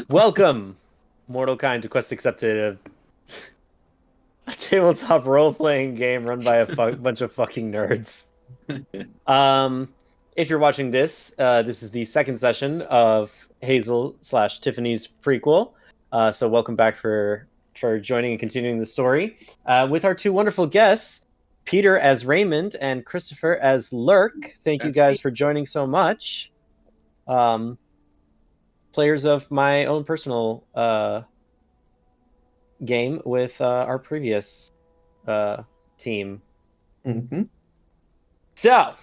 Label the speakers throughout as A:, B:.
A: Welcome, mortal kind, to Quest Accepted, a tabletop role-playing game run by a bunch of fucking nerds. If you're watching this, this is the second session of Hazel / Tiffany's prequel. So welcome back for joining and continuing the story with our two wonderful guests, Peter as Raymond and Christopher as Lurk. Thank you guys for joining so much. Players of my own personal game with our previous team.
B: Mm-hmm.
A: So,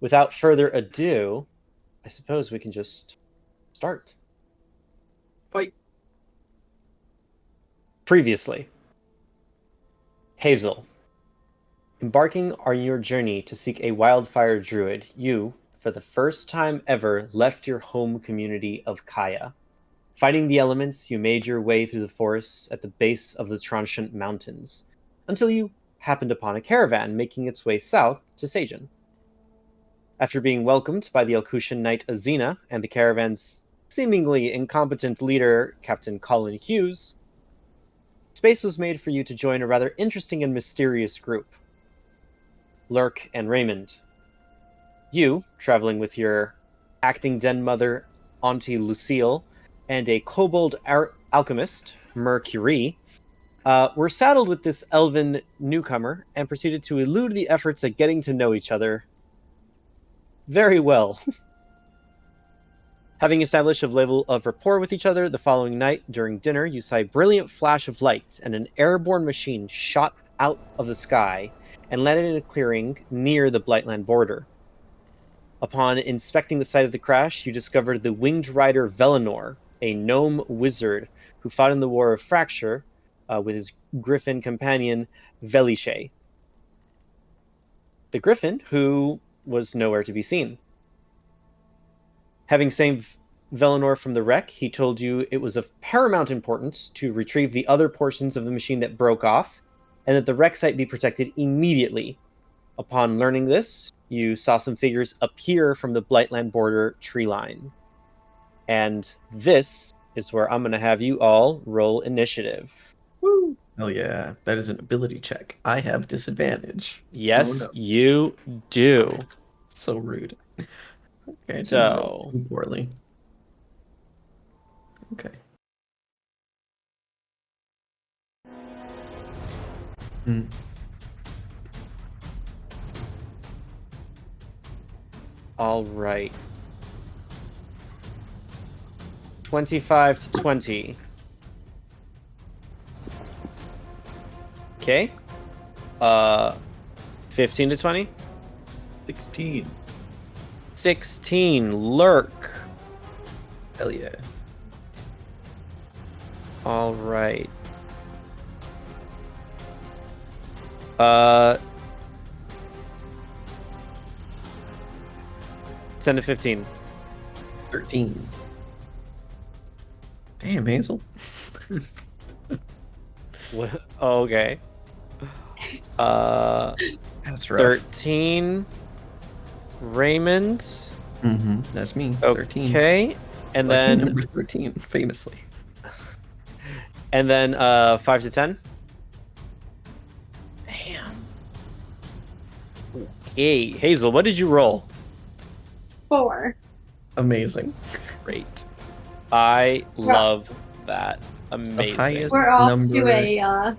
A: without further ado, I suppose we can just start.
B: Fight.
A: Previously, Hazel. Embarking on your journey to seek a wildfire druid, you, for the first time ever, left your home community of Kaya. Fighting the elements, you made your way through the forests at the base of the Transient Mountains, until you happened upon a caravan making its way south to Sagen. After being welcomed by the Elcutian knight Azina and the caravan's seemingly incompetent leader, Captain Colin Hughes, space was made for you to join a rather interesting and mysterious group. Lurk and Raymond. You, traveling with your acting den mother, Auntie Lucille, and a kobold alchemist, Mercury, were saddled with this elven newcomer and proceeded to elude the efforts at getting to know each other very well. Having established a level of rapport with each other, the following night during dinner, you saw a brilliant flash of light and an airborne machine shot out of the sky and landed in a clearing near the Blightland border. Upon inspecting the site of the crash, you discovered the winged rider Velinor, a gnome wizard who fought in the War of Fracture with his griffin companion Velishe. The griffin, who was nowhere to be seen. Having saved Velinor from the wreck, he told you it was of paramount importance to retrieve the other portions of the machine that broke off, and that the wreck site be protected immediately. Upon learning this, you saw some figures appear from the Blightland border tree line. And this is where I'm going to have you all roll initiative.
B: Woo! Oh yeah, that is an ability check. I have disadvantage.
A: Yes, you do.
B: So rude. Okay,
A: so
B: poorly. Okay.
A: All right. 25 to 20. Okay. 15 to 20.
B: 16.
A: 16. Lurk.
B: Hell yeah.
A: All right. 10 to 15.
B: 13. Damn, Hazel.
A: Okay.
B: That's rough.
A: 13. Raymond.
B: Mm-hmm. That's me. 13.
A: Okay. And
B: Lucky
A: then
B: number 13, famously.
A: And then 5 to 10.
B: Damn.
A: Hey, Hazel, what did you roll?
C: 4.
B: Amazing.
A: Great. I love that. Amazing.
B: Highest
C: We're off
B: number...
C: to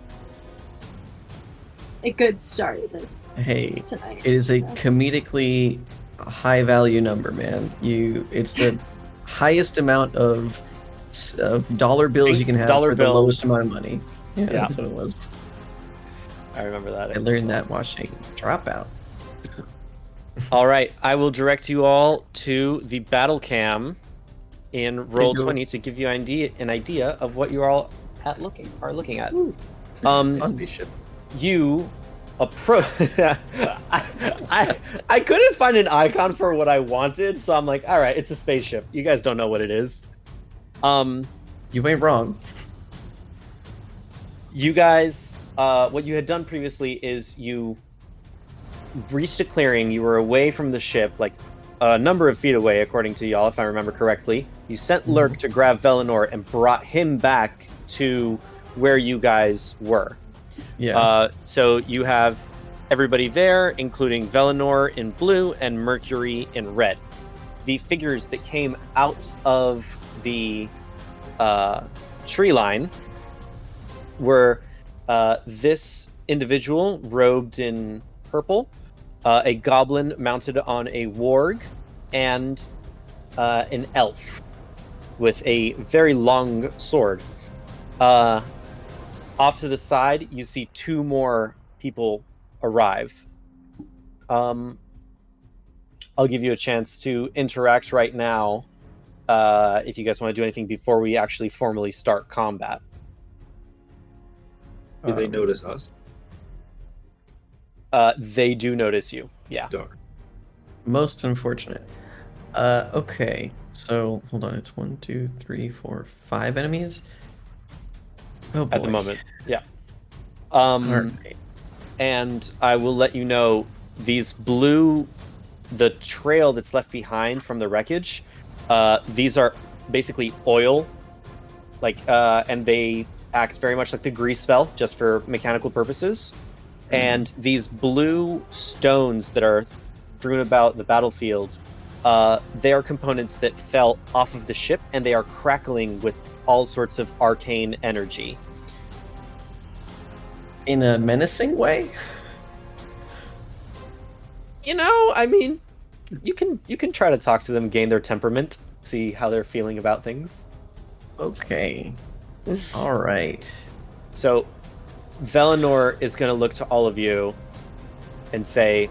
C: a good start this tonight.
B: It is a comedically high value number, man. It's the highest amount of dollar bills you can have for the lowest amount of money. Yeah, that's what it was.
A: I remember that.
B: I learned that watching Dropout.
A: All right, I will direct you all to the battle cam in Roll20 to give you an idea of what you all are looking at.
B: Spaceship.
A: You approach. I couldn't find an icon for what I wanted, so I'm like, all right, it's a spaceship. You guys don't know what it is.
B: You ain't wrong.
A: You guys, what you had done previously is you reached a clearing. You were away from the ship, like a number of feet away, according to y'all, if I remember correctly. You sent Lurk to grab Velinor and brought him back to where you guys were.
B: Yeah.
A: So you have everybody there, including Velinor in blue and Mercury in red. The figures that came out of the tree line were this individual robed in purple, a goblin mounted on a warg, and an elf with a very long sword. Off to the side, you see two more people arrive. I'll give you a chance to interact right now if you guys want to do anything before we actually formally start combat.
D: Do they notice us?
A: They do notice you, yeah.
D: Darn.
B: Most unfortunate. Okay, so hold on, it's 1, 2, 3, 4, 5 enemies? Oh boy.
A: At the moment, yeah.
B: Alright.
A: And I will let you know, these blue, the trail that's left behind from the wreckage, these are basically oil, and they act very much like the grease spell, just for mechanical purposes. And these blue stones that are strewn about the battlefield, they are components that fell off of the ship, and they are crackling with all sorts of arcane energy.
B: In a menacing way?
A: I mean, you can try to talk to them, gain their temperament, see how they're feeling about things.
B: Okay. All right.
A: So, Velinor is going to look to all of you and say,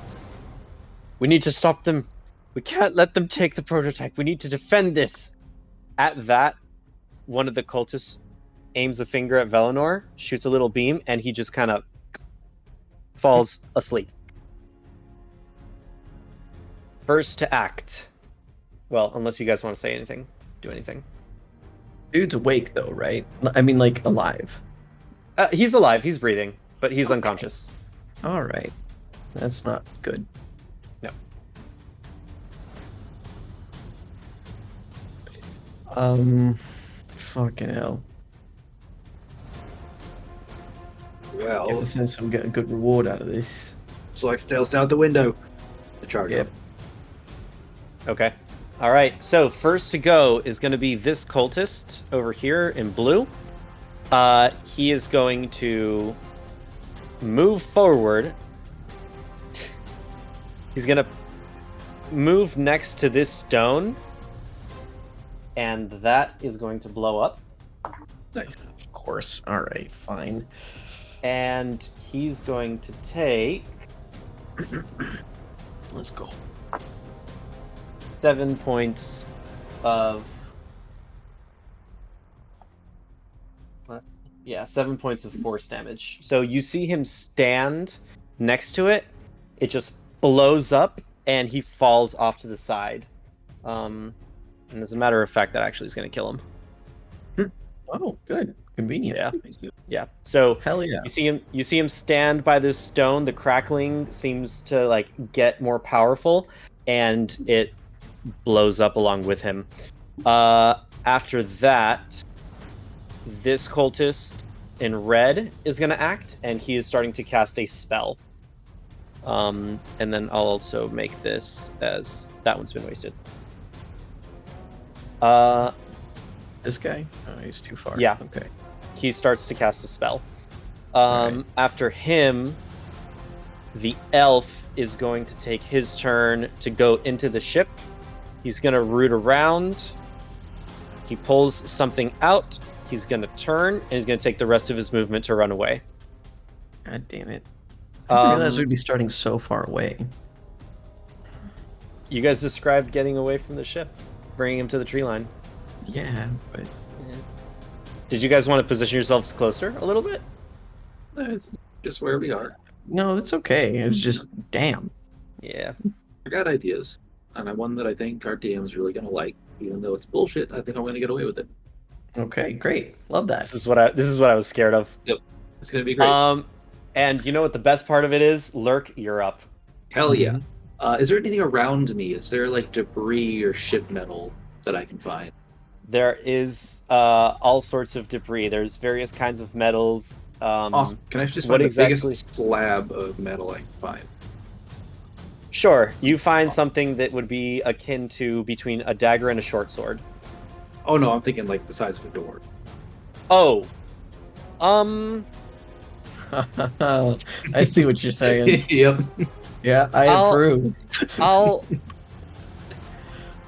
A: "We need to stop them. We can't let them take the prototype. We need to defend this." At that, one of the cultists aims a finger at Velinor, shoots a little beam, and he just kind of falls asleep. First to act. Well, unless you guys want to say anything, do anything.
B: Dude's awake though, right? I mean, like, alive.
A: He's alive, he's breathing, but he's unconscious.
B: All right. That's not good.
A: No.
B: Fucking hell.
D: Well,
B: You have to send some good reward out of this.
D: so like stealth out the window. The charge.
B: Yep.
A: Okay. All right. So first to go is going to be this cultist over here in blue. He is going to move forward. He's going to move next to this stone, and that is going to blow up.
B: Nice. Of course. All right. Fine.
A: And he's going to take
B: Let's go.
A: 7 points of... What? Yeah, 7 points of force damage. So you see him stand next to it. It just blows up, and he falls off to the side. And as a matter of fact, that actually is going to kill him.
B: Oh, good. Convenient.
A: Yeah. Yeah. So
B: Hell yeah.
A: you see him stand by this stone. The crackling seems to get more powerful, and it blows up along with him. After that, this cultist in red is going to act, and he is starting to cast a spell. And then I'll also make this as that one's been wasted.
B: This guy? Oh, he's too far.
A: Yeah.
B: Okay.
A: He starts to cast a spell.
B: Right.
A: After him, the elf is going to take his turn to go into the ship. He's going to root around. He pulls something out. He's going to turn, and he's going to take the rest of his movement to run away.
B: God damn it. I didn't realize we'd be starting so far away.
A: You guys described getting away from the ship, bringing him to the tree line.
B: Yeah, but...
A: Did you guys want to position yourselves closer a little bit?
D: It's just where we are.
B: No, that's okay. It was just, damn.
A: Yeah.
D: I got ideas, and one that I think our DM is really gonna like. Even though it's bullshit, I think I'm gonna get away with it.
B: Okay, great. Love that.
A: This is what I was scared of.
D: Yep, it's gonna be great.
A: And you know what the best part of it is? Lurk, you're up.
D: Hell yeah. Is there anything around me? Is there like debris or ship metal that I can find?
A: There is all sorts of debris. There's various kinds of metals.
D: Awesome. Can I just
A: what
D: find the
A: exactly?
D: biggest slab of metal I can find?
A: Sure. You find something that would be akin to between a dagger and a short sword.
D: Oh no, I'm thinking like the size of a door.
A: Oh.
B: I see what you're saying.
D: Yep.
B: Yeah, I approve.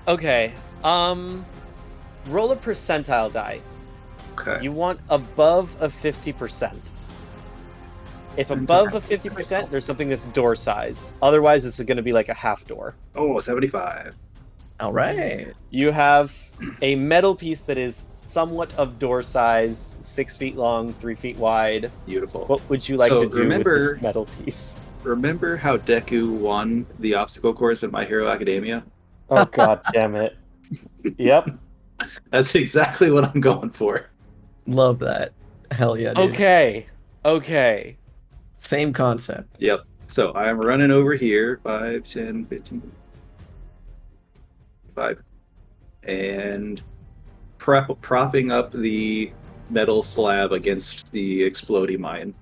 A: Okay. Roll a percentile die.
D: Okay.
A: You want above a 50%. If above a 50%, there's something that's door size. Otherwise, it's going to be like a half door.
D: Oh, 75.
B: All right.
A: You have a metal piece that is somewhat of door size, 6 feet long, 3 feet wide.
D: Beautiful.
A: What would you like to do with this metal piece?
D: Remember how Deku won the obstacle course in My Hero Academia?
A: Oh, god damn it. Yep.
D: That's exactly what I'm going for.
B: Love that. Hell yeah, dude.
A: Okay.
B: Same concept.
D: Yep. So I'm running over here, 5, 10, 15, 5, and propping up the metal slab against the exploding mine.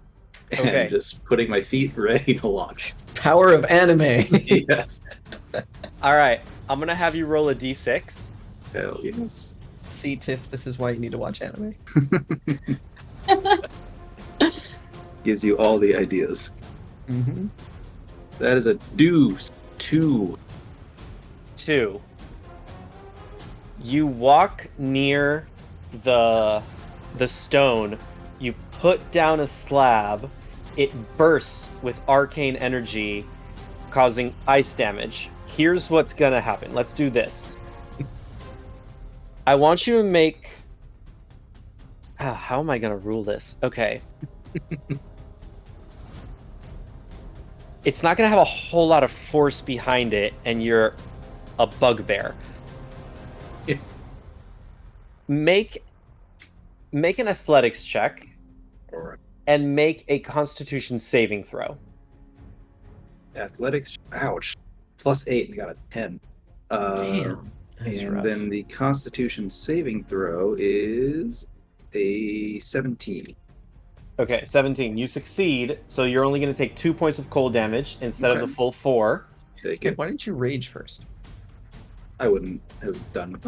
D: And just putting my feet ready to launch.
B: Power of anime.
D: Yes.
A: All right. I'm going to have you roll a d6.
D: Hell yes.
B: See, Tiff, this is why you need to watch anime.
D: Gives you all the ideas.
B: Mm-hmm.
D: That is a deuce. 2.
A: You walk near the stone. You put down a slab. It bursts with arcane energy, causing ice damage. Here's what's gonna happen. Let's do this. I want you to make... how am I gonna rule this? Okay. It's not gonna have a whole lot of force behind it, and you're a bugbear.
D: Yeah.
A: Make an athletics check.
D: Alright.
A: And make a Constitution saving throw.
D: Athletics. Ouch. +8 and got a 10.
B: Damn. That's
D: and
B: rough.
D: then the Constitution saving throw is a 17.
A: Okay, 17. You succeed, so you're only going to take 2 points of cold damage instead of the full 4.
D: Take
B: Okay,
D: it.
B: why didn't you rage first?
D: I wouldn't have done.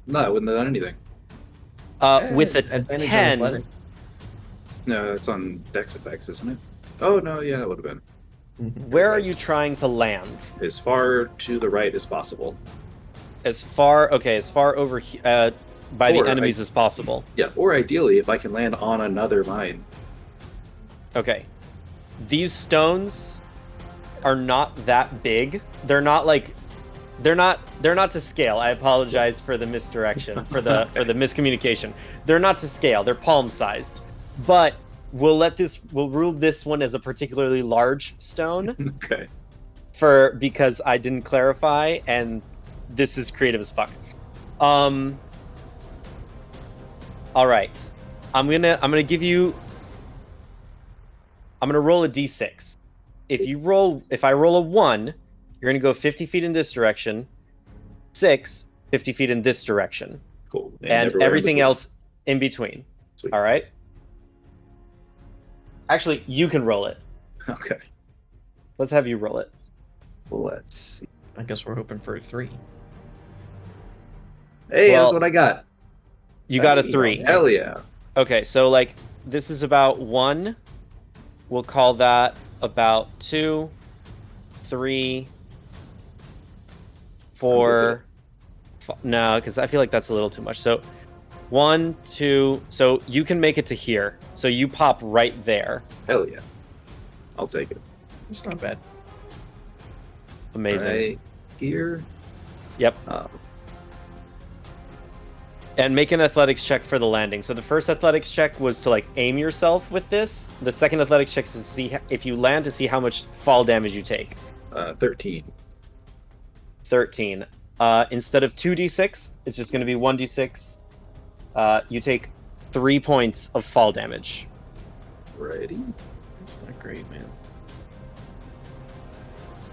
D: No, I wouldn't have done anything.
A: With a
B: Advantage on
A: 10,
B: athletic.
D: No, that's on Dex effects, isn't it? Oh no, yeah, that would have been
A: where are you trying to land?
D: as far to the right as possible.
A: As far over by the enemies as possible.
D: Yeah, or ideally, if I can land on another mine.
A: Okay. These stones are not that big. They're not to scale. I apologize for the misdirection, for the miscommunication. They're not to scale. They're palm-sized. But we'll rule this one as a particularly large stone.
D: Okay.
A: Because I didn't clarify, and this is creative as fuck. All right. I'm gonna roll a d6. If I roll a 1, you're gonna go 50 feet in this direction. 6, 50 feet in this direction.
D: Cool.
A: And everything else in between.
D: Sweet.
A: All right. Actually, you can roll it.
D: Okay.
A: Let's have you roll it.
D: Let's see.
B: I guess we're hoping for a 3.
D: Hey, that's what I got.
A: You got a 3.
D: Hell yeah.
A: Okay, so this is about 1. We'll call that about 2, 3, 4. No, because I feel like that's a little too much. So 1, 2. So you can make it to here. So you pop right there.
D: Hell yeah. I'll take it.
B: It's not bad.
A: Amazing.
D: Right here.
A: Yep. And make an athletics check for the landing. So the first athletics check was to aim yourself with this. The second athletics check is to see if you land, to see how much fall damage you take.
D: 13.
A: 13. Instead of 2d6, it's just going to be 1d6. You take 3 points of fall damage.
D: Righty.
B: It's not great, man.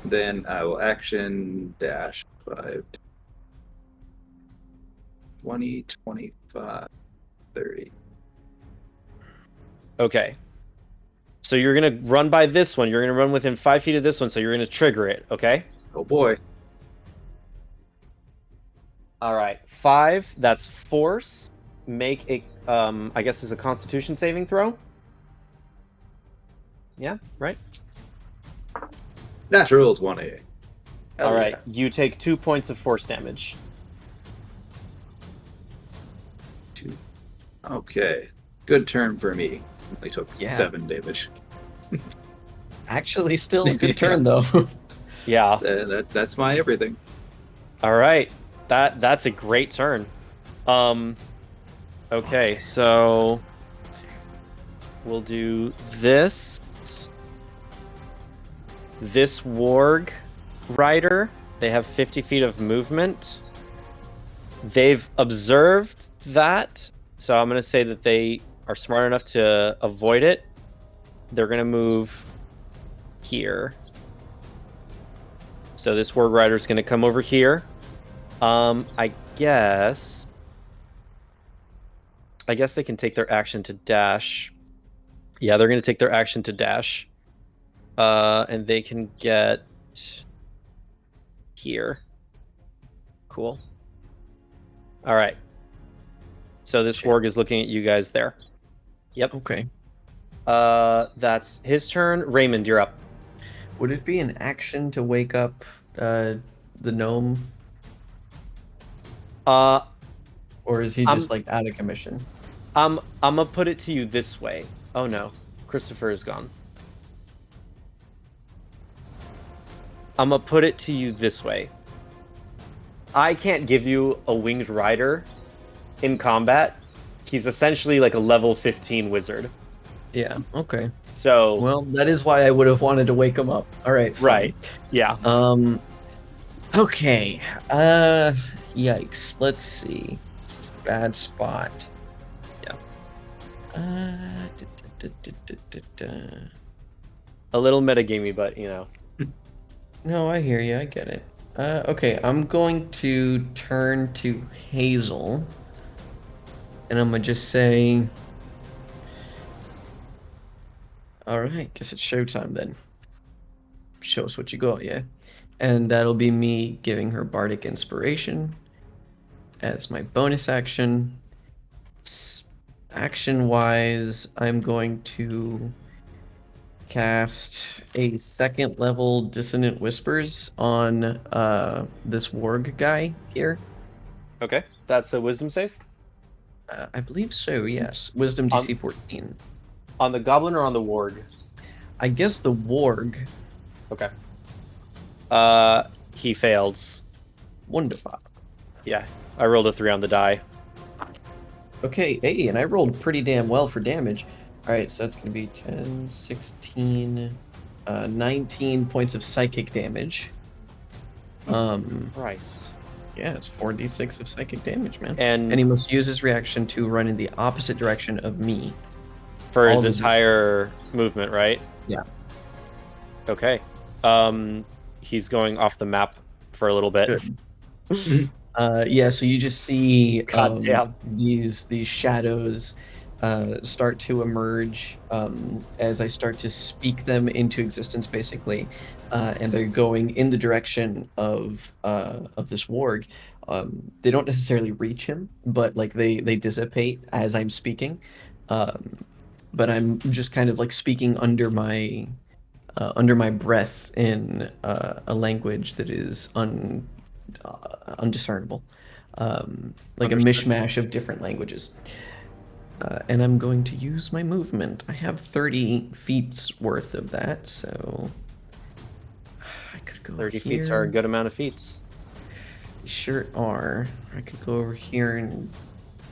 D: Then I will action dash 5, 20, 25, 30.
A: Okay. So you're going to run by this one. You're going to run within 5 feet of this one, so you're going to trigger it, okay?
D: Oh boy.
A: All right. 5, that's force. Make a, I guess is a constitution saving throw. Yeah, right?
D: Natural 20.
A: All right. You take 2 points of force damage.
D: 2. Okay. Good turn for me. Only took 7 damage.
B: Actually, still a good turn, though.
A: Yeah.
D: That's my everything.
A: All right. That's a great turn. Okay, so we'll do this. This warg rider, they have 50 feet of movement. They've observed that, so I'm going to say that they are smart enough to avoid it. They're going to move here. So this warg rider is going to come over here. I guess they can take their action to dash. Yeah, they're going to take their action to dash. And they can get here. Cool. All right. So this warg is looking at you guys there. Yep.
B: Okay.
A: That's his turn. Raymond, you're up.
B: Would it be an action to wake up the gnome? Or is he just like out of commission?
A: I'm gonna put it to you this way. Oh no, Christopher is gone. I'm gonna put it to you this way. I can't give you a winged rider in combat. He's essentially like a level 15 wizard.
B: Yeah, okay.
A: So
B: well, that is why I would have wanted to wake him up. All right. Fine.
A: Right. Yeah.
B: Okay. Yikes. Let's see. This is a bad spot.
A: Yeah. A little metagamey, but you know.
B: No, I hear you. I get it. Okay, I'm going to turn to Hazel, and I'm gonna just say, all right, guess it's showtime then. Show us what you got, yeah. And that'll be me giving her Bardic Inspiration as my bonus action. Action-wise, I'm going to cast a 2nd level Dissonant Whispers on this warg guy here.
A: Okay, that's a wisdom save?
B: I believe so, yes. Wisdom DC 14.
A: On the goblin or on the warg?
B: I guess the warg.
A: Okay. He fails.
B: Wonderful.
A: Yeah, I rolled a 3 on the die.
B: Okay, hey, and I rolled pretty damn well for damage. Alright, so that's going to be 10, 16, 19 points of psychic damage.
A: Christ.
B: Yeah, it's 4d6 of psychic damage, man.
A: And
B: he must use his reaction to run in the opposite direction of me.
A: For his entire movement, right?
B: Yeah.
A: Okay. He's going off the map for a little bit.
B: Good. Yeah, so you just see these shadows start to emerge as I start to speak them into existence, basically, and they're going in the direction of this warg. They don't necessarily reach him, but like they dissipate as I'm speaking. But I'm just kind of like speaking under my breath in a language that is undiscernible, like a mishmash of different languages. And I'm going to use my movement. I have 30 feet's worth of that, so I could go
A: 30
B: here.
A: feet are a good amount of feats.
B: Sure are. I could go over here and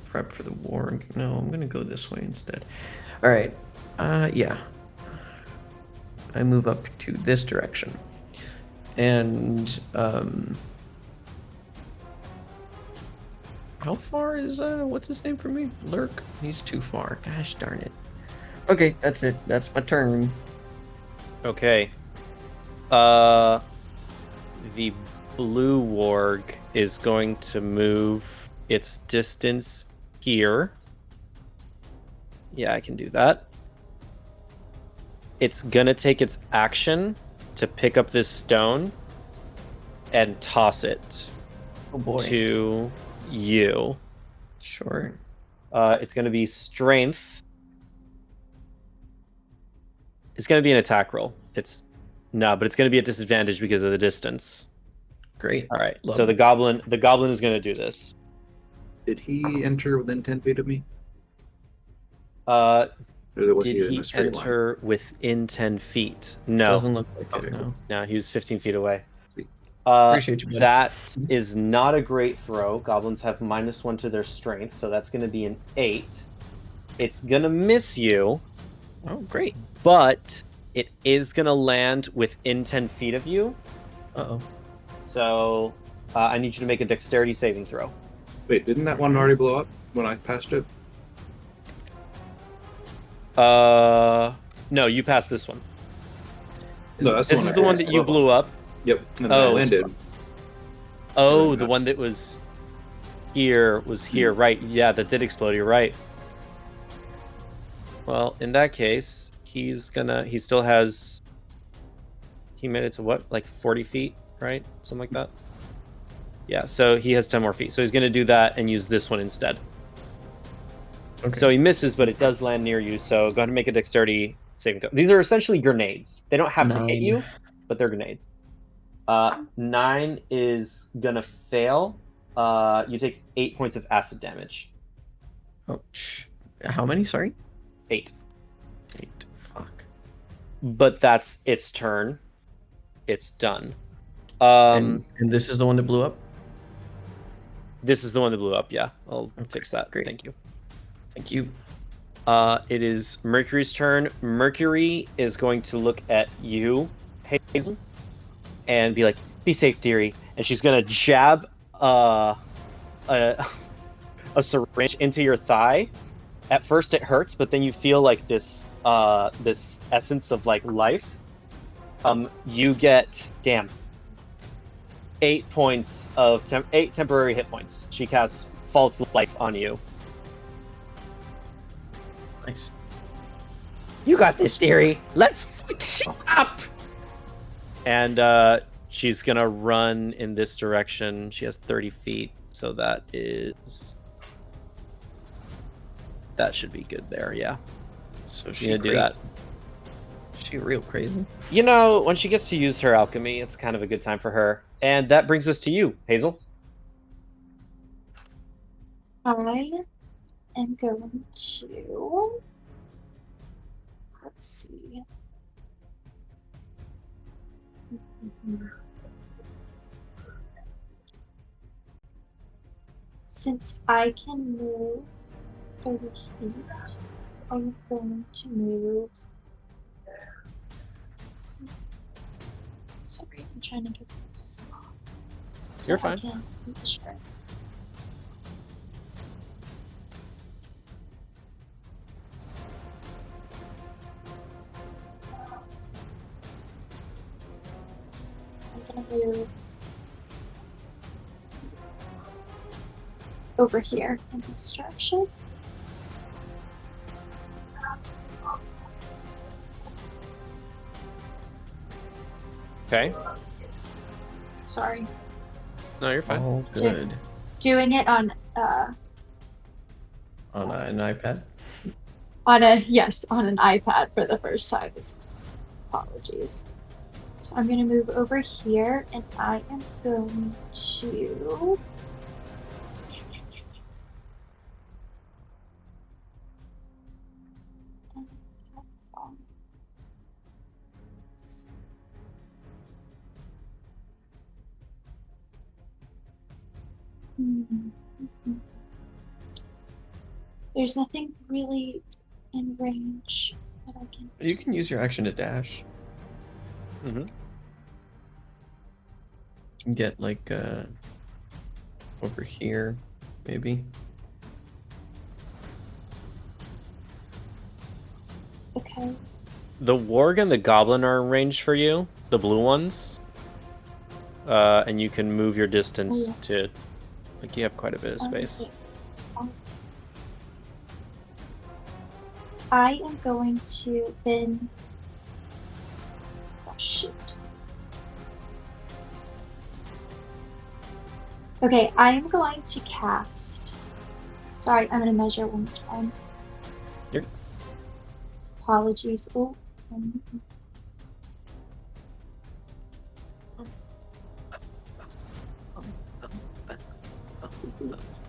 B: prep for the warg. No, I'm gonna go this way instead. All right. Yeah. I move up to this direction, and how far is what's his name from me? Lurk. He's too far. Gosh darn it. Okay, that's it. That's my turn.
A: Okay. the blue warg is going to move its distance here. Yeah, I can do that. It's gonna take its action to pick up this stone and toss it to you.
B: Sure.
A: It's gonna be strength. It's gonna be an attack roll. But it's gonna be a disadvantage because of the distance.
B: Great.
A: All right. So the goblin is gonna do this.
D: Did he enter within 10 feet of me?
A: Did he enter within 10 feet? No.
B: Doesn't look like it, no.
A: No, he was 15 feet away.
B: Appreciate you, buddy.
A: That is not a great throw. Goblins have -1 to their strength, so that's going to be an 8. It's going to miss you.
B: Oh, great.
A: But it is going to land within 10 feet of you.
B: Uh-oh.
A: So I need you to make a dexterity saving throw.
D: Wait, didn't that one already blow up when I passed it?
A: No, you passed this one.
D: No, that's
A: this is the one that you blew up.
D: Yep, and I landed.
A: Oh, the one that was here was here, right? Yeah, that did explode. You're right. Well, in that case, he still has. He made it to what, like 40 feet, right? Something like that. Yeah, so he has 10 more feet. So he's gonna do that and use this one instead. Okay. So he misses, but it does land near you. So go ahead and make a dexterity saving throw. These are essentially grenades. They don't have to hit you, but they're grenades. 9 is gonna fail. You take 8 points of acid damage.
B: Ouch. How many? Sorry.
A: 8.
B: 8. Fuck.
A: But that's its turn. It's done.
B: And this is the one that blew up?
A: This is the one that blew up. Yeah, I'll fix that. Great. Thank you.
B: Thank you.
A: It is Mercury's turn. Mercury is going to look at you, Hazel, and be like, "Be safe, dearie." And she's gonna jab a syringe into your thigh. At first, it hurts, but then you feel like this essence of like life. You get 8 points of 8 temporary hit points. She casts false life on you.
B: Nice.
A: You got this, dearie. Let's fuck up. And she's gonna run in this direction. She has 30 feet, so that should be good there. Yeah.
B: So she's
A: gonna do that.
B: She real crazy.
A: You know, when she gets to use her alchemy, it's kind of a good time for her. And that brings us to you, Hazel.
C: I am going to... Let's see. Since I can move 30 feet, I'm going to move... Sorry, I'm trying to get this. So
A: you're fine.
C: I can reach her. I'm gonna move over here in this direction.
A: Okay.
C: Sorry.
A: No, you're fine.
B: Oh, good.
C: Doing it on
B: an iPad?
C: on an iPad for the first time. Apologies. So I'm gonna move over here and I am going to There's nothing really in range that I can...
B: You can use your action to dash.
A: Mm-hmm.
B: Get like over here, maybe.
C: Okay.
A: The warg and the goblin are in range for you. The blue ones. and you can move your distance
C: Oh,
A: to, like, you have quite a bit of space.
C: okay. I am going to then. Oh, shoot. Okay, I am going to cast. Sorry, I'm going to measure one more time.
A: You're...
C: Apologies. Oh.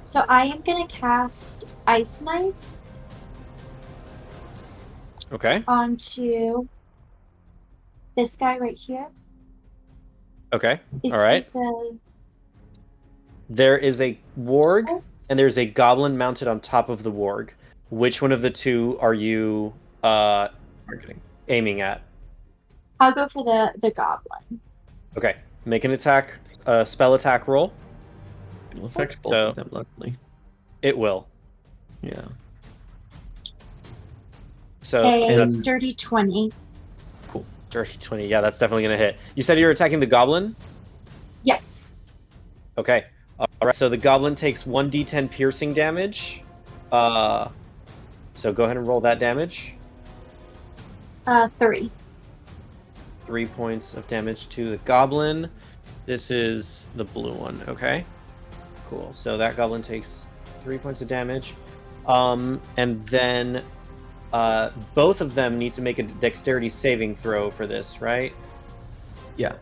C: So I am going to cast Ice Knife
A: Okay.
C: onto this guy right here.
A: Okay.
C: Is
A: All right. There is a warg and there's a goblin mounted on top of the warg. Which one of the two are you aiming at?
C: I'll go for the goblin.
A: Okay. Make an attack, spell attack roll.
B: It'll affect both of them, luckily.
A: It will.
B: Yeah.
A: So
C: it's dirty 20.
A: Cool. Dirty 20. Yeah, that's definitely going to hit. You said you're attacking the goblin?
C: Yes.
A: Okay. All right. So the goblin takes 1d10 piercing damage. So go ahead and roll that damage.
C: 3.
A: 3 points of damage to the goblin. This is the blue one. Okay. Cool. So that goblin takes 3 points of damage. And then both of them need to make a dexterity saving throw for this, right?
B: Yeah.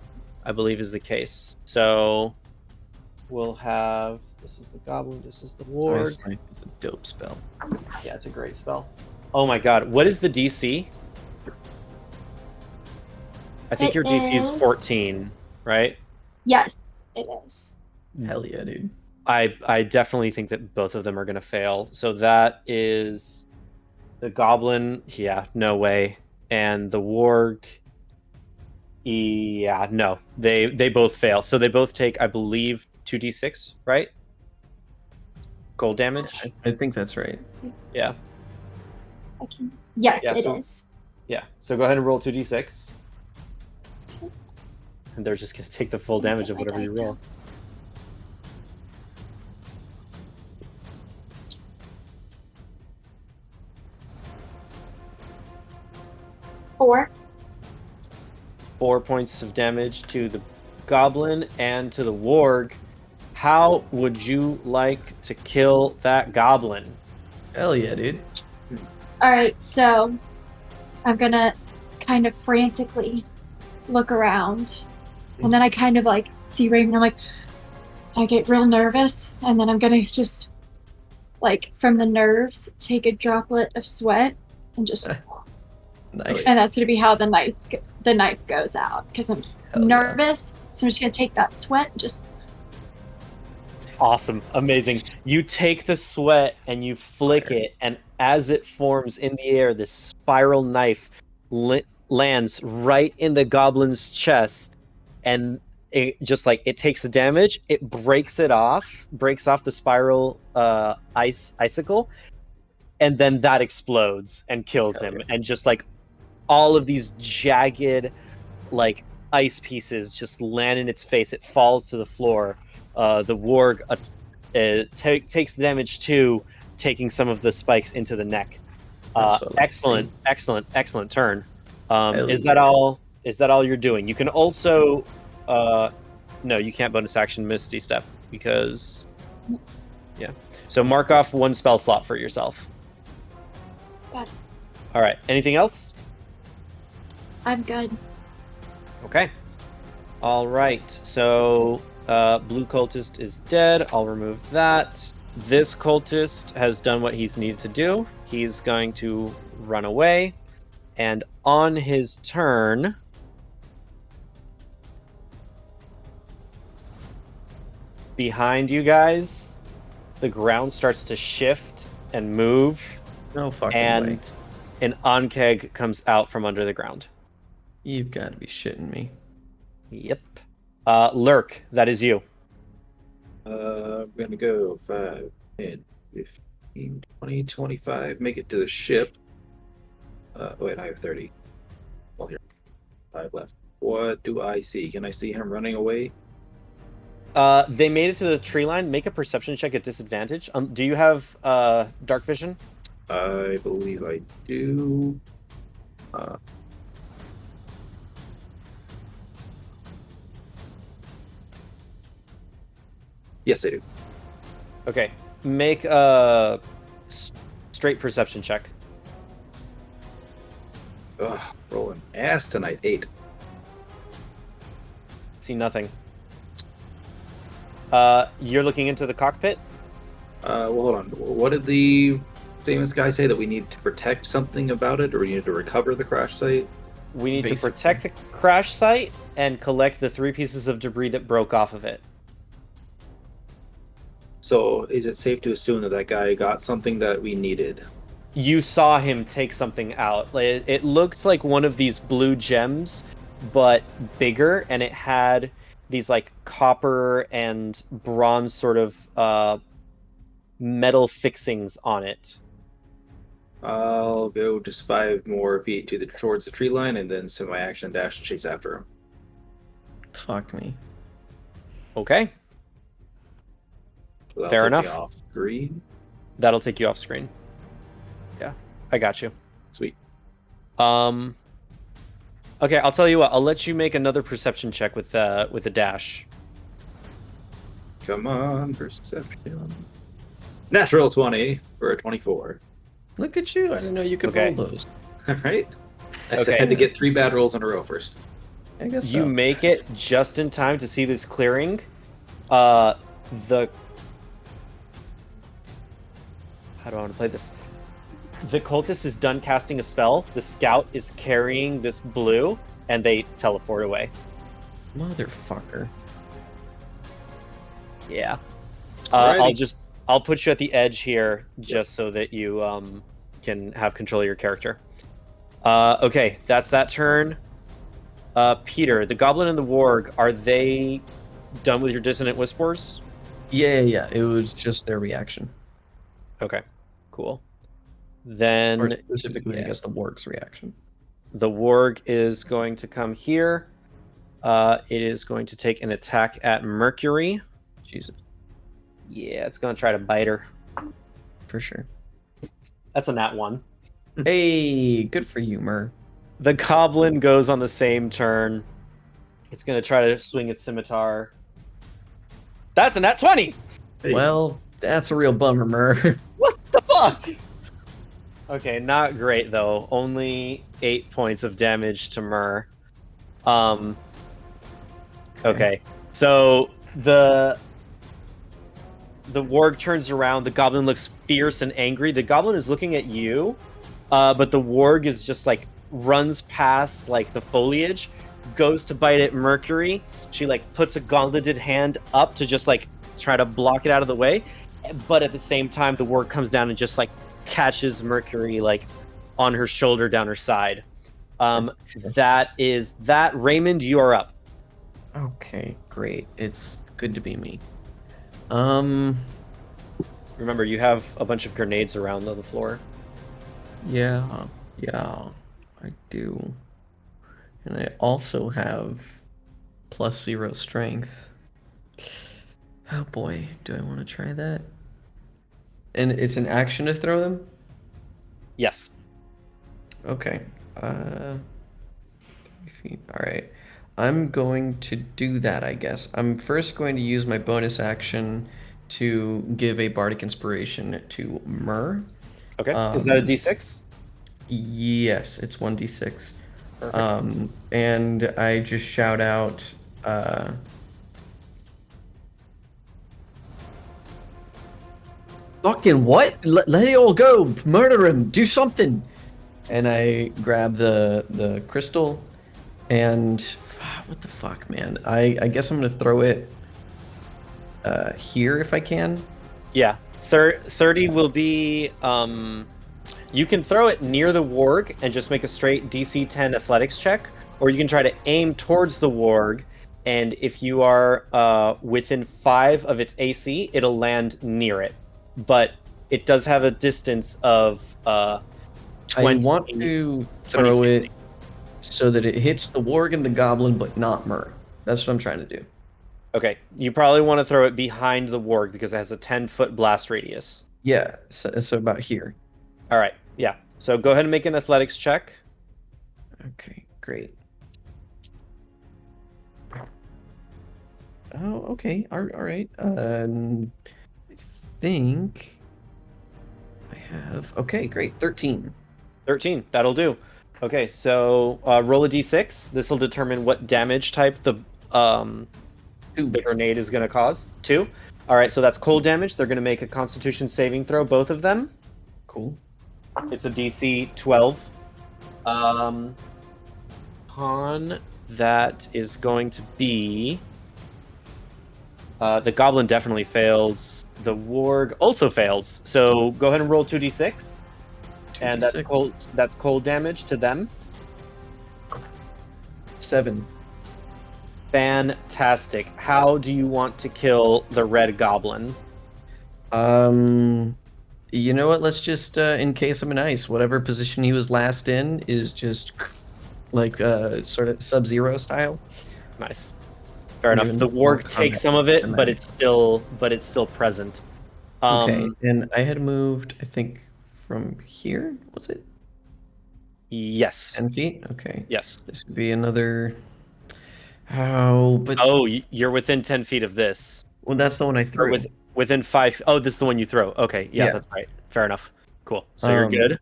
A: I believe is the case. So we'll have... This is the goblin, this is the warg.
B: Ice Knife is a dope spell.
A: Yeah, it's a great spell. Oh my god, what is the DC? I think your DC is 14, right?
C: Yes, it is.
B: Hell yeah, dude.
A: I definitely think that both of them are going to fail. So that is the goblin. Yeah, no way. And the warg. Yeah, no. They both fail. So they both take, I believe, 2d6, right? Cold damage?
B: I think that's right.
A: Yeah.
C: Yes, it is.
A: Yeah. So go ahead and roll 2d6. And they're just going to take the full damage of whatever you roll.
C: Four
A: 4 points of damage to the goblin and to the warg. How would you like to kill that goblin?
B: Hell yeah, dude.
C: Alright, so I'm gonna kind of frantically look around. And then I kind of like see Raven. I'm like, I get real nervous. And then I'm gonna just, like, from the nerves, take a droplet of sweat and just...
B: Nice.
C: And that's gonna be how the knife goes out. Because I'm nervous. Yeah. So I'm just gonna take that sweat and just...
A: Awesome. Amazing. You take the sweat and you flick it, and as it forms in the air, this spiral knife lands right in the goblin's chest, and it just like it takes the damage, it breaks off the spiral icicle, and then that explodes and kills him. And just like all of these jagged like ice pieces just land in its face. It falls to the floor. The warg takes the damage too, taking some of the spikes into the neck. Excellent turn. Is that all you're doing? You can also no, you can't bonus action Misty Step because so mark off one spell slot for yourself.
C: Got it.
A: All right, anything else?
C: I'm good.
A: Okay. All right, so blue cultist is dead. I'll remove that. This cultist has done what he's needed to do. He's going to run away. And on his turn, behind you guys, the ground starts to shift and move.
B: No fucking way.
A: And an Ankeg comes out from under the ground.
B: You've got to be shitting me.
A: Yep. Lurk, that is you.
D: I'm going to go 5, 10, 15, 20, 25. Make it to the ship. Wait, I have 30. Well, here. 5 left. What do I see? Can I see him running away?
A: They made it to the tree line. Make a perception check at disadvantage. Do you have dark vision?
D: I believe I do. Yes, I do.
A: Okay. Make a straight perception check.
D: Ugh, rolling ass tonight. 8.
A: See nothing. You're looking into the cockpit?
D: Well, hold on. What did the famous guy say? That we need to protect something about it, or we need to recover the crash site?
A: We need to protect the crash site and collect the 3 pieces of debris that broke off of it.
D: So, is it safe to assume that that guy got something that we needed?
A: You saw him take something out. It looked like one of these blue gems, but bigger, and it had these like copper and bronze sort of metal fixings on it.
D: I'll go just 5 more feet towards the tree line, and then send my action dash to chase after him.
B: Fuck me.
A: Okay.
D: So
A: Fair
D: take me
A: enough.
D: off screen.
A: That'll take you off screen. Yeah, I got you.
D: Sweet.
A: Okay, I'll tell you what. I'll let you make another perception check with the dash.
D: Come on, perception. Natural 20 for a 24.
B: Look at you. I didn't know you could roll those.
D: All right. I
A: Okay.
D: had to get 3 bad rolls in a row first.
B: I guess
A: You
B: so.
A: make it just in time to see this clearing. The How do I want to play this? The cultist is done casting a spell. The scout is carrying this blue, and they teleport away.
B: Motherfucker.
A: Yeah.
D: Alrighty.
A: I'll put you at the edge here just so that you can have control of your character. Okay, that's that turn. Peter, the goblin and the warg, are they done with your dissonant whispers?
B: Yeah. It was just their reaction.
A: Okay, cool. Then
B: Or specifically, I guess, the warg's reaction.
A: the warg is going to come here. It is going to take an attack at Mercury.
B: Jesus.
A: Yeah, it's going to try to bite her.
B: For sure.
A: That's a nat 1.
B: Hey, good for you, Mur.
A: The goblin goes on the same turn. It's going to try to swing its scimitar. That's a nat 20!
D: Hey.
B: Well, that's a real bummer, Mur.
A: What the fuck? Okay, not great though. Only 8 points of damage to Mur. Okay. So the warg turns around. The goblin looks fierce and angry. The goblin is looking at you, but the warg is just like runs past like the foliage, goes to bite at Mercury. She like puts a gauntleted hand up to just like try to block it out of the way, but at the same time the warg comes down and just like catches Mercury like on her shoulder down her side. That is that. Raymond, you are up.
B: Okay, great. It's good to be me.
A: Remember, you have a bunch of grenades around the floor.
B: Yeah, I do. And I also have +0 strength. Oh boy, do I want to try that? And it's an action to throw them?
A: Yes.
B: Okay. 30 feet. Alright. I'm going to do that, I guess. I'm first going to use my bonus action to give a bardic inspiration to Mur.
A: Okay. Is that a d6?
B: Yes, it's 1d6.
A: Perfect.
B: And I just shout out, fucking what? Let it all go! Murder him! Do something! And I grab the crystal, and what the fuck, man? I guess I'm gonna throw it here if I can.
A: Yeah. 30 will be. You can throw it near the warg and just make a straight DC 10 athletics check, or you can try to aim towards the warg, and if you are within 5 of its AC, it'll land near it. But it does have a distance of 20.
B: I want to throw it so that it hits the warg and the goblin, but not Mur. That's what I'm trying to do.
A: Okay, you probably want to throw it behind the warg because it has a 10-foot blast radius.
B: Yeah, so about here.
A: All right, yeah. So go ahead and make an athletics check.
B: Okay, great. Oh, okay. All right. I think I have. Okay, great. 13.
A: 13. That'll do. Okay, so roll a d6. This will determine what damage type the grenade is going to cause. 2. All right, so that's cold damage. They're going to make a Constitution saving throw, both of them.
B: Cool.
A: It's a DC 12. Con that is going to be. The goblin definitely fails. The warg also fails. So go ahead and roll 2d6. And that's cold. That's cold damage to them.
B: 7.
A: Fantastic. How do you want to kill the red goblin?
B: You know what? Let's just encase him in ice. Whatever position he was last in is just like sort of Sub-Zero style.
A: Nice. Fair enough. The warg takes some of it, but it's still present.
B: Okay, and I had moved, I think, from here. Was it?
A: Yes.
B: 10 feet. Okay.
A: Yes.
B: This would be another. Oh, but
A: you're within 10 feet of this.
B: Well, that's the one I threw.
A: Within 5. Oh, this is the one you throw. Okay, yeah, that's right. Fair enough. Cool. So you're good.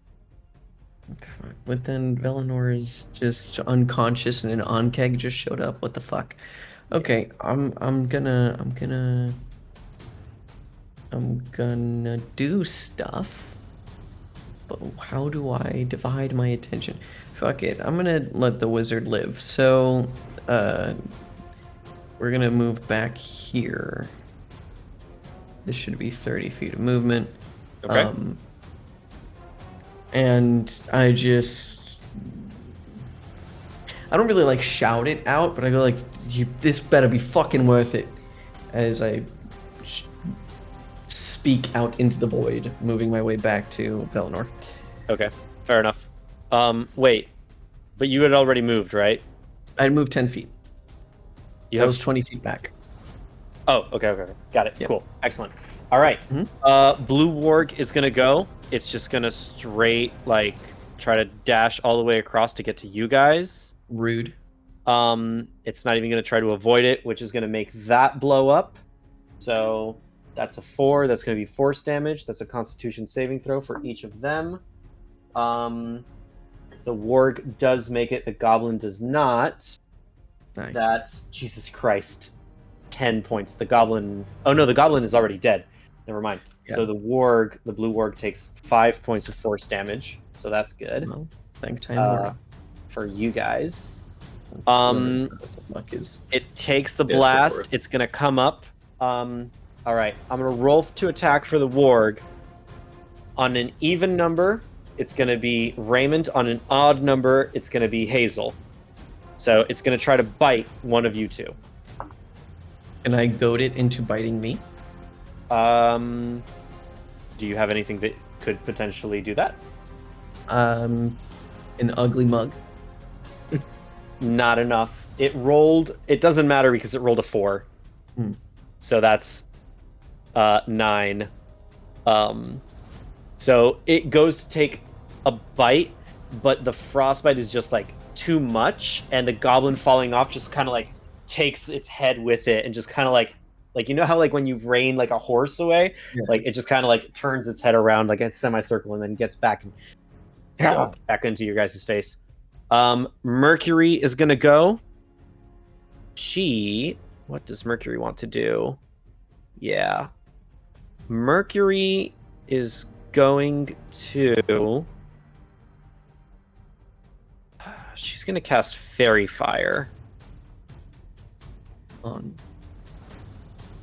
B: But then Velinor is just unconscious, and an on-keg just showed up. What the fuck? Okay, I'm gonna do stuff, but how do I divide my attention? Fuck it, I'm gonna let the wizard live. So, we're gonna move back here. This should be 30 feet of movement.
A: Okay.
B: And I don't really like shout it out, but I go like, this better be fucking worth it, as I speak out into the void, moving my way back to Velinor.
A: Okay, fair enough. Wait, but you had already moved, right?
B: I'd moved 10 feet. I was 20 feet back.
A: Oh, okay. Got it. Yep. Cool. Excellent. All right.
B: Mm-hmm.
A: Blue warg is gonna go. It's just gonna straight try to dash all the way across to get to you guys.
B: Rude.
A: It's not even gonna try to avoid it, which is gonna make that blow up. So that's a 4. That's gonna be force damage. That's a Constitution saving throw for each of them. The warg does make it. The goblin does not.
B: Nice.
A: That's Jesus Christ. 10 points. The goblin. Oh no, the goblin is already dead. Never mind. Yeah. So the blue warg takes 5 points of force damage. So that's good.
B: Well, thank time
A: for you guys.
B: Is.
A: It takes the blast. It's gonna come up. All right. I'm gonna roll to attack for the warg. On an even number, it's gonna be Raymond. On an odd number, it's gonna be Hazel. So it's gonna try to bite one of you two.
B: Can I goad it into biting me?
A: Do you have anything that could potentially do that?
B: An ugly mug.
A: Not enough. It rolled. It doesn't matter because it rolled a 4. So that's 9. So it goes to take a bite, but the frostbite is just too much, and the goblin falling off just kind of takes its head with it, and just kind of like you know how when you rein a horse away, it just kind of turns its head around like a semicircle and then gets back into your guys' face. Mercury is gonna go. What does Mercury want to do? Yeah, Mercury is going to. She's gonna cast Fairy Fire.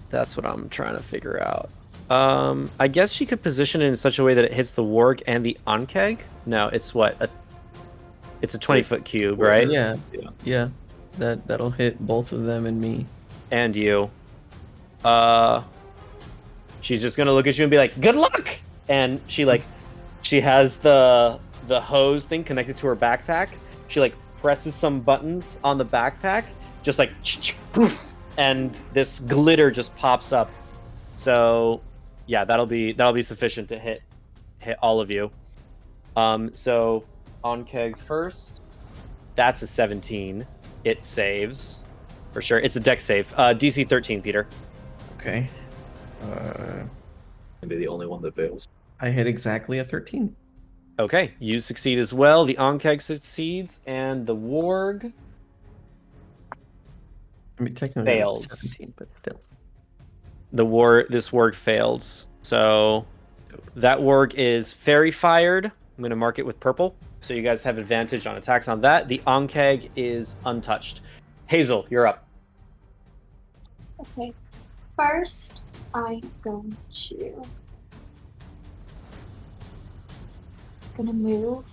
A: That's what I'm trying to figure out. I guess she could position it in such a way that it hits the warg and the onkeg. No, it's what? It's a 20-foot cube, right?
B: Yeah. That'll hit both of them and me.
A: And you. She's just gonna look at you and be like, "Good luck!" And she has the hose thing connected to her backpack. She presses some buttons on the backpack, just poof, and this glitter just pops up. So, yeah, that'll be sufficient to hit all of you. So on Keg first, that's a 17. It saves for sure. It's a dex save. DC 13, Peter.
B: Okay.
D: Can be the only one that fails.
B: I hit exactly a 13.
A: Okay, you succeed as well. The Onkeg succeeds, and the Warg
B: I mean, technically
A: fails.
B: 17, but still.
A: This Warg fails. So that Warg is fairy fired. I'm gonna mark it with purple, so you guys have advantage on attacks on that. The Onkeg is untouched. Hazel, you're up.
C: Okay. First, I'm gonna move.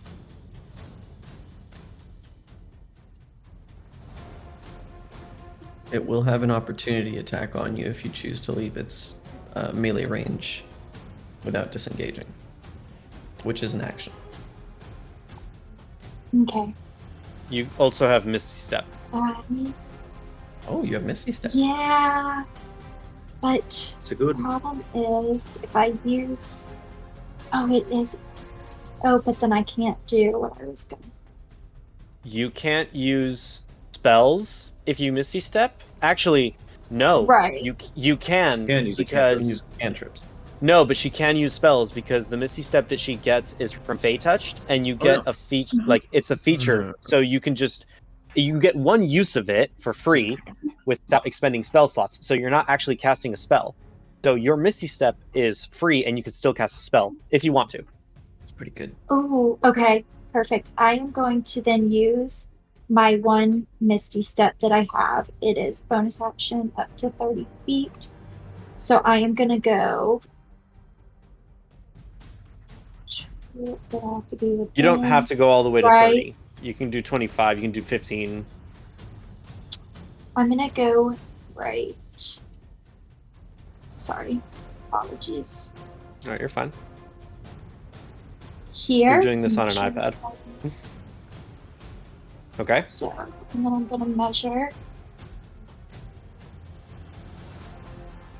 B: It will have an opportunity attack on you if you choose to leave its melee range without disengaging, which is an action.
C: Okay.
A: You also have Misty Step.
B: Oh, you have Misty Step.
C: Yeah, but
D: It's a good
C: the
D: one.
C: problem is if I use. Oh, it is. Oh, but then I can't do what I was going.
A: You can't use spells if you Misty Step. Actually, no.
C: Right.
A: You can
D: use
A: because
B: Use cantrips.
A: no, but she can use spells because the Misty Step that she gets is from Fey Touched, and you get a feature. Like it's a feature, so you can get one use of it for free without expending spell slots. So you're not actually casting a spell. So your Misty Step is free, and you can still cast a spell if you want to.
B: It's pretty good.
C: Oh, okay, perfect. I am going to then use my one Misty Step that I have. It is bonus action up to 30 feet. So I am gonna go. You
A: don't have to go all the way to
C: right.
A: 30. You can do 25. You can do 15.
C: I'm gonna go right. Sorry, apologies.
A: All right, you're fine.
C: Here.
A: You're doing this on an iPad. Okay.
C: So, and then I'm gonna measure.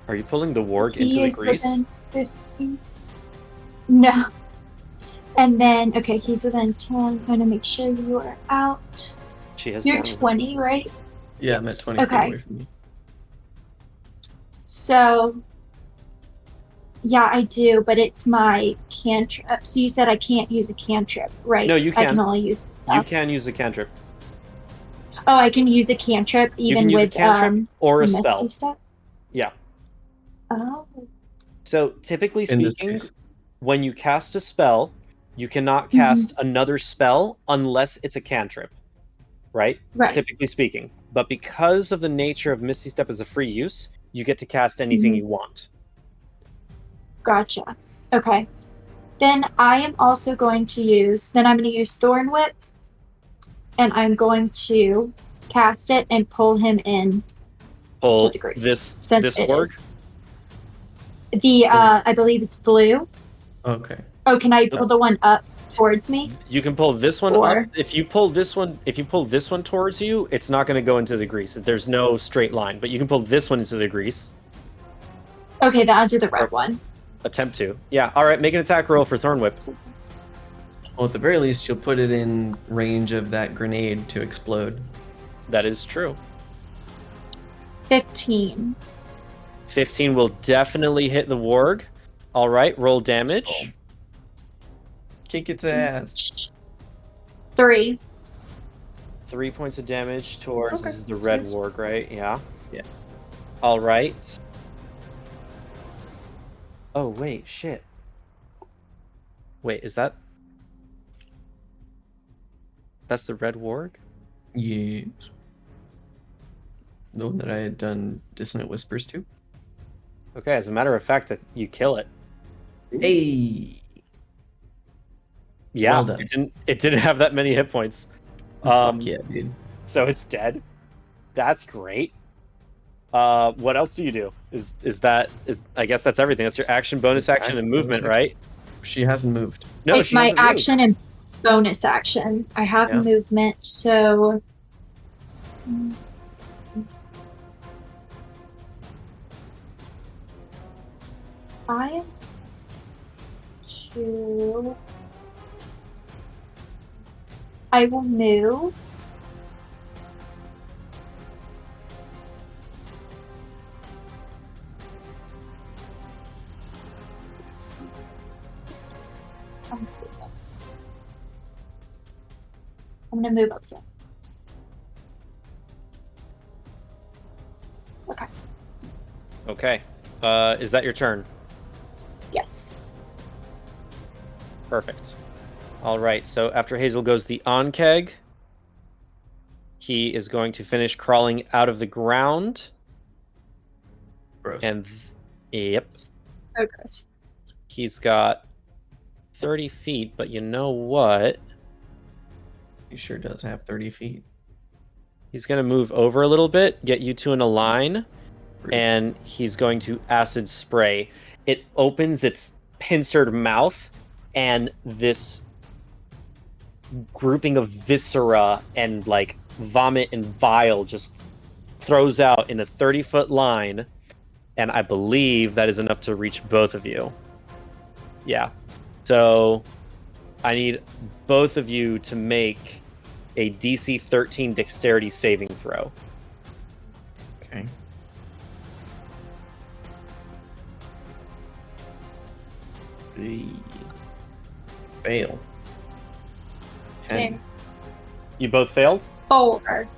A: Are you pulling the Warg
C: He
A: into the
C: is
A: grease?
C: within 15. No. And then, okay, he's within 10. I'm going to make sure you are out.
A: She has.
C: You're 20, right?
B: Yeah, I'm at
C: Yes.
B: 20 feet
C: Okay.
B: away from you.
C: So, yeah, I do, but it's my cantrip. So you said I can't use a cantrip, right?
A: No, you
C: I can
A: can.
C: only use.
A: You can use a cantrip.
C: Oh, I can use a cantrip
A: You
C: even
A: can use
C: with
A: a cantrip or a
C: Misty
A: spell.
C: Step?
A: Yeah.
C: Oh.
A: So typically
B: In this
A: speaking,
B: case.
A: when you cast a spell, you cannot cast another spell unless it's a cantrip, right?
C: Right.
A: Typically speaking. But because of the nature of Misty Step as a free use, you get to cast anything you want.
C: Gotcha. Okay. Then I am also going to use. Then I'm going to use Thorn Whip, and I'm going to cast it and pull him in
A: Pull
C: to the grease.
A: this
C: it
A: Warg.
C: is. The I believe it's blue.
B: Okay.
C: Oh, can I pull the one up towards me?
A: You can pull this one
C: Or-
A: up. If you pull this one towards you, it's not going to go into the grease. There's no straight line, but you can pull this one into the grease.
C: Okay, then I'll do the red one.
A: Attempt to. Yeah. All right. Make an attack roll for Thorn Whip.
B: Well, at the very least, you'll put it in range of that grenade to explode.
A: That is true.
C: 15.
A: 15 will definitely hit the Warg. All right. Roll damage.
B: Cool. Kick its ass.
C: 3.
A: 3 points of damage towards
B: Okay.
A: this is the red Warg, right? Yeah.
B: Yeah.
A: All right. Oh wait, shit. Wait, is that? That's the red Warg?
B: Yes. The one that I had done Dissonant Whispers to.
A: Okay, as a matter of fact, you kill it.
B: Hey.
A: Yeah,
B: Well done.
A: it didn't have that many hit points.
B: Fuck yeah, dude.
A: So it's dead. That's great. What else do you do? I guess that's everything. That's your action, bonus action, and movement, right?
B: She hasn't moved.
A: No,
C: it's
A: she
C: my
A: hasn't moved.
C: action and bonus action. I have
B: Yeah.
C: movement, so I will move. I'm gonna move up here. Okay.
A: Okay. Is that your turn?
C: Yes.
A: Perfect. All right. So after Hazel goes the Onkeg, he is going to finish crawling out of the ground.
B: Gross.
A: And yep.
C: So gross.
A: He's got 30 feet, but you know what?
B: He sure does have 30 feet.
A: He's going to move over a little bit, get you two in a line, and he's going to acid spray. It opens its pincered mouth, and this grouping of viscera and like vomit and bile just throws out in a 30-foot line, and I believe that is enough to reach both of you. Yeah. So I need both of you to make a DC 13 dexterity saving throw.
B: Okay. Fail. 10.
C: Same.
A: You both failed?
C: 4.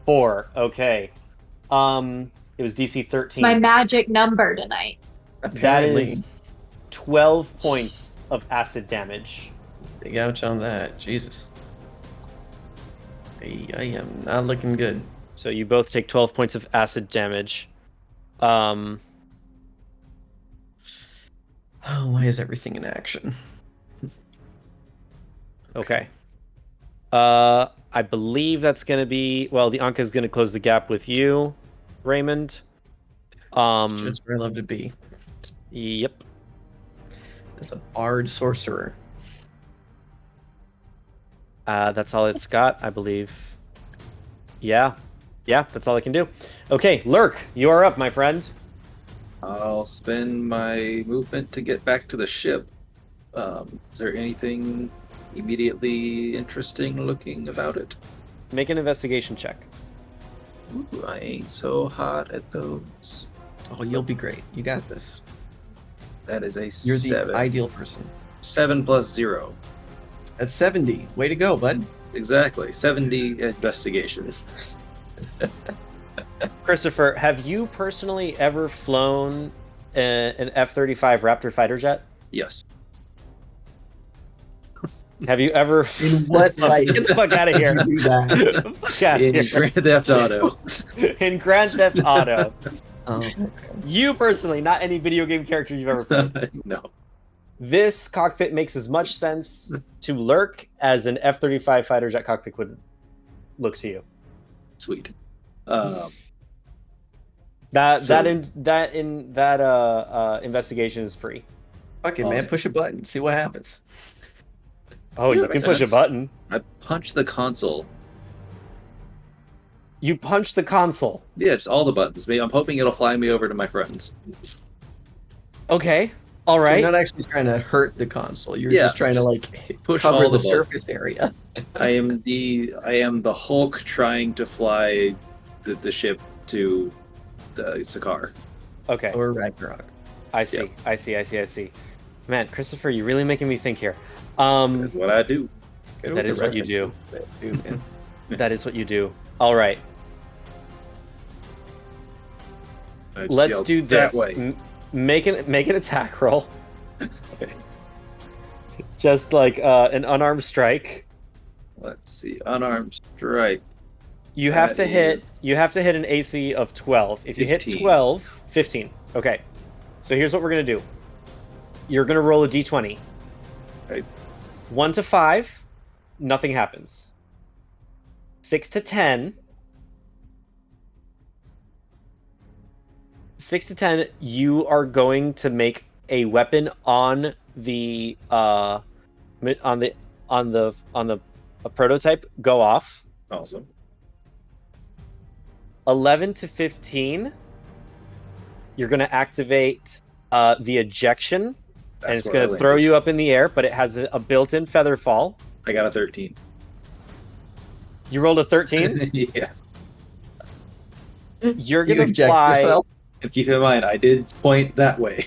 A: 4. Okay. It was DC 13.
C: It's my magic number tonight.
B: Apparently.
A: That is 12 points of acid damage.
B: Big ouch on that. Jesus. I am not looking good.
A: So you both take 12 points of acid damage.
B: Oh, why is everything in action?
A: Okay. I believe that's going to be... Well, the Anka is going to close the gap with you, Raymond.
B: Just where I love to be.
A: Yep.
B: As a bard sorcerer.
A: That's all it's got, I believe. Yeah. Yeah, that's all I can do. Okay, Lurk, you are up, my friend.
D: I'll spend my movement to get back to the ship. Is there anything immediately interesting looking about it?
A: Make an investigation check.
D: Ooh, I ain't so hot at those.
B: Oh, you'll be great. You got this.
D: That is a
B: You're
D: 7.
B: the ideal person.
D: 7 plus 0.
B: That's 70. Way to go, bud.
D: Exactly. 70 investigation.
A: Christopher, have you personally ever flown an F-35 Raptor fighter jet?
D: Yes.
A: Have you ever...
B: In what life?
A: Get the fuck out of here.
B: Did you do that?
A: Fuck out
D: In
A: of here.
D: Grand Theft Auto.
A: In Grand Theft Auto.
B: Oh, okay.
A: You personally, not any video game character you've ever played.
D: No.
A: This cockpit makes as much sense to Lurk as an F-35 fighter jet cockpit would look to you.
D: Sweet.
A: That investigation is free.
B: Fuck it, man. Push a button. See what happens.
A: Oh,
D: Yeah,
A: you
D: that
A: can
D: makes
A: push a
D: sense.
A: button.
D: I punched the console.
A: You punch the console.
D: Yeah, just all the buttons. I'm hoping it'll fly me over to my friends.
A: Okay. All
B: So
A: right.
B: you're not actually trying to hurt the console. You're
D: Yeah,
B: just trying to
D: just
B: like
D: push
B: cover
D: all
B: the
D: the
B: surface area.
D: I am the Hulk trying to fly the ship to Sakaar.
A: Okay.
B: Or Ragnarok.
A: I see.
D: Yeah.
A: I see. Man, Christopher, you're really making me think here.
D: That's what I do.
B: Good
A: That
B: with
A: is
B: the
A: what you do.
B: references, too, man.
A: That is what you do. All right.
D: I just
A: Let's
D: yelled,
A: do this.
D: That way.
A: Make an attack roll.
D: Okay.
A: Just like an unarmed strike.
D: Let's see. Unarmed strike.
A: You have
D: That
A: to hit.
D: is
A: You have to hit an AC of 12. If you hit
D: 15.
A: 12, 15. Okay. So here's what we're gonna do. You're gonna roll a d20.
D: Right.
A: 1 to 5, nothing happens. 6 to 10. 6 to 10, you are going to make a weapon on the a prototype go off.
D: Awesome.
A: 11 to 15, you're going to activate the ejection, and it's going to throw
D: landed.
A: you up in the air, but it has a built-in feather fall.
D: I got a 13.
A: You rolled a 13?
D: Yes.
A: You're going to fly... yourself?
D: And keep in mind, I did point that way.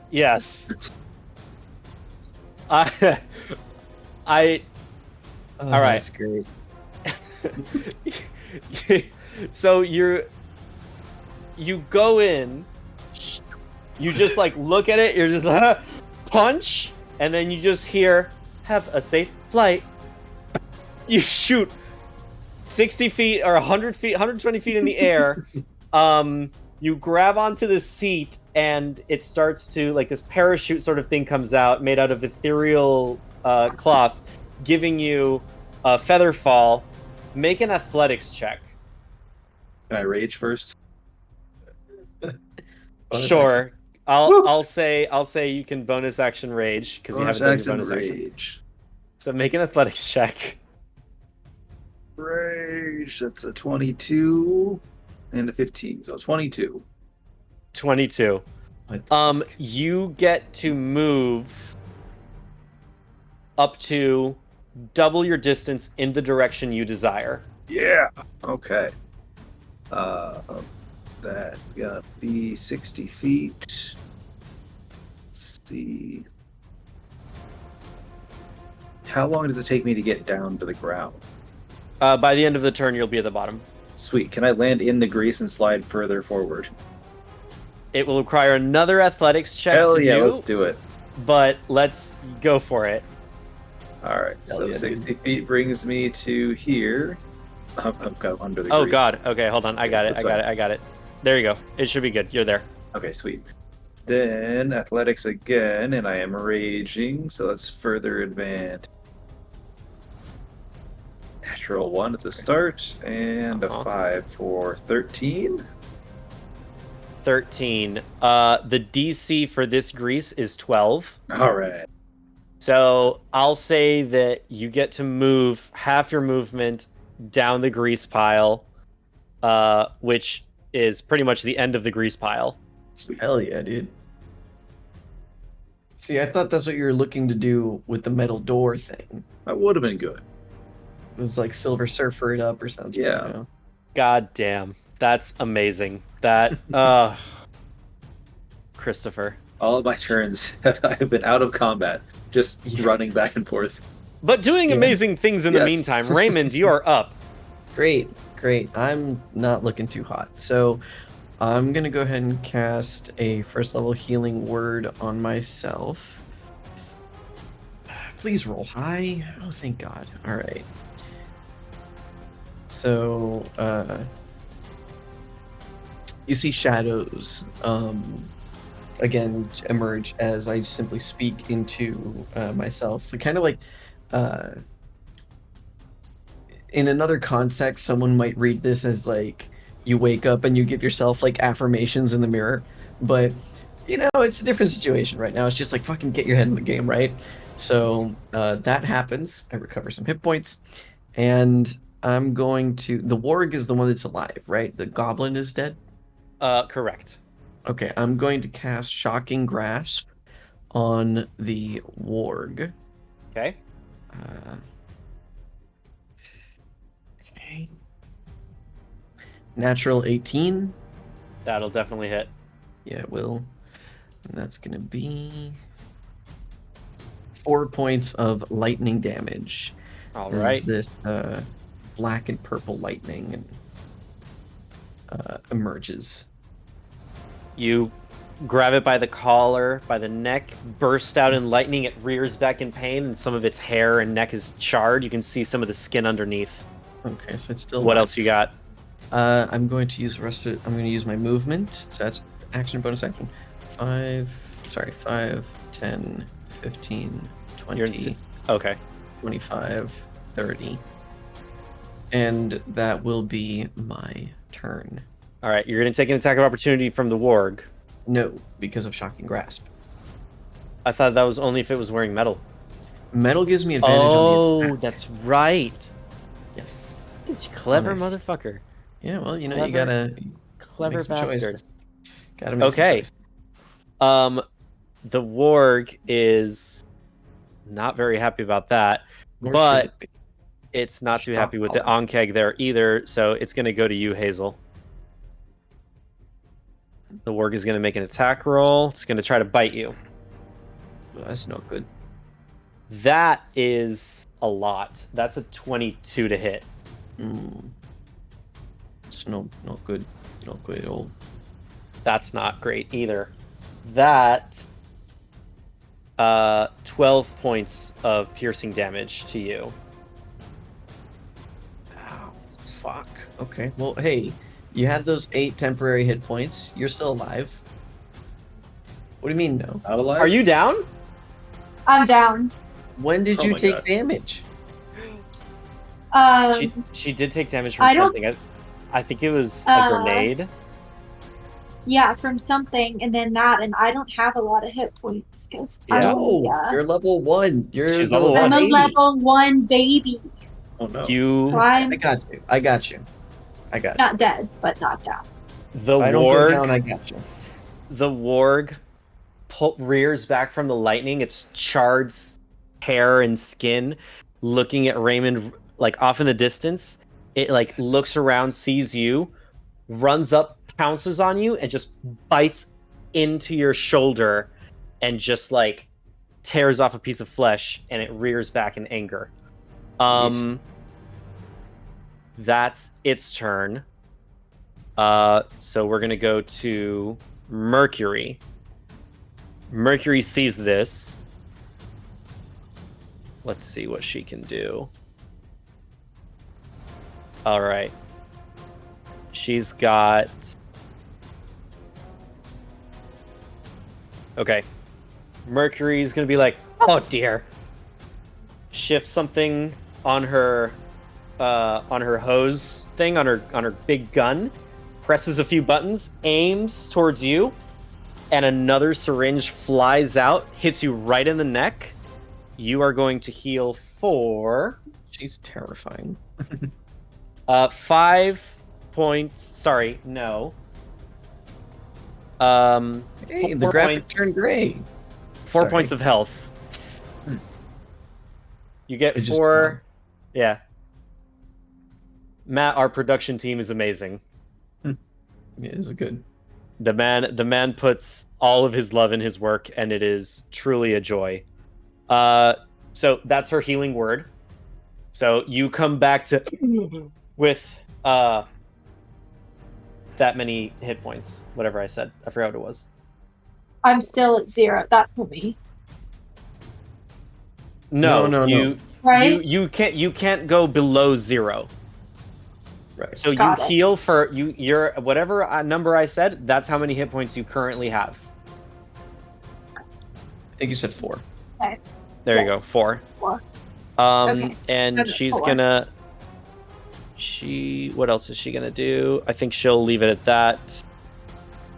A: Yes. All right.
B: That's great.
A: So you go in, you just like look at it, you're just like punch, and then you just hear, "Have a safe flight." You shoot 60 feet or 100 feet, 120 feet in the air. You grab onto the seat, and it starts to, like, this parachute sort of thing comes out, made out of ethereal cloth, giving you a feather fall. Make an athletics check.
D: Can I rage first?
A: Sure. I'll say you can bonus action rage because you haven't done your bonus action. So make an athletics check.
D: Rage. That's a 22 and a 15, so 22.
A: 22. You get to move up to double your distance in the direction you desire.
D: Yeah. Okay. That got be 60 feet. Let's see. How long does it take me to get down to the ground?
A: By the end of the turn, you'll be at the bottom.
D: Sweet. Can I land in the grease and slide further forward?
A: It will require another athletics check
D: to do. Let's do it.
A: But let's go for it.
D: All right. So 60 feet brings me to here. I'm under the grease.
A: Oh, God. Okay, hold on. I got it. There you go. It should be good. You're there.
D: Okay, sweet. Then athletics again, and I am raging, so let's further advance. Natural 1 at the start, and a 5 for 13.
A: 13. The DC for this grease is 12.
D: All right.
A: So I'll say that you get to move half your movement down the grease pile, which is pretty much the end of the grease pile.
B: Sweet. Hell yeah, dude. See, I thought that's what you were looking to do with the metal door thing.
D: That would have been good.
B: It was like Silver Surfer it up or something.
D: Yeah.
B: You know?
A: God damn. That's amazing. That, Christopher.
D: All of my turns I've been out of combat, just running back and forth.
A: But doing amazing things in the meantime. Raymond, you are up.
B: Great. I'm not looking too hot. So I'm going to go ahead and cast a first level healing word on myself. Please roll high. Oh, thank God. All right. So, you see shadows, again, emerge as I simply speak into myself. Kind of like, in another context, someone might read this as like, you wake up and you give yourself like affirmations in the mirror. But, you know, it's a different situation right now. It's just like, fucking get your head in the game, right? So, that happens. I recover some hit points. And I'm going to... The warg is the one that's alive, right? The goblin is dead?
A: Correct. Okay,
B: I'm going to cast Shocking Grasp on the warg.
A: Okay.
B: Okay. Natural 18.
A: That'll definitely hit.
B: Yeah, it will. And that's going to be 4 points of lightning damage.
A: All right.
B: This black and purple lightning emerges.
A: You grab it by the collar, by the neck, burst out in lightning. It rears back in pain, and some of its hair and neck is charred. You can see some of the skin underneath.
B: Okay, so it's still.
A: What else you got?
B: I'm going to use I'm going to use my movement. So that's action, bonus action. 5, 10, 15, 20.
A: Okay.
B: 25, 30. And that will be my turn.
A: All right, you're going to take an attack of opportunity from the warg.
B: No, because of Shocking Grasp.
A: I thought that was only if it was wearing metal.
B: Metal gives me advantage on the attack.
A: That's right.
B: Yes.
A: Clever motherfucker.
B: Yeah, well, you know, you gotta...
A: Clever bastard.
B: Gotta make some choices.
A: The warg is not very happy about that,
B: Nor should
A: but
B: it be.
A: it's not too happy with the
B: Stockpiling.
A: Onkeg there either, so it's going to go to you, Hazel. The warg is going to make an attack roll. It's going to try to bite you.
B: Well, that's not good.
A: That is a lot. That's a 22 to hit.
B: It's not good. Not good at all.
A: That's not great either. That 12 points of piercing damage to you.
B: Ow, fuck. Okay. Well, hey, you had those 8 temporary hit points. You're still alive. What do you mean, no?
D: Not alive?
A: Are you down?
C: I'm down.
B: When did
D: Oh
B: you
D: my
B: take
D: God.
B: damage?
A: She did take damage from
C: I don't-
A: something. I think it was a grenade.
C: Yeah, from something, and then that, and I don't have a lot of hit points because
A: Yeah.
B: You're level 1.
A: She's level
C: I'm a
A: 1.
C: level 1 baby,
D: Oh no.
A: You,
C: so I'm
B: I got you. I got you.
C: not dead, but not down.
A: the
B: If I don't go down,
A: warg,
B: I got you.
A: the warg rears back from the lightning. Its charred hair and skin, looking at Raymond like off in the distance. It like looks around, sees you, runs up, pounces on you, and just bites into your shoulder, and just like tears off a piece of flesh, and it rears back in anger. That's its turn. So we're gonna go to Mercury. Mercury sees this. Let's see what she can do. All right. She's got... Okay. Mercury's gonna be like, oh dear. Shift something on her hose thing, on her big gun, presses a few buttons, aims towards you, and another syringe flies out, hits you right in the neck. You are going to heal for
B: She's terrifying.
A: 5 points. Sorry, no.
B: Hey, the
A: 4
B: graphics
A: points.
B: turned gray.
A: 4
B: Sorry.
A: points of health. You get
B: It just
A: 4. Yeah. Matt, our production team is amazing.
B: Yeah, this is good.
A: The man puts all of his love in his work, and it is truly a joy. So that's her healing word. So you come back to with that many hit points, whatever I said. I forgot what it was.
C: I'm still at 0. That put me
A: No,
B: No.
C: right.
A: you can't go below 0.
B: Right.
A: So
C: Got
A: you
C: it.
A: heal for your whatever number I said. That's how many hit points you currently have.
B: I think you said 4.
A: There you go,
C: Yes.
A: 4.
C: 4.
A: And
C: Okay, so
A: she's
C: 4.
A: gonna. What else is she gonna do? I think she'll leave it at that.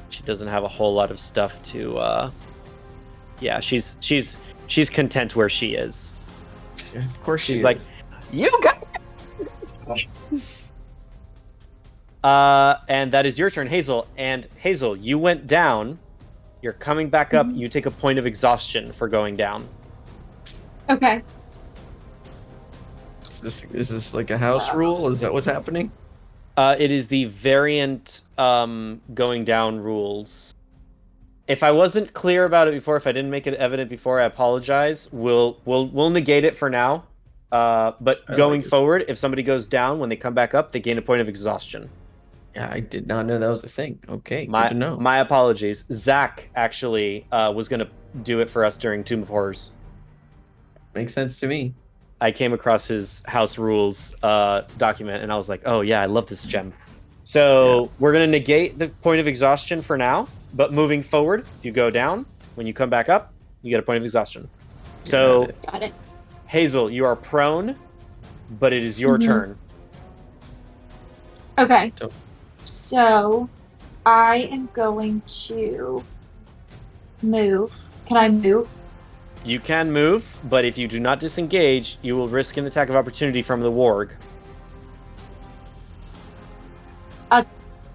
A: She doesn't have a whole lot of stuff to. Yeah, she's content where she is.
B: Of course
A: She's
B: she
A: like,
B: is.
A: you got. And that is your turn, Hazel. And Hazel, you went down. You're coming back up. You take a point of exhaustion for going down.
C: Okay.
B: Is this like a house rule? Is that what's happening?
A: It is the variant going down rules. If I wasn't clear about it before, if I didn't make it evident before, I apologize. We'll negate it for now. But going forward, if somebody goes down, when they come back up, they gain a point of exhaustion.
B: Yeah, I did not know that was a thing. Okay, good
A: My
B: to know.
A: my apologies. Zach actually was gonna do it for us during Tomb of Horrors.
B: Makes sense to me.
A: I came across his house rules document, and I was like, oh yeah, I love this gem. So we're going to negate the point of exhaustion for now, but moving forward, if you go down, when you come back up, you get a point of exhaustion. So,
C: Got it.
A: Hazel, you are prone, but it is your turn.
C: Okay.
B: Dope.
C: So I am going to move. Can I move?
A: You can move, but if you do not disengage, you will risk an attack of opportunity from the warg.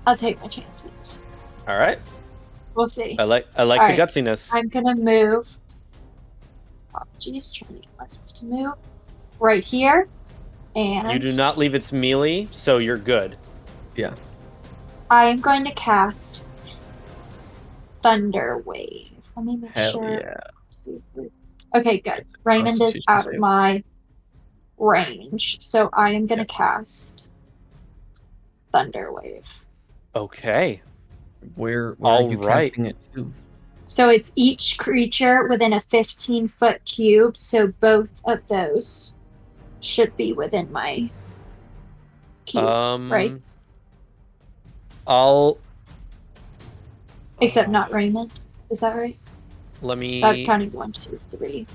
C: I'll take my chances.
A: All right.
C: We'll see.
A: I like the
C: right.
A: gutsiness.
C: I'm gonna move. Apologies, trying to get myself to move right here. And
A: you do not leave its melee, so you're good.
B: Yeah.
C: I am going to cast Thunder Wave. Let me make
B: Hell
C: sure.
B: yeah.
C: Okay, good. Raymond is out of
B: save.
C: my range, so I am going to cast Thunder Wave.
A: Okay.
B: Where are you casting it to?
C: So it's each creature within a 15-foot cube, so both of those should be within my cube, right? Except not Raymond. Is that right?
A: Let me...
C: So I was counting 1, 2, 3.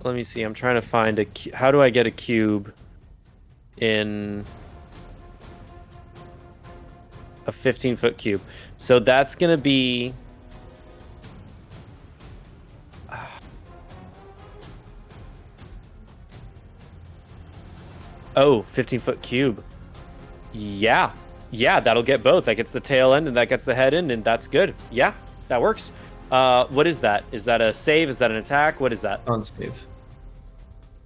A: Let me see. I'm trying to find a... How do I get a cube in... a 15-foot cube? So that's going to be... Oh, 15-foot cube. Yeah. Yeah, that'll get both. That gets the tail end and that gets the head end, and that's good. Yeah, that works. What is that? Is that a save? Is that an attack? What is that?
B: On save.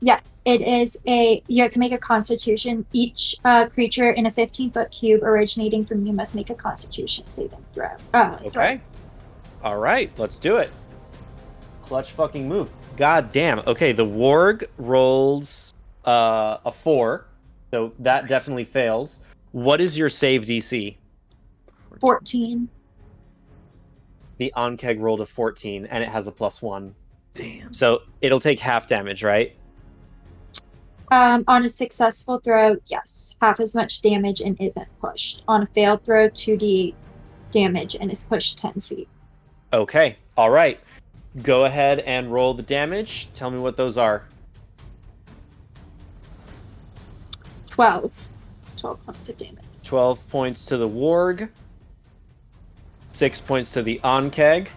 C: Yeah, it is a... You have to make a constitution. Each creature in a 15-foot cube originating from you must make a constitution saving throw.
A: Okay. All right, let's do it. Clutch fucking move. God damn. Okay, the warg rolls a 4, so that definitely fails. What is your save DC?
C: 14.
A: The Onkeg rolled a 14, and it has a +1.
B: Damn.
A: So it'll take half damage, right?
C: On a successful throw, yes, half as much damage and isn't pushed. On a failed throw, 2d damage and is pushed 10 feet.
A: Okay, all right. Go ahead and roll the damage. Tell me what those are.
C: 12 points of damage.
A: 12 points to the warg. 6 points to the Onkeg.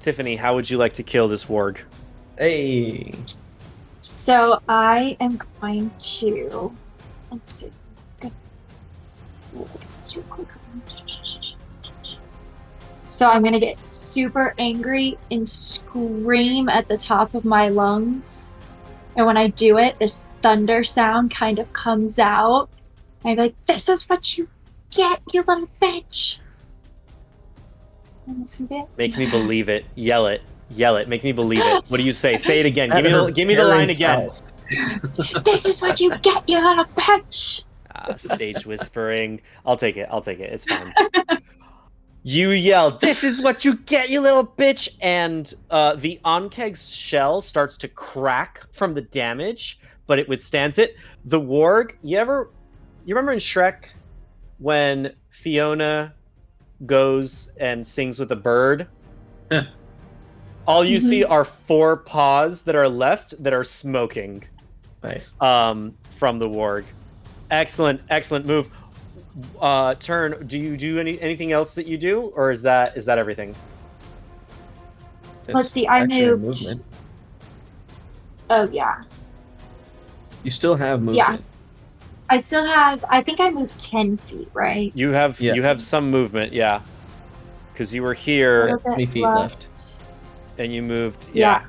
A: Tiffany, how would you like to kill this warg?
B: Hey.
C: So I am going to... Let's see. This real quick. So I'm going to get super angry and scream at the top of my lungs. And when I do it, this thunder sound kind of comes out. And I'm like, this is what you get, you little bitch.
A: Make me believe it. Yell it. Yell it. Make me believe it. What do you say? Say it again. Give me the line again.
C: This is what you get, you little bitch.
A: Stage whispering. I'll take it. It's fine. You yell, "This is what you get, you little bitch!" And the Onkeg's shell starts to crack from the damage, but it withstands it. The warg, you remember in Shrek when Fiona goes and sings with a bird? All you see are 4 paws that are left that are smoking.
B: Nice.
A: From the warg. Excellent move. Turn. Do you do anything else that you do, or is that everything?
C: Let's see. I moved.
B: Movement.
C: Oh yeah.
B: You still have movement.
C: Yeah. I still have. I think I moved 10 feet, right?
A: You have.
B: Yes.
A: You have some movement, yeah. Because you were here.
B: 20 feet left.
A: And you moved. Yeah.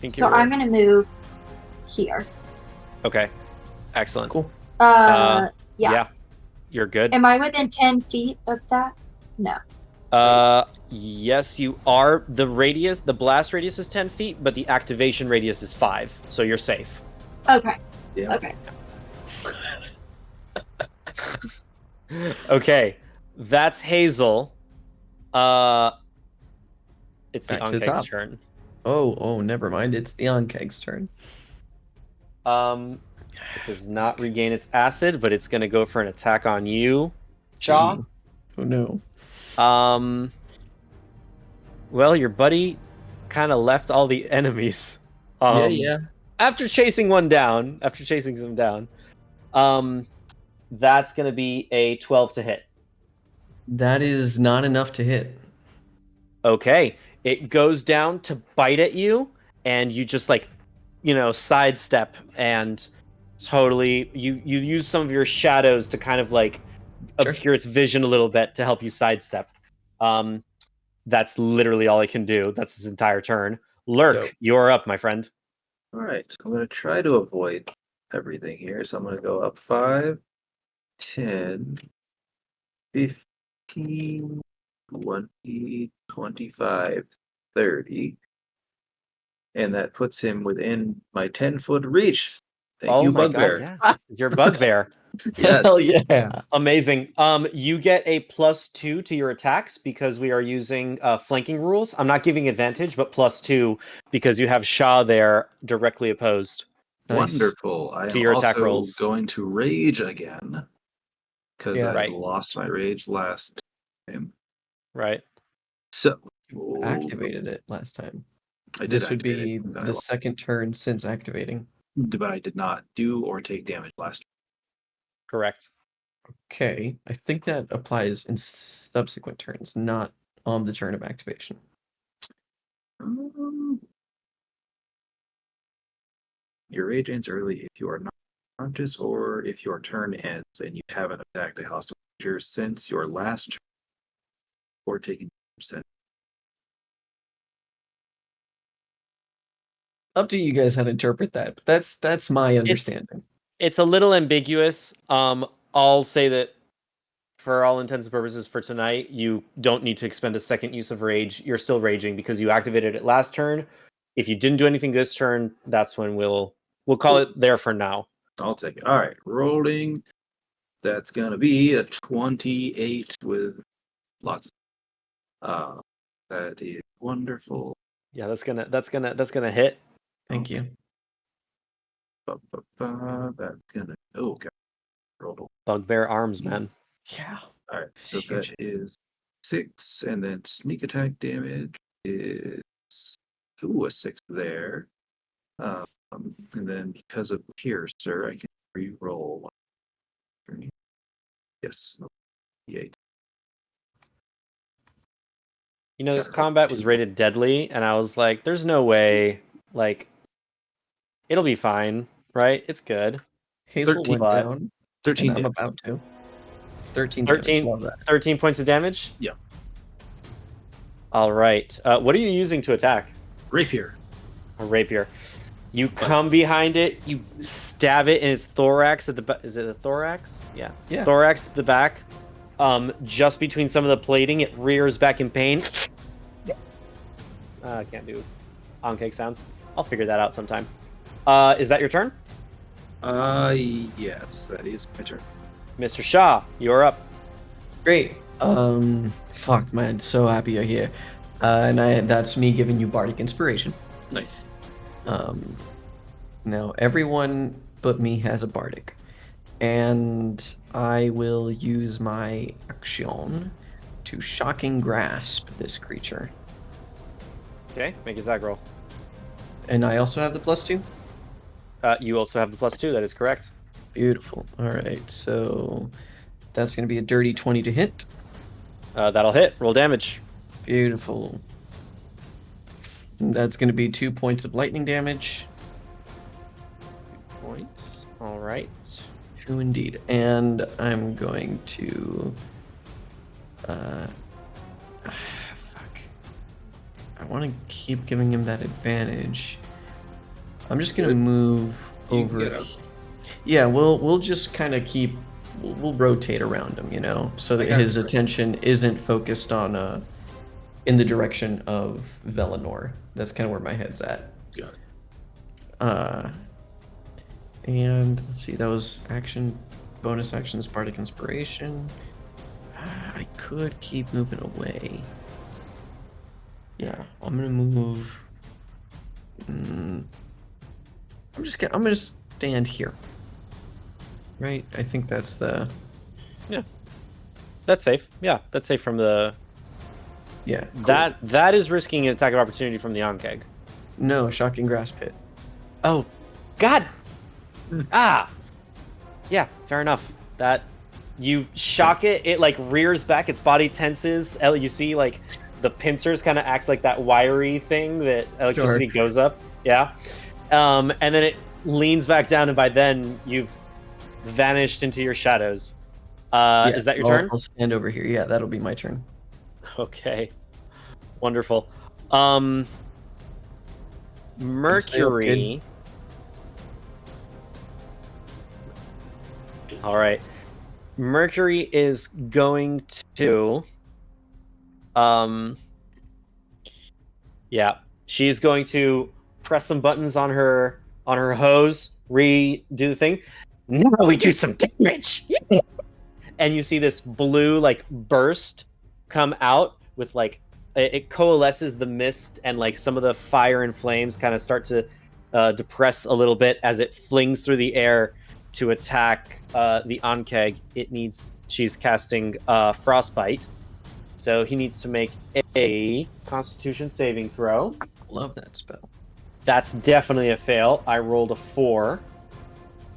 C: So I'm gonna move here.
A: Okay. Excellent.
B: Cool.
C: Yeah.
A: You're good.
C: Am I within 10 feet of that? No.
A: Yes, you are. The blast radius is 10 feet, but the activation radius is 5, so you're safe.
C: Okay.
D: Yeah.
C: Okay.
A: Okay. That's Hazel. It's the
B: Back to the
A: Onkeg's
B: top.
A: turn.
B: Oh, never mind. It's the Onkeg's turn.
A: It does not regain its acid, but it's going to go for an attack on you, Shaw.
B: Oh no.
A: Well, your buddy kind of left all the enemies.
B: Yeah.
A: After chasing some down, that's going to be a 12 to hit.
B: That is not enough to hit.
A: Okay. It goes down to bite at you, and you just sidestep and totally you use some of your shadows to kind of obscure its vision a little bit to help you sidestep. That's literally all it can do. That's its entire turn. Lurk, you're up, my friend.
D: All right, I'm going to try to avoid everything here. So I'm going to go up 5, 10, 15, 20, 25, 30. And that puts him within my 10-foot reach. Thank you, Bugbear.
A: Yeah. You're Bugbear.
D: Yes.
B: Hell yeah.
A: Amazing. You get a +2 to your attacks because we are using flanking rules. I'm not giving advantage, but +2 because you have Shah there directly opposed.
B: Nice.
D: Wonderful. I
A: to
D: am
A: your attack
D: also
A: rolls.
D: going to rage again because I lost my rage last time.
A: Right.
D: So
B: Activated it last time.
D: This
B: would be the second turn since activating.
D: But I did not do or take damage last turn.
A: Correct.
B: Okay, I think that applies in subsequent turns, not on the turn of activation.
D: Your rage ends early if you are not conscious or if your turn ends and you haven't attacked a hostile creature since your last turn or taken damage.
B: Up to you guys how to interpret that, but that's my understanding.
A: It's a little ambiguous. I'll say that for all intents and purposes for tonight, you don't need to expend a second use of rage. You're still raging because you activated it last turn. If you didn't do anything this turn, that's when we'll call it there for now.
D: I'll take it. All right, rolling. That's gonna be a 28 with lots. That is wonderful.
A: Yeah, that's gonna hit.
B: Thank you.
D: That's gonna God.
A: Bugbear arms, man.
B: Yeah.
D: All right, so that is 6, and then sneak attack damage is a 6 there. And then because of Piercer, I can re-roll. Yes, 8.
A: You know, this combat was rated deadly, and I was like, "There's no way. Like, it'll be fine, right? It's good."
B: Hazel went down.
D: 13
B: and I'm
D: damage.
B: about to. 13 damage. Love that.
A: 13 points of damage?
D: Yeah.
A: All right. What are you using to attack?
D: Rapier.
A: A rapier. You come behind it, you stab it in its thorax at the back. Is it a thorax? Yeah. Thorax at the back. Just between some of the plating, it rears back in pain. I can't do on-cake sounds. I'll figure that out sometime. Is that your turn?
D: Yes, that is my turn.
A: Mr. Shah, you're up.
B: Great. Fuck, man, so happy you're here. And that's me giving you bardic inspiration.
D: Nice.
B: Now everyone but me has a bardic, and I will use my action to shocking grasp this creature.
A: Okay, make his attack roll.
B: And I also have the +2?
A: You also have the +2, that is correct.
B: Beautiful. All right, so that's going to be a dirty 20 to hit.
A: That'll hit. Roll damage.
B: Beautiful. That's going to be 2 points of lightning damage.
A: 2 points. All right.
B: 2 indeed. And I'm going to... fuck. I want to keep giving him that advantage. I'm just going to move over... Yeah, we'll just kind of keep... We'll rotate around him, you know, so that his attention isn't focused on... in the direction of Velinor. That's kind of where my head's at.
D: Got
B: it. And let's see, that was action, bonus actions, bardic inspiration. I could keep moving away. Yeah, I'm gonna move. I'm gonna stand here. Right? I think that's the.
A: Yeah. That's safe. Yeah, that's safe from the.
B: Yeah. Cool.
A: That is risking an attack of opportunity from the Onkeg.
B: No, shocking grasp hit.
A: Oh, God. Yeah, fair enough. That you shock it, it like rears back, its body tenses. You see like the pincers kind of act like that wiry thing that electricity goes up. Yeah. And then it leans back down, and by then you've vanished into your shadows. Is that your turn?
B: I'll stand over here. Yeah, that'll be my turn.
A: Okay. Wonderful. Mercury. All right. Mercury is going to yeah, she's going to press some buttons on her hose, redo the thing. Now we do some damage. And you see this blue like burst come out with like it coalesces the mist, and like some of the fire and flames kind of start to depress a little bit as it flings through the air to attack the Ankeg. She's casting Frostbite, so he needs to make a Constitution saving throw.
B: Love that spell.
A: That's definitely a fail. I rolled a 4.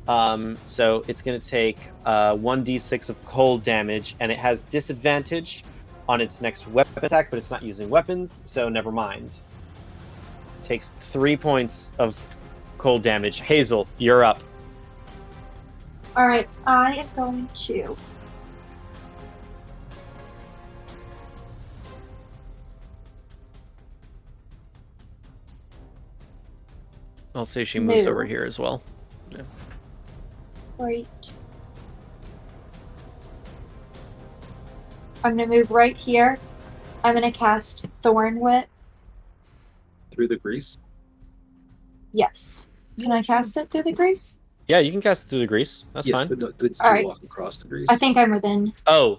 A: So it's going to take 1d6 of cold damage, and it has disadvantage on its next weapon attack, but it's not using weapons, so never mind. It takes 3 points of cold damage. Hazel, you're up.
C: All right, I am going to.
A: I'll say she moves over here as well. Yeah.
C: Right. I'm going to move right here. I'm going to cast Thorn Whip.
D: Through the grease?
C: Yes. Can I cast it through the grease?
A: Yeah, you can cast it through the grease. That's fine.
D: But did
C: All
D: you
C: right.
D: walk across the grease?
C: I think I'm within
A: Oh.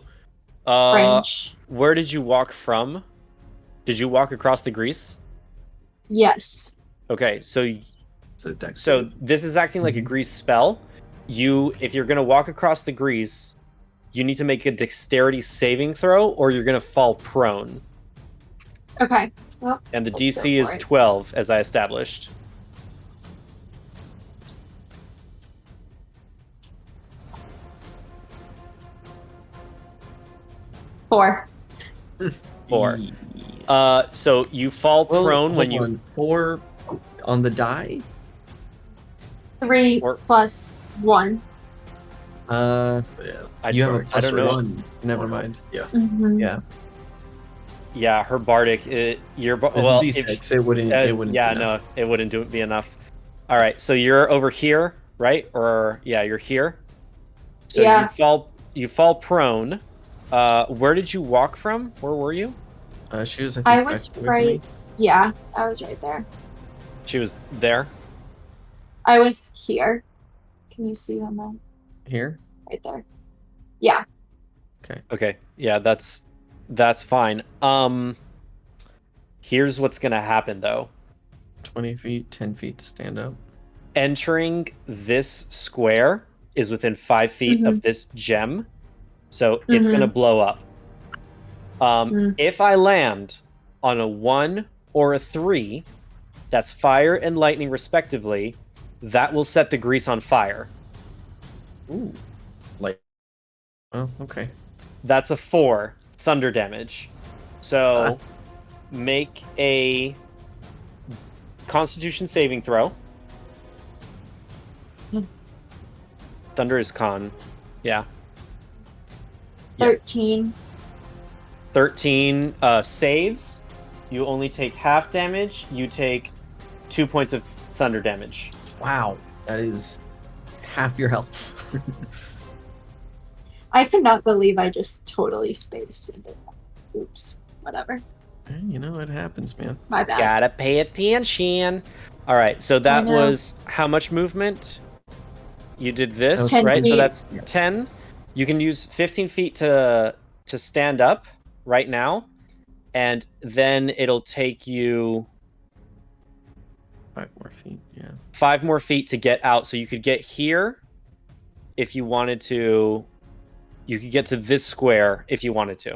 C: range.
A: Where did you walk from? Did you walk across the grease?
C: Yes.
A: Okay, so
D: So
A: this is acting like a grease spell. If you're going to walk across the grease, you need to make a dexterity saving throw, or you're going to fall prone.
C: Okay. Well,
A: And the
C: let's
A: DC
C: go
A: is
C: for it.
A: 12, as I established.
C: Four.
A: 4. So you fall prone when you...
B: On 4 on the die?
C: 3 plus 1.
D: yeah.
B: You have a
A: I
B: plus
A: don't know.
B: 1. Never mind.
D: Yeah.
C: Mm-hmm.
B: Yeah.
A: Yeah, her bardic...
B: It's a D6. It wouldn't. It wouldn't.
A: Yeah,
B: be
A: no,
B: enough.
A: it wouldn't be enough. All right, so you're over here, right? Or yeah, you're here. So
C: Yeah.
A: you fall prone. Where did you walk from? Where were you?
B: She was. I
C: I
B: think,
C: was
B: 5 away from me.
C: right. Yeah, I was right there.
A: She was there.
C: I was here. Can you see on that?
B: Here.
C: Right there. Yeah.
A: Okay. Yeah, that's fine. Here's what's gonna happen though.
B: 20 feet, 10 feet to stand up.
A: Entering this square is within 5 feet of this gem, so it's gonna blow up. If I land on a 1 or a 3, that's fire and lightning respectively, that will set the grease on fire.
B: Ooh. Like. Oh, okay.
A: That's a 4 thunder damage. So make a Constitution saving throw. Thunder is con. Yeah.
C: 13.
A: 13 saves. You only take half damage. You take 2 points of thunder damage.
B: Wow, that is half your health.
C: I cannot believe I just totally spaced into that. Oops. Whatever.
B: You know, it happens, man.
C: My bad.
A: Gotta pay attention. All right, so that
C: know.
A: was how much movement? You did this,
C: 10
A: right? So
C: feet.
A: that's
B: Yeah.
A: 10. You can use 15 feet to stand up right now, and then it'll take you
B: 5 more feet, yeah.
A: 5 more feet to get out. So you could get here if you wanted to. You could get to this square if you wanted to.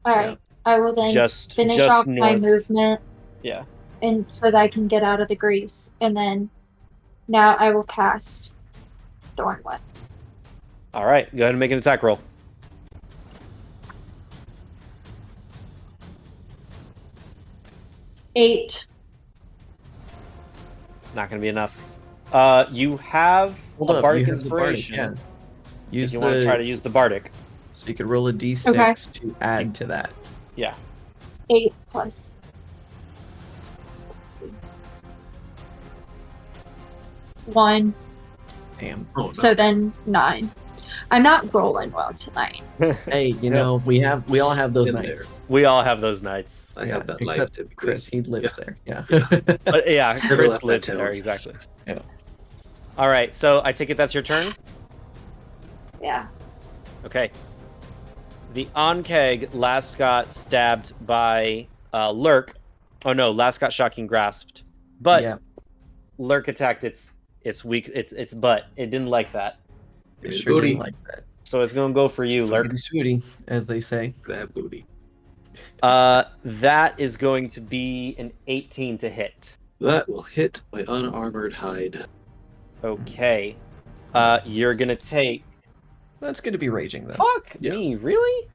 C: All right. I will then
A: Just
C: finish
A: just
C: off
A: north.
C: my movement,
A: Yeah.
C: and so that I can get out of the grease. And then now I will cast Thorn Whip.
A: All right. Go ahead and make an attack roll.
C: Eight.
A: Not going to be enough. You have
B: Hold
A: a
B: up,
A: bardic
B: you have the bardic,
A: inspiration.
B: yeah.
A: if you want to try to use the bardic.
B: So you could roll a d6 to add to that.
A: Yeah.
C: 8 plus. Let's see. 1.
B: Damn.
D: Oh, no.
C: So then 9. I'm not rolling well tonight.
B: Hey, you know, we all have those
D: Been
B: nights.
D: there.
A: We all have those nights.
D: I have that life
B: except
D: typically.
B: Chris, he lives there. Yeah.
A: But yeah,
D: Never
A: Chris
D: left that
A: lives
D: town.
A: there, exactly.
B: Yeah.
A: All right, so I take it that's your turn?
C: Yeah.
A: Okay. The Onkeg last got stabbed by Lurk. Oh no, last got shocking grasped. But
B: yeah.
A: Lurk attacked its weak its butt. It didn't like that.
B: It sure
D: Booty.
B: didn't like that.
A: So it's gonna go for you, Lurk.
B: Sweetie, as they say.
D: That booty.
A: That is going to be an 18 to hit.
D: That will hit my unarmored hide.
A: Okay. You're gonna take
B: That's going to be raging, though.
A: Fuck me, really?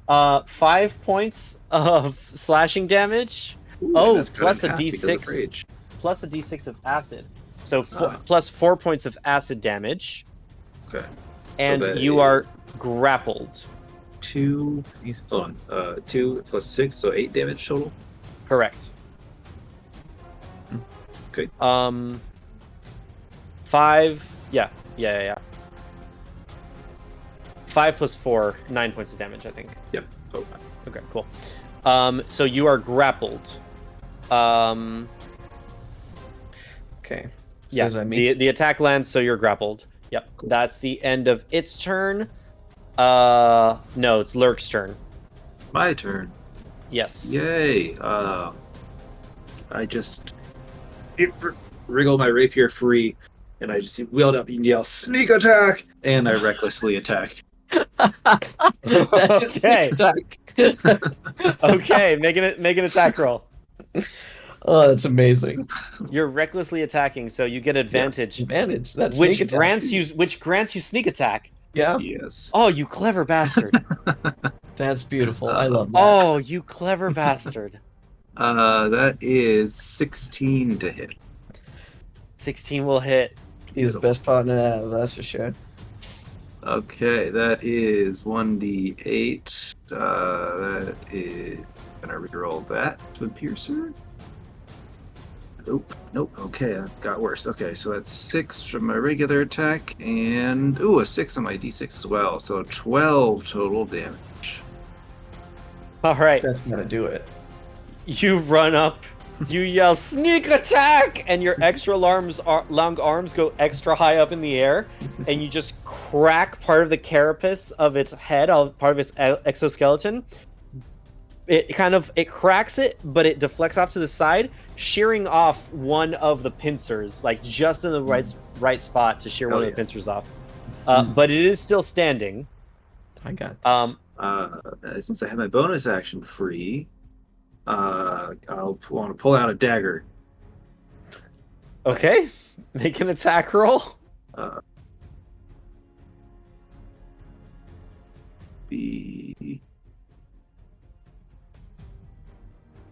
A: 5 points of slashing damage.
D: Ooh,
A: Oh,
D: that's cut
A: plus
D: in
A: a
D: half because of
A: D6.
D: rage.
A: Plus a d6 of acid. So
D: Ah.
A: plus 4 points of acid damage.
D: Okay.
A: And
D: that
A: you are grappled.
D: 2.
B: Jesus.
D: Hold on. 2 plus 6, so 8 damage total.
A: Correct.
D: Okay.
A: 5. Yeah. 5 plus 4, 9 points of damage, I think.
D: Yep. Oh,
A: Okay, cool. So you are grappled.
B: Okay.
A: Yeah,
B: Says I mean,
A: the attack lands, so you're grappled. Yep, cool. That's the end of its turn. No, it's Lurk's turn.
D: my turn.
A: Yes.
D: Yay. I just wriggle my rapier free, and I just wheeled up and yell, "Sneak attack!" And I recklessly attacked.
A: Okay. Okay, make an attack roll.
B: Oh, that's amazing.
A: You're recklessly attacking, so you get advantage.
B: Yes, advantage. That's
A: Which
B: sneak attack.
A: grants you sneak attack.
B: Yeah.
D: Yes.
A: Oh, you clever bastard.
B: That's beautiful. I love that.
A: Oh, you clever bastard.
D: That is 16 to hit.
A: 16 will hit.
B: He's the best partner to have, that's for sure.
D: Okay, that is 1d8. That is gonna reroll that to a piercer. Nope. Okay, that got worse. Okay, so that's 6 from my regular attack, and a 6 on my d6 as well. So 12 total damage.
A: All right.
B: That's gonna do it.
A: You run up, you yell sneak attack, and your extra long arms go extra high up in the air, and you just crack part of the carapace of its head, part of its exoskeleton. It cracks it, but it deflects off to the side, shearing off one of the pincers, like just in the right spot to shear one of the pincers off. But it is still standing.
B: I got this.
D: Since I have my bonus action free, I'll want to pull out a dagger.
A: Okay, make an attack roll.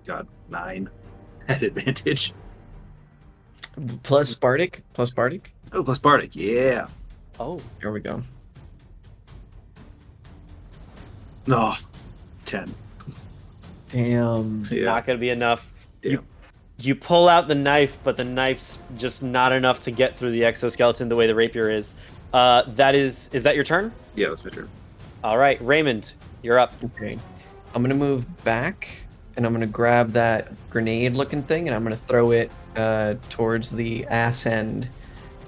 D: Got 9 at advantage.
B: Plus Bardic?
D: Oh, plus Bardic, yeah.
A: Oh,
B: Here we go.
D: No, 10.
B: Damn.
D: Yeah.
A: not gonna be enough.
D: Yeah.
A: You pull out the knife, but the knife's just not enough to get through the exoskeleton the way the rapier is. Is that your turn?
D: Yeah, that's my turn.
A: All right, Raymond, you're up.
B: Okay. I'm gonna move back, and I'm gonna grab that grenade-looking thing, and I'm gonna throw it towards the ass end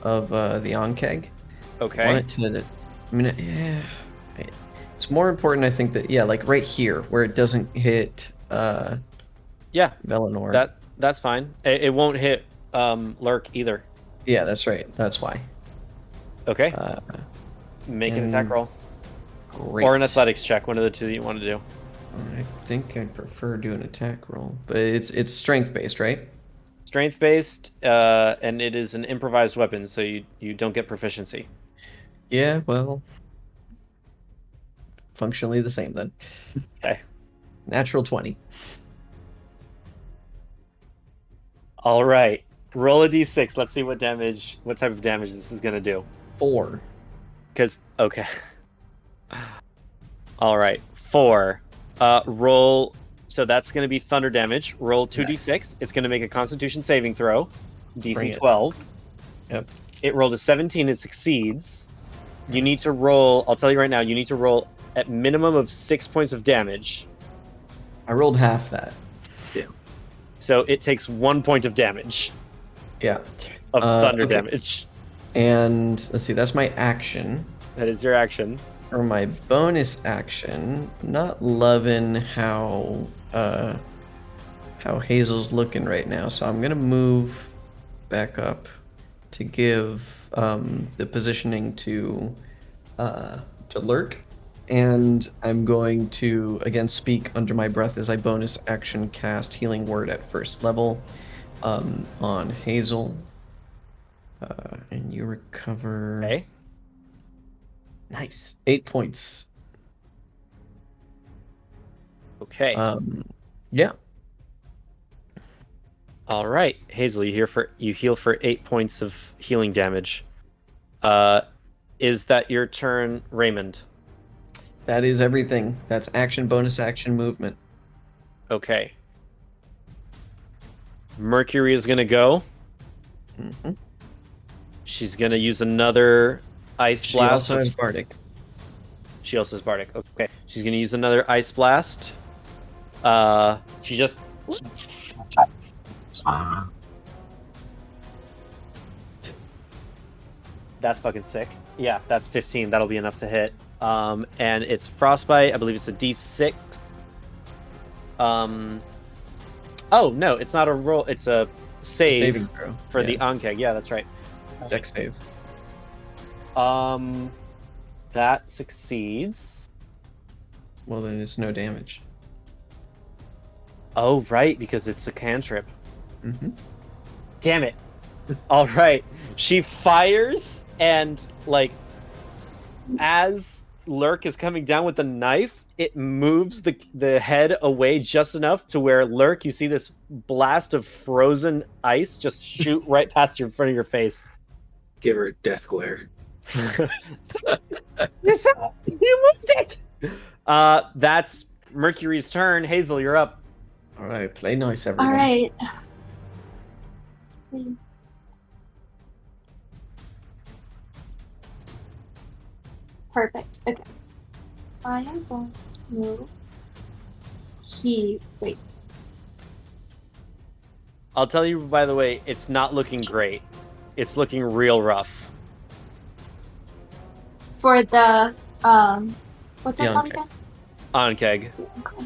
B: of the Onkeg.
A: Okay.
B: Want it to, it's more important, I think, that like right here where it doesn't hit
A: Yeah,
B: Velinor.
A: that's fine. It won't hit Lurk either.
B: Yeah, that's right. That's why.
A: Okay. Make an attack roll
B: Great.
A: or an athletics check, one of the two that you want to do.
B: I think I'd prefer do an attack roll, but it's strength based, right?
A: Strength based, and it is an improvised weapon, so you don't get proficiency.
B: Yeah, well, functionally the same then.
A: Okay.
B: Natural 20.
A: All right. Roll a d6. Let's see what type of damage this is gonna do.
B: 4.
A: Because, okay. All right, 4. Roll. So that's going to be thunder damage. Roll 2d6. It's going to make a Constitution saving throw. DC 12.
B: Yep.
A: It rolled a 17. It succeeds. You need to roll. I'll tell you right now. You need to roll at minimum of 6 points of damage.
B: I rolled half that.
D: Yeah.
A: So it takes 1 point of damage.
B: Yeah.
A: Of thunder damage.
B: And let's see. That's my action.
A: That is your action.
B: For my bonus action, not loving how Hazel's looking right now, so I'm gonna move back up to give the positioning to Lurk, and I'm going to again speak under my breath as I bonus action cast Healing Word at first level on Hazel, and you recover.
A: Okay.
B: Nice. 8 points.
A: Okay.
B: Yeah.
A: All right, Hazel, you heal for 8 points of healing damage. Is that your turn, Raymond?
B: That is everything. That's action, bonus action, movement.
A: Okay. Mercury is gonna go.
B: Mm-hmm.
A: She's gonna use another ice blast.
B: She also has Bardic.
A: She also has Bardic. Okay. She's gonna use another ice blast. She just. That's fucking sick. Yeah, that's 15. That'll be enough to hit. And it's frostbite. I believe it's a D6. Oh no, it's not a roll. It's a save
B: throw
A: for the Ankeg. Yeah, that's right.
B: Dex save.
A: That succeeds.
B: Well, then it's no damage.
A: Oh right, because it's a cantrip.
B: Mm-hmm.
A: Damn it. All right. She fires, and like as Lurk is coming down with the knife, it moves the head away just enough to where Lurk, you see this blast of frozen ice just shoot right past your front of your face.
D: Give her a death glare.
A: You moved it. That's Mercury's turn. Hazel, you're up.
B: All right, play nice, everyone.
C: All right. Perfect. Okay. I am going to move. Wait.
A: I'll tell you, by the way, it's not looking great. It's looking real rough.
C: For the what's that called again?
A: Ankeg.
C: Okay.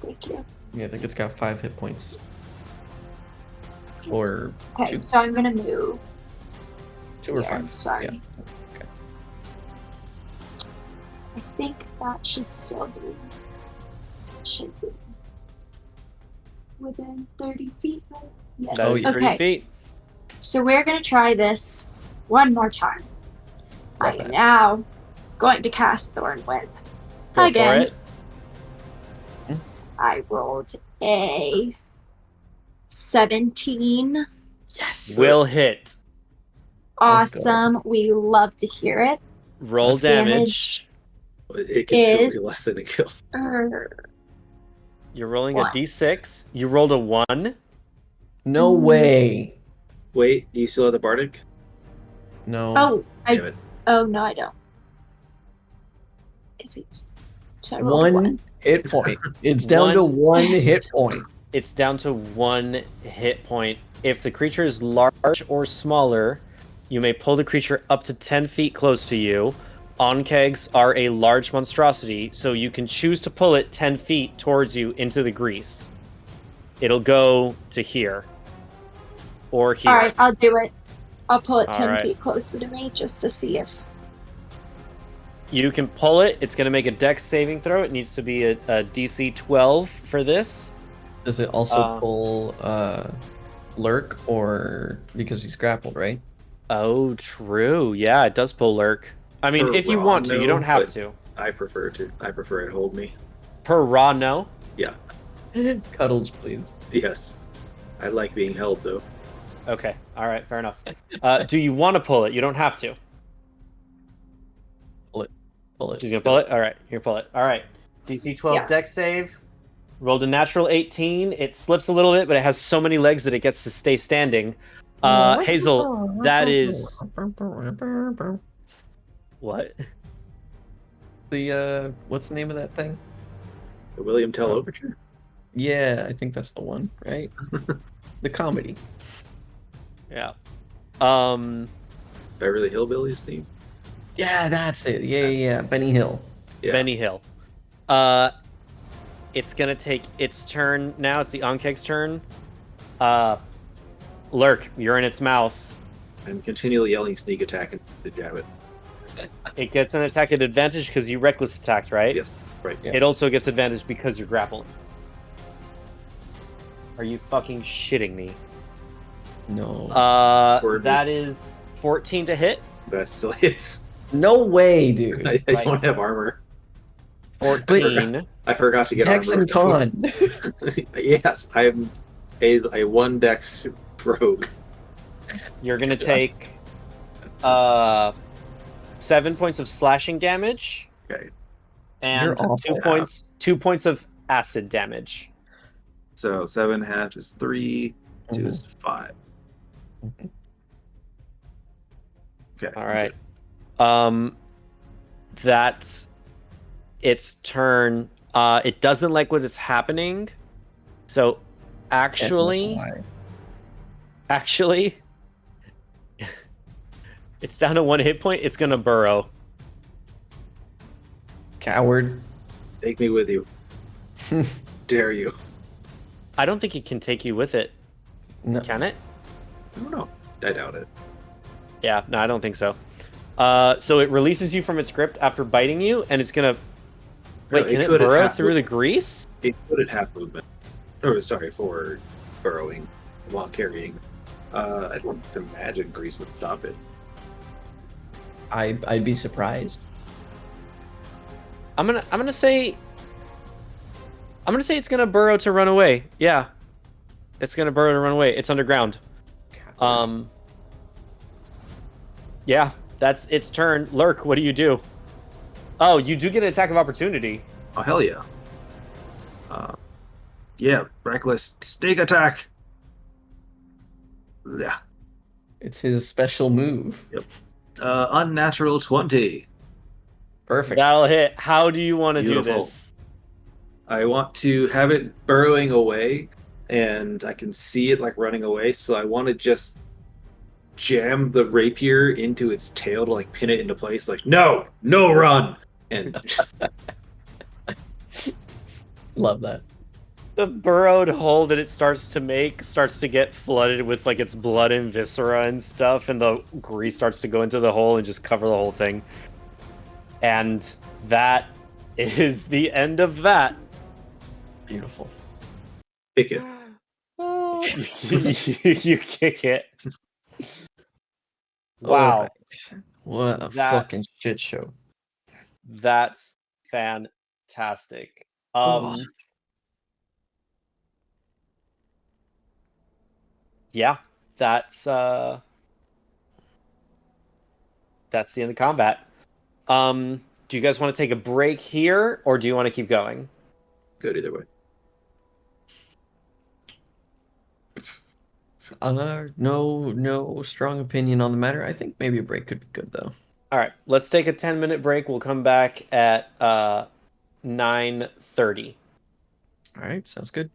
C: Thank you.
B: Yeah, I think it's got 5 hit points. Or
C: Okay,
B: 2.
C: so I'm gonna move.
B: 2 or
C: here.
B: 5.
C: Sorry.
B: Yeah. Okay.
C: I think that should be within 30 feet, right? Yes.
A: That is 30 feet.
C: So we're gonna try this one more time.
B: Got
C: I
B: that.
C: am now going to cast Thorn Whip.
A: Go
C: Again.
A: for it.
C: I rolled a 17.
B: Yes.
A: Will hit.
C: Awesome. We love to hear it.
A: Roll damage.
D: It can still be less than a kill.
A: You're rolling
C: One.
A: a d6. You rolled a 1.
B: No way.
D: Wait, do you still have the Bardic?
B: No.
C: Oh,
D: Damn it.
C: Oh no, I don't. So I rolled
B: 1 hit point. It's down to 1 hit point.
A: It's down to 1 hit point. If the creature is large or smaller, you may pull the creature up to 10 feet close to you. Onkegs are a large monstrosity, so you can choose to pull it 10 feet towards you into the grease. It'll go to here. Or here.
C: Alright, I'll do it. I'll pull it 10
A: Alright.
C: feet closer to me just to see if.
A: You can pull it. It's going to make a dex saving throw. It needs to be a DC 12 for this.
B: Does it also pull Lurk, or because he's grappled, right?
A: Oh, true. Yeah, it does pull Lurk. I mean,
D: Per
A: if you
D: raw,
A: want to, you
D: no,
A: don't have
D: but
A: to.
D: I prefer it hold me.
A: Per raw, no?
D: Yeah.
B: Cuddles, please.
D: Yes. I like being held though.
A: Okay. All right. Fair enough. Do you want to pull it? You don't have to.
B: pull it.
A: She's gonna pull it? Alright, here, pull it. Alright. DC 12 dex save. Rolled a natural 18. It slips a little bit, but it has so many legs that it gets to stay standing. Hazel, that is... What?
B: The, what's the name of that thing?
D: The William Tell Overture?
B: Yeah, I think that's the one, right? The comedy.
A: Yeah.
D: Beverly Hillbillies theme?
B: Yeah, that's it. Yeah. Benny Hill.
D: Yeah.
A: Benny Hill. It's gonna take its turn now. It's the Onkeg's turn. Lurk, you're in its mouth.
D: I'm continually yelling sneak attack and to jab it.
A: It gets an attack at advantage because you reckless attacked, right?
D: Yes, right.
B: Yeah.
A: It also gets advantage because you're grappled. Are you fucking shitting me?
B: No.
A: That is 14 to hit.
D: That still hits.
B: No way, dude.
D: I don't have armor.
A: 14.
D: I forgot to get
B: Dex
D: armor.
B: and con.
D: Yes, I am a 1 dex rogue.
A: You're gonna take 7 points of slashing damage.
D: Okay.
A: And
B: You're awful.
A: 2 points of acid damage.
D: So 7.5 is 3, 2 is 5. Okay.
A: All right. That's its turn. It doesn't like what is happening. So actually, it's down to 1 hit point. It's gonna burrow.
B: Coward.
D: Take me with you. Dare you.
A: I don't think it can take you with it.
B: No.
A: Can it?
D: I don't know. I doubt it.
A: Yeah, no, I don't think so. So it releases you from its grip after biting you, and it's gonna... Wait, can it burrow through the grease?
D: It could at half movement. Oh, sorry, for burrowing while carrying. I don't imagine grease would stop it.
B: I'd be surprised.
A: I'm gonna say it's gonna burrow to run away. Yeah, it's gonna burrow to run away. It's underground. Yeah, that's its turn. Lurk, what do you do? Oh, you do get an attack of opportunity.
D: Oh, hell yeah. Yeah, reckless sneak attack. Yeah.
B: It's his special move.
D: Yep. Unnatural 20.
B: Perfect.
A: That'll hit. How do you want to do
D: Beautiful.
A: this?
D: I want to have it burrowing away, and I can see it like running away, so I want to just jam the rapier into its tail to like pin it into place, like, no run! And
B: Love that.
A: The burrowed hole that it starts to make starts to get flooded with like its blood and viscera and stuff, and the grease starts to go into the hole and just cover the whole thing. And that is the end of that.
B: Beautiful.
D: kick it.
A: You kick it. Wow.
B: Right. What a fucking shit show.
A: That's fantastic. Yeah, that's the end of combat. Do you guys want to take a break here, or do you want to keep going?
D: Good either way.
B: No strong opinion on the matter. I think maybe a break could be good though.
A: All right, let's take a 10-minute break. We'll come back at 9:30.
B: All right, sounds good.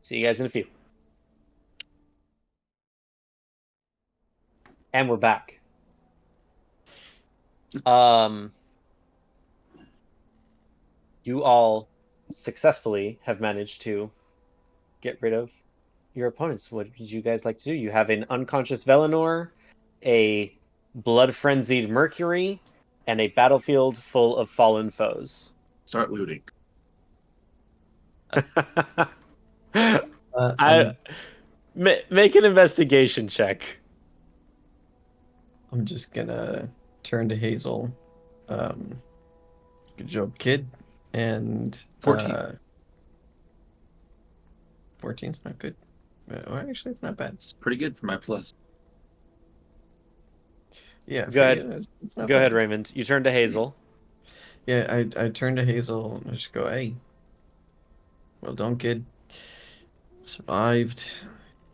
A: See you guys in a few. And we're back. You all successfully have managed to get rid of your opponents. What would you guys like to do? You have an unconscious Velinor, a blood-frenzied Mercury, and a battlefield full of fallen foes.
D: Start looting.
A: Make an investigation check.
B: I'm just gonna turn to Hazel. Good job, kid. And
D: 14.
B: 14's not good. Well, actually, it's not bad.
D: It's pretty good for my plus.
B: Yeah.
A: Go ahead. Go ahead, Raymond. You turn to Hazel.
B: Yeah, I turn to Hazel and I just go, hey, well done, kid. Survived,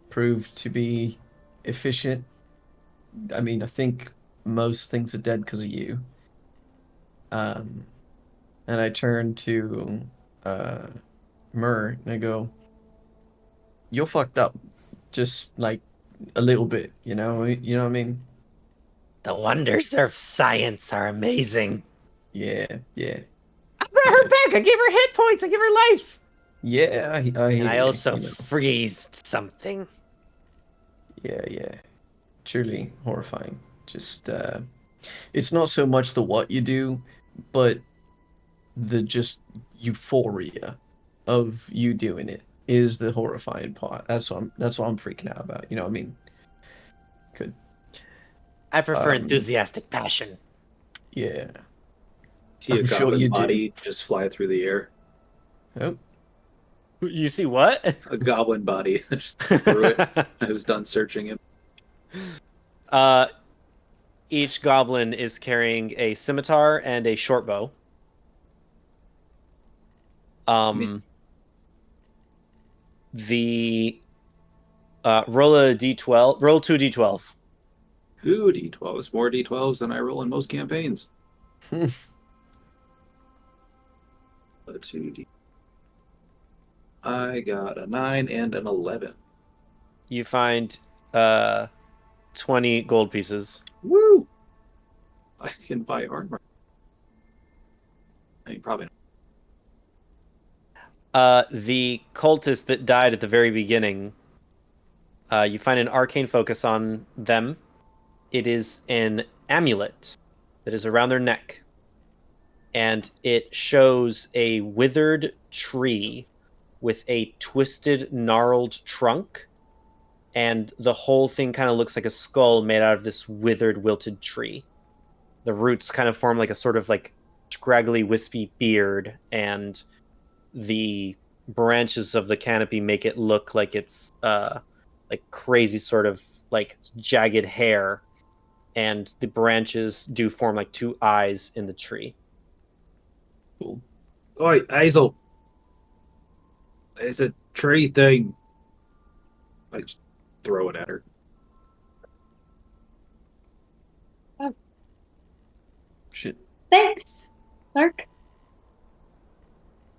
B: proved to be efficient. I mean, I think most things are dead because of you. Um, and I turn to uh, Myrrh and I go, you're fucked up. Just like a little bit, you know? You know what I mean?
A: The wonders of science are amazing.
B: Yeah, yeah,
A: I brought her
B: yeah.
A: back. I gave her hit points. I gave her life.
B: Yeah, I
A: And
B: hear
A: I
B: you,
A: also
B: you know.
A: freezed something.
B: Yeah, yeah. Truly horrifying. Just it's not so much the what you do, but the just euphoria of you doing it is the horrifying part. That's what I'm freaking out about. You know what I mean? Good.
A: I prefer
B: Um
A: enthusiastic passion.
B: yeah.
D: See a
B: I'm sure
D: goblin
B: you do.
D: body just fly through the air.
B: Oh.
A: You see what?
D: A goblin body just threw it. I was done searching him.
A: uh, each goblin is carrying a scimitar and a short bow. The roll a d12. Roll 2d12.
D: Ooh, D12s. More D12s than I roll in most campaigns. Let's see. I got a 9 and an 11.
A: You find 20 gold pieces.
D: Woo! I can buy armor. I mean, probably
A: The cultists that died at the very beginning, you find an arcane focus on them. It is an amulet that is around their neck, and it shows a withered tree with a twisted, gnarled trunk, and the whole thing kind of looks like a skull made out of this withered, wilted tree. The roots kind of form like a sort of like scraggly, wispy beard, and the branches of the canopy make it look like it's like crazy sort of like jagged hair, and the branches do form like two eyes in the tree.
B: Cool.
D: Oi, Hazel! It's a tree thing. I just throw it at her.
B: Shit.
C: Thanks, Lurk.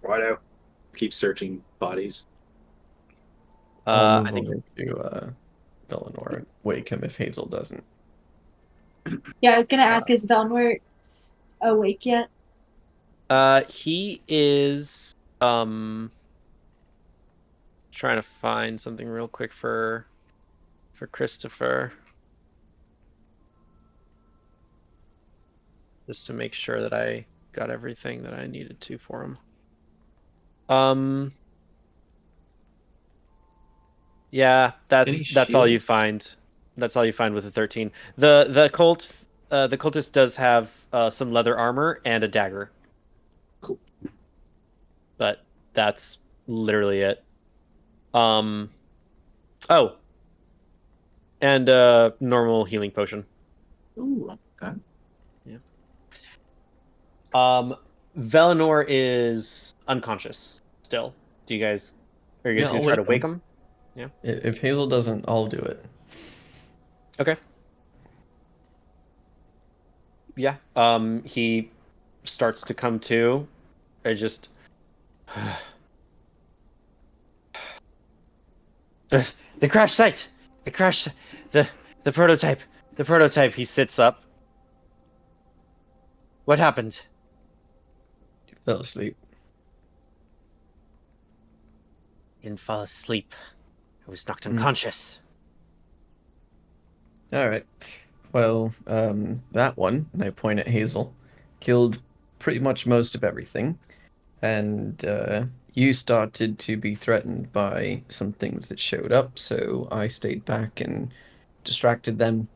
D: Righto. Keep searching bodies.
B: I'll
A: I
B: move
A: think
B: over to Bellinor and wake him if Hazel doesn't.
C: Yeah, I was gonna ask, is Velnor awake yet?
A: he is trying to find something real quick for Christopher, just to make sure that I got everything that I needed to for him. Yeah, that's all you
D: shields?
A: find. That's all you find with the 13. The cultist does have some leather armor and a dagger.
D: Cool.
A: But that's literally it. Oh, and a normal healing potion.
D: Ooh, okay.
A: Yeah. Velinor is unconscious still. Are you guys
B: Yeah,
A: gonna
B: I'll
A: try to
B: wake
A: wake
B: him.
A: him? Yeah.
B: If Hazel doesn't, I'll do it.
A: Okay. Yeah. He starts to come to. I just the crash site. The crash. The the prototype. The prototype. He sits up. What happened?
B: You fell asleep.
A: Didn't fall asleep. I was knocked
B: Mm.
A: unconscious.
B: All right. Well, that one, and I point at Hazel, killed pretty much most of everything, and you started to be threatened by some things that showed up, so I stayed back and distracted them.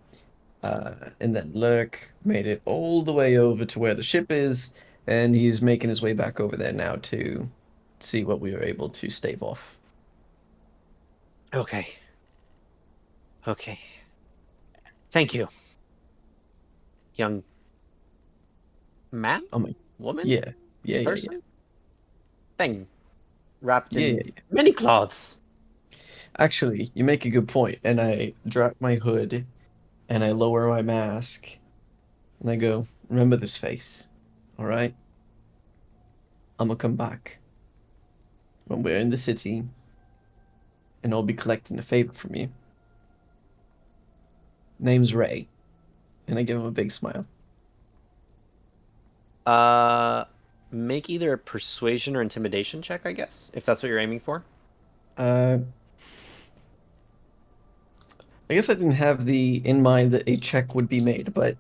B: And then Lurk made it all the way over to where the ship is, and he's making his way back over there now to see what we were able to stave off.
A: Okay. Okay. Thank you, young man.
B: Oh my
A: Woman?
B: Yeah. Yeah.
A: Person? Thing. Wrapped
B: Yeah.
A: in many cloths.
B: Actually, you make a good point, and I drop my hood, and I lower my mask, and I go, remember this face, all right? I'm gonna come back when we're in the city, and I'll be collecting a favor from you. Name's Ray, and I give him a big smile.
A: Make either a persuasion or intimidation check, I guess, if that's what you're aiming for.
B: I guess I didn't have the in mind that a check would be made, but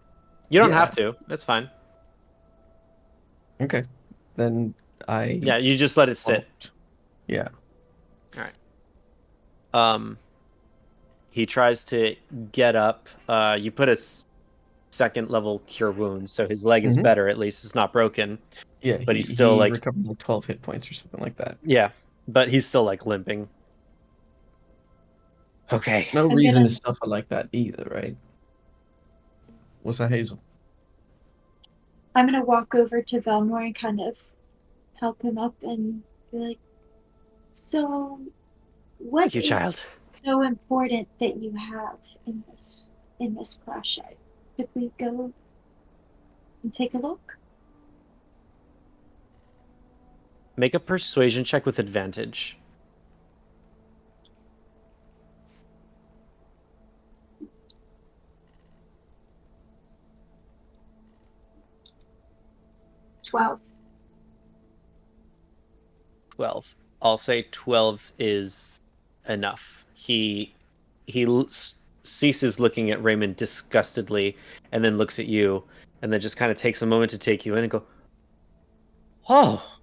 A: You don't
B: yeah.
A: have to. That's fine.
B: Okay, then
A: Yeah, you just let it sit.
B: Yeah.
A: All right. He tries to get up. You put a second level cure wounds, so his leg is better. At least it's not broken.
B: Yeah,
A: but he's still like
B: recovered like 12 hit points or something like that.
A: Yeah, but he's still like limping. Okay.
B: There's no reason to suffer like that either, right? What's that, Hazel?
C: I'm gonna walk over to Velmore and kind of help him up and be like, "So, what is
A: child.
C: so important that you have in this crash site? Should we go and take a look?"
A: Make a persuasion check with advantage.
C: "12."
A: 12. I'll say 12 is enough. He ceases looking at Raymond disgustedly and then looks at you and then just kind of takes a moment to take you in and go, "Oh,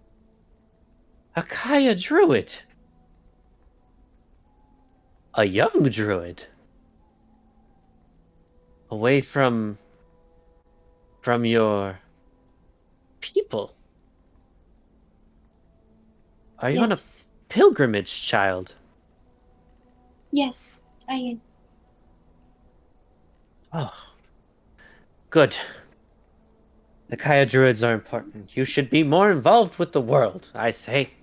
A: a Kaya druid. A young druid. Away from your people. Are you on a pilgrimage, child?"
C: "Yes, I am."
A: "Oh, good. The Kaya druids are important. You should be more involved with the world, I say.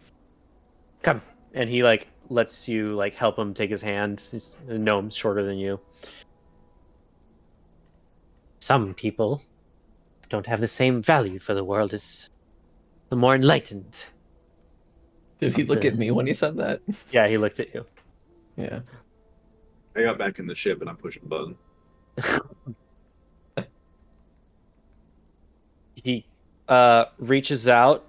A: Come." And he like lets you like help him take his hand. He's a gnome shorter than you. Some people don't have the same value for the world as the more enlightened.
B: Did he look at me when he said that?
A: Yeah, he looked at you.
B: Yeah.
D: I got back in the ship and I'm pushing a button.
A: He reaches out,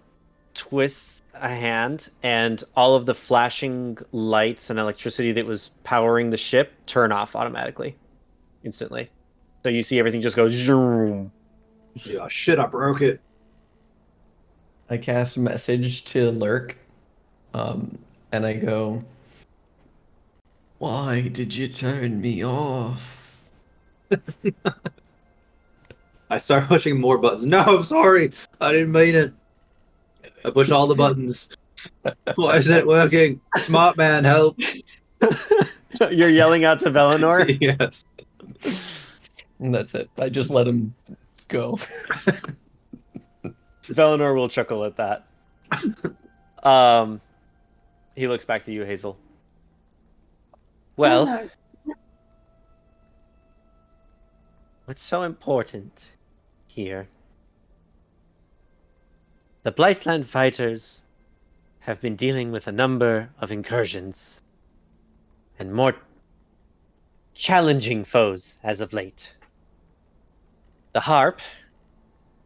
A: twists a hand, and all of the flashing lights and electricity that was powering the ship turn off automatically, instantly. So you see everything just go zoom.
D: Yeah, shit, I broke it.
B: I cast message to Lurk, and I go, "Why did you turn me off?"
D: I start pushing more buttons. No, I'm sorry. I didn't mean it. I push all the buttons. Why isn't it working? Smart man, help.
A: You're yelling out to Velinor?
D: Yes.
B: And that's it. I just let him go.
A: Velinor will chuckle at that. He looks back to you, Hazel. Well, what's so important here? The Blightland fighters have been dealing with a number of incursions and more challenging foes as of late. The Harp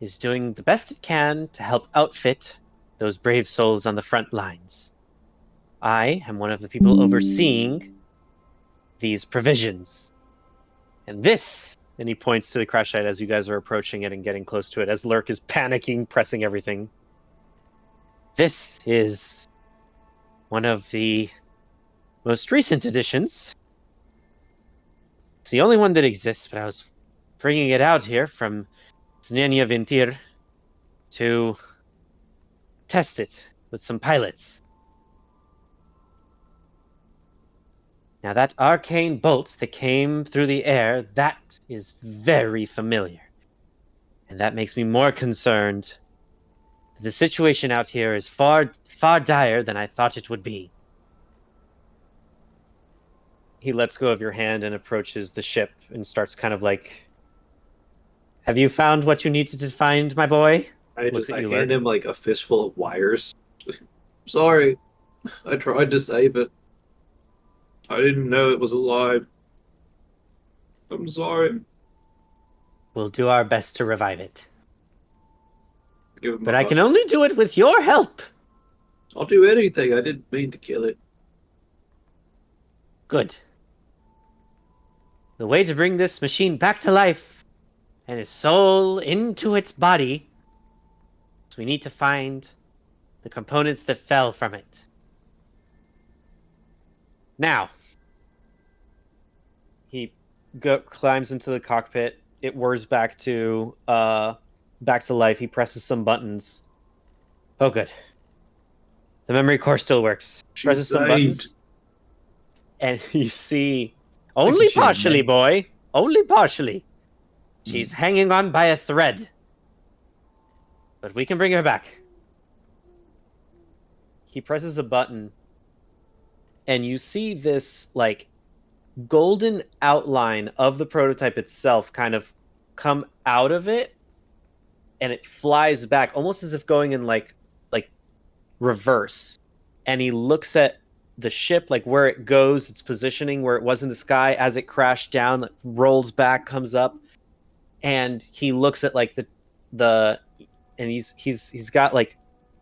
A: is doing the best it can to help outfit those brave souls on the front lines. I am one of the people overseeing these provisions. And this, and he points to the crash site as you guys are approaching it and getting close to it, as Lurk is panicking, pressing everything. This is one of the most recent additions. It's the only one that exists, but I was bringing it out here from Znania Vintir to test it with some pilots. Now that arcane bolt that came through the air, that is very familiar. And that makes me more concerned The situation out here is far dire than I thought it would be. He lets go of your hand and approaches the ship and starts kind of like, have you found what you needed to find, my boy?
D: I
A: Looks at you,
D: hand
A: Lurk.
D: him like a fistful of wires. Sorry, I tried to save it. I didn't know it was alive. I'm sorry.
A: We'll do our best to revive it.
D: Give him
A: But
D: a
A: I
D: hug.
A: can only do it with your help.
D: I'll do anything. I didn't mean to kill it.
A: Good. The way to bring this machine back to life and its soul into its body is we need to find the components that fell from it. Now, he climbs into the cockpit. It whirs back to life. He presses some buttons. Oh, good. The memory core still works.
D: She's
A: Presses some
D: saved.
A: buttons, and you see
B: Look
A: only
B: at you,
A: partially,
B: man.
A: boy. Only partially. She's hanging on by a thread. But we can bring her back. He presses a button, and you see this, like, golden outline of the prototype itself kind of come out of it, and it flies back, almost as if going in, like reverse. And he looks at the ship, like, where it goes, its positioning, where it was in the sky as it crashed down, like, rolls back, comes up, and he looks at, like, the and he's got, like,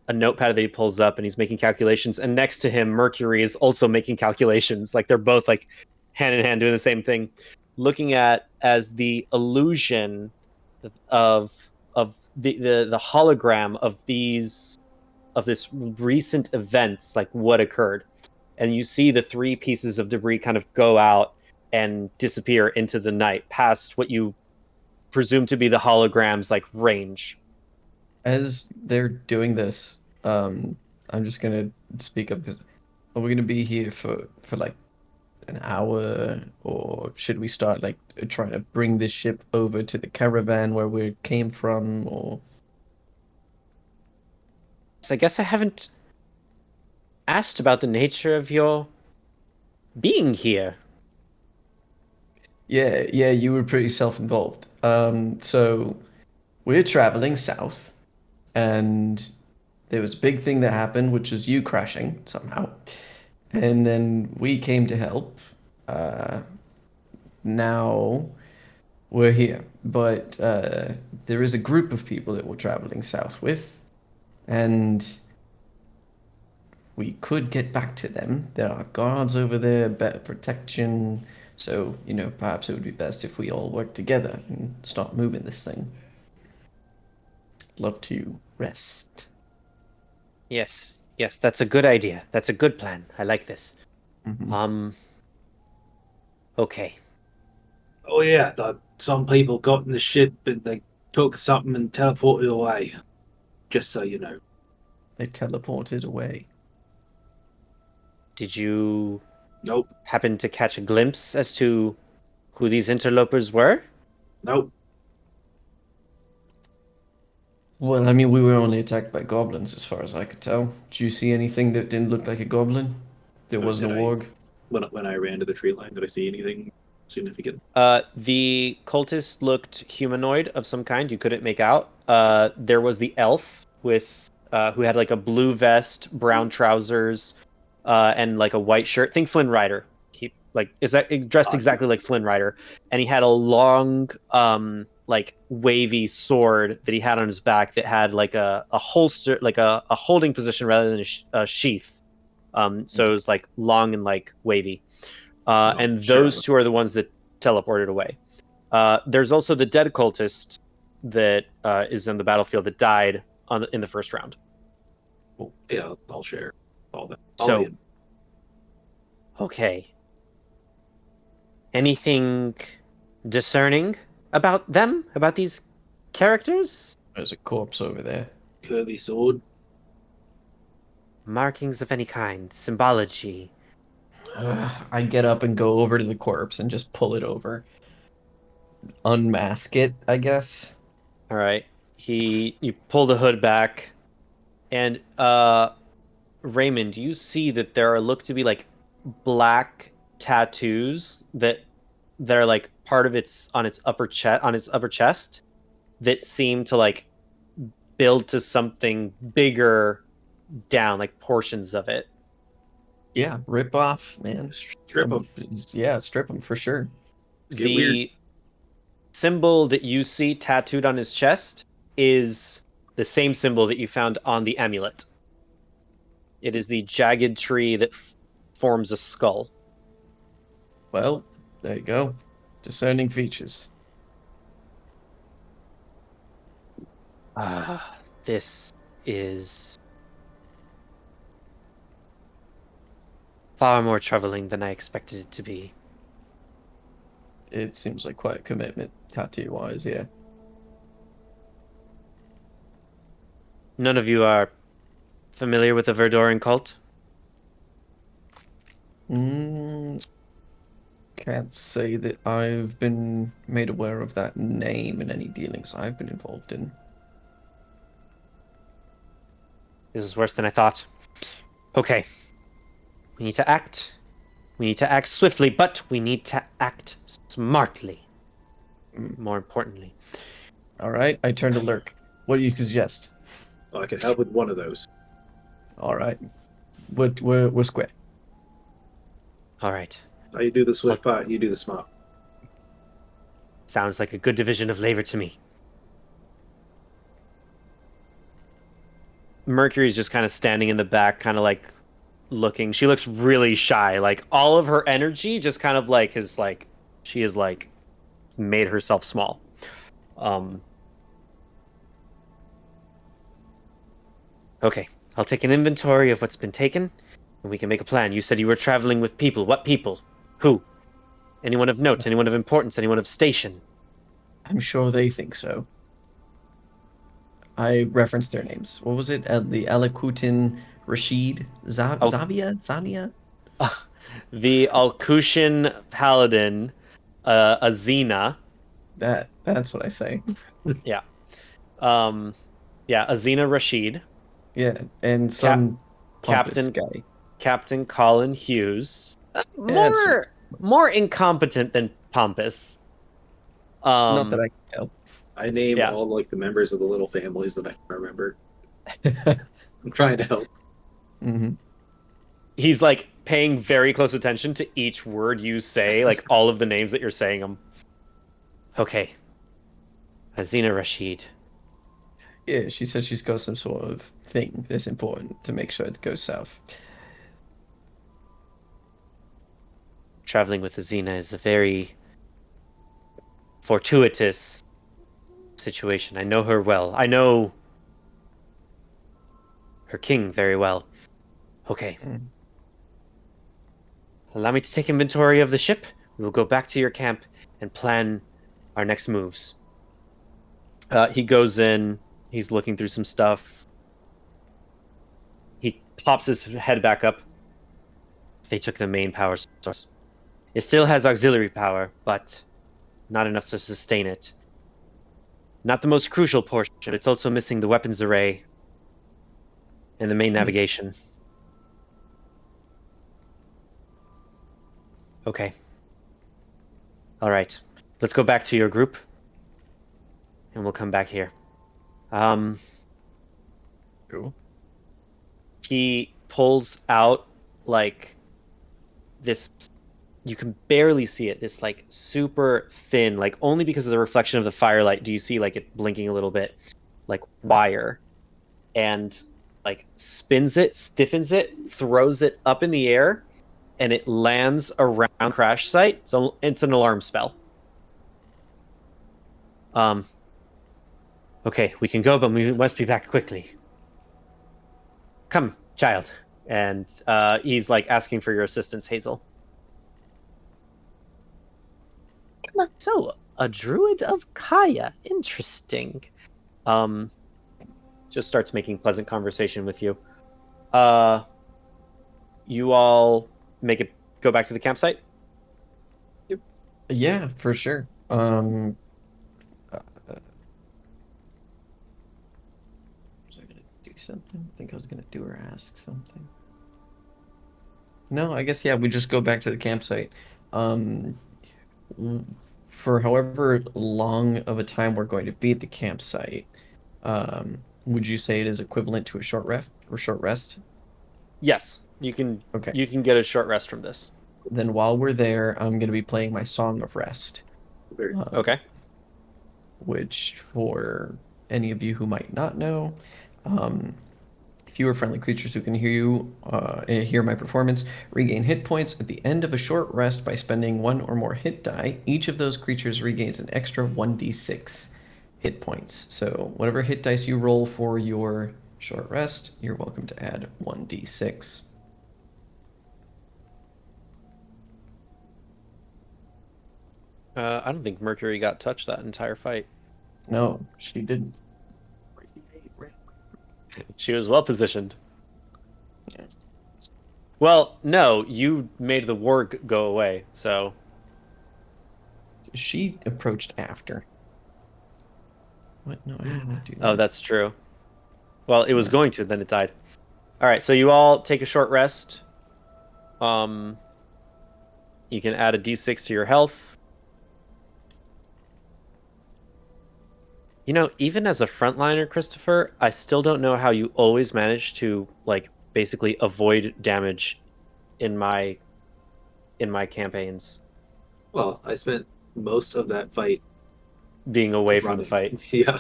A: a notepad that he pulls up, and he's making calculations, and next to him Mercury is also making calculations, like they're both, like, hand in hand doing the same thing, looking at as the illusion of the hologram of this recent events, like what occurred. And you see the three pieces of debris kind of go out and disappear into the night past what you presume to be the hologram's, like, range.
B: As they're doing this, I'm just gonna speak up. Are we gonna be here for like an hour, or should we start like trying to bring this ship over to the caravan where we came from, or?
A: So I guess I haven't asked about the nature of your being here.
B: Yeah, you were pretty self-involved. So we're traveling south, and there was a big thing that happened, which was you crashing somehow, and then we came to help. Uh, Now we're here, but there is a group of people that we're traveling south with, and we could get back to them. There are guards over there, better protection. So, perhaps it would be best if we all work together and start moving this thing. Love to rest.
A: Yes, that's a good idea. That's a good plan. I like this.
B: Mhm.
A: Okay.
D: Oh yeah, some people got in the ship and they took something and teleported away. Just so you know.
B: They teleported away.
A: Did you
D: Nope.
A: happen to catch a glimpse as to who these interlopers were?
D: Nope.
B: Well, I mean, we were only attacked by goblins as far as I could tell. Did you see anything that didn't look like a goblin? There wasn't a warg?
D: When I ran to the tree line, did I see anything significant?
A: The cultist looked humanoid of some kind. You couldn't make out. There was the elf with who had, like, a blue vest, brown trousers, and, like, a white shirt. Think Flynn Rider. He, like, is that dressed exactly like Flynn Rider, and he had a long, like, wavy sword that he had on his back that had, like, a holster, like a holding position rather than a sheath. So it was, like, long and, like, wavy. And those two are the ones that teleported away. There's also the dead cultist that is in the battlefield that died in the first round.
D: Well, yeah, I'll share all that.
A: Okay. Anything discerning about them? About these characters?
B: There's a corpse over there.
D: Curvy sword.
A: Markings of any kind? Symbology?
B: I get up and go over to the corpse and just pull it over. Unmask it, I guess.
A: All right. You pull the hood back, And Raymond, you see that there look to be like black tattoos that are like part of its upper chest that seem to like build to something bigger down, like portions of it.
B: Yeah, rip off, man.
D: Strip them.
B: Yeah, strip them for sure.
D: Get weird.
A: The symbol that you see tattooed on his chest is the same symbol that you found on the amulet. It is the jagged tree that forms a skull.
B: Well, there you go. Discerning features.
A: This is far more troubling than I expected it to be.
B: It seems like quite a commitment, tattoo-wise, yeah.
A: None of you are familiar with the Verdoran cult?
B: Can't say that I've been made aware of that name in any dealings I've been involved in.
A: This is worse than I thought. Okay. We need to act. We need to act swiftly, but we need to act smartly. More importantly.
B: All right, I turn to Lurk. What do you suggest?
D: I could help with one of those.
B: All right. We're square.
A: All right.
D: How you do the swift pot, you do the smart.
A: Sounds like a good division of labor to me. Mercury's just kind of standing in the back, kind of like looking. She looks really shy. Like all of her energy just kind of like is like she is like made herself small. Okay, I'll take an inventory of what's been taken, and we can make a plan. You said you were traveling with people. What people? Who? Anyone of note? Anyone of importance? Anyone of station?
B: I'm sure they think so. I referenced their names. What was it? The Alakutin Rashid Zavia? Zania?
A: The Alkushan Paladin, Azina.
B: That's what I say.
A: Yeah. Yeah, Azina Rashid.
B: Yeah, and some
A: Captain
B: guy.
A: Captain Colin Hughes. More incompetent than pompous.
B: Not that I can tell.
D: I name all like the members of the little families that I can remember. I'm trying to help.
B: Mm-hmm.
A: He's like paying very close attention to each word you say, like all of the names that you're saying them. Okay. Azina Rashid.
B: Yeah, she said she's got some sort of thing that's important to make sure it goes south.
A: Traveling with Azina is a very fortuitous situation. I know her well. I know her king very well. Okay. Allow me to take inventory of the ship. We will go back to your camp and plan our next moves. He goes in. He's looking through some stuff. He pops his head back up. They took the main power source. It still has auxiliary power, but not enough to sustain it. Not the most crucial portion. It's also missing the weapons array and the main navigation. Okay. All right. Let's go back to your group, and we'll come back here.
B: Cool.
A: He pulls out like this. You can barely see it. This like super thin, like only because of the reflection of the firelight do you see like it blinking a little bit, like wire, and like spins it, stiffens it, throws it up in the air, and it lands around crash site. So it's an alarm spell. Okay, we can go, but we must be back quickly. Come, child. And he's like asking for your assistance, Hazel.
C: Come on.
A: So, a druid of Kaya. Interesting. Just starts making pleasant conversation with you. You all make it go back to the campsite?
B: Yeah, for sure. something? I think I was gonna do or ask something. No, I guess yeah, we just go back to the campsite. Um, for however long of a time we're going to be at the campsite, would you say it is equivalent to a short rest or short rest?
A: Yes,
B: Okay.
A: you can get a short rest from this.
B: Then while we're there, I'm going to be playing my Song of Rest,
A: Okay.
B: which for any of you who might not know, um, fewer friendly creatures who can hear my performance regain hit points at the end of a short rest by spending one or more hit die. Each of those creatures regains an extra 1d6 hit points. So whatever hit dice you roll for your short rest, you're welcome to add 1d6.
A: I don't think Mercury got touched that entire fight.
B: No, she didn't.
A: She was well positioned.
B: Yeah.
A: Well, no, you made the warg go away, so.
B: She approached after. What? No, I didn't want to do
A: Oh,
B: that.
A: that's true. Well, it was
B: Yeah.
A: going to, then it died. All right, so you all take a short rest. Um, you can add a d6 to your health. You know, even as a frontliner, Christopher, I still don't know how you always manage to like basically avoid damage in my campaigns,
D: Well, I spent most of that fight
A: being away from the
D: running.
A: fight.
D: Yeah.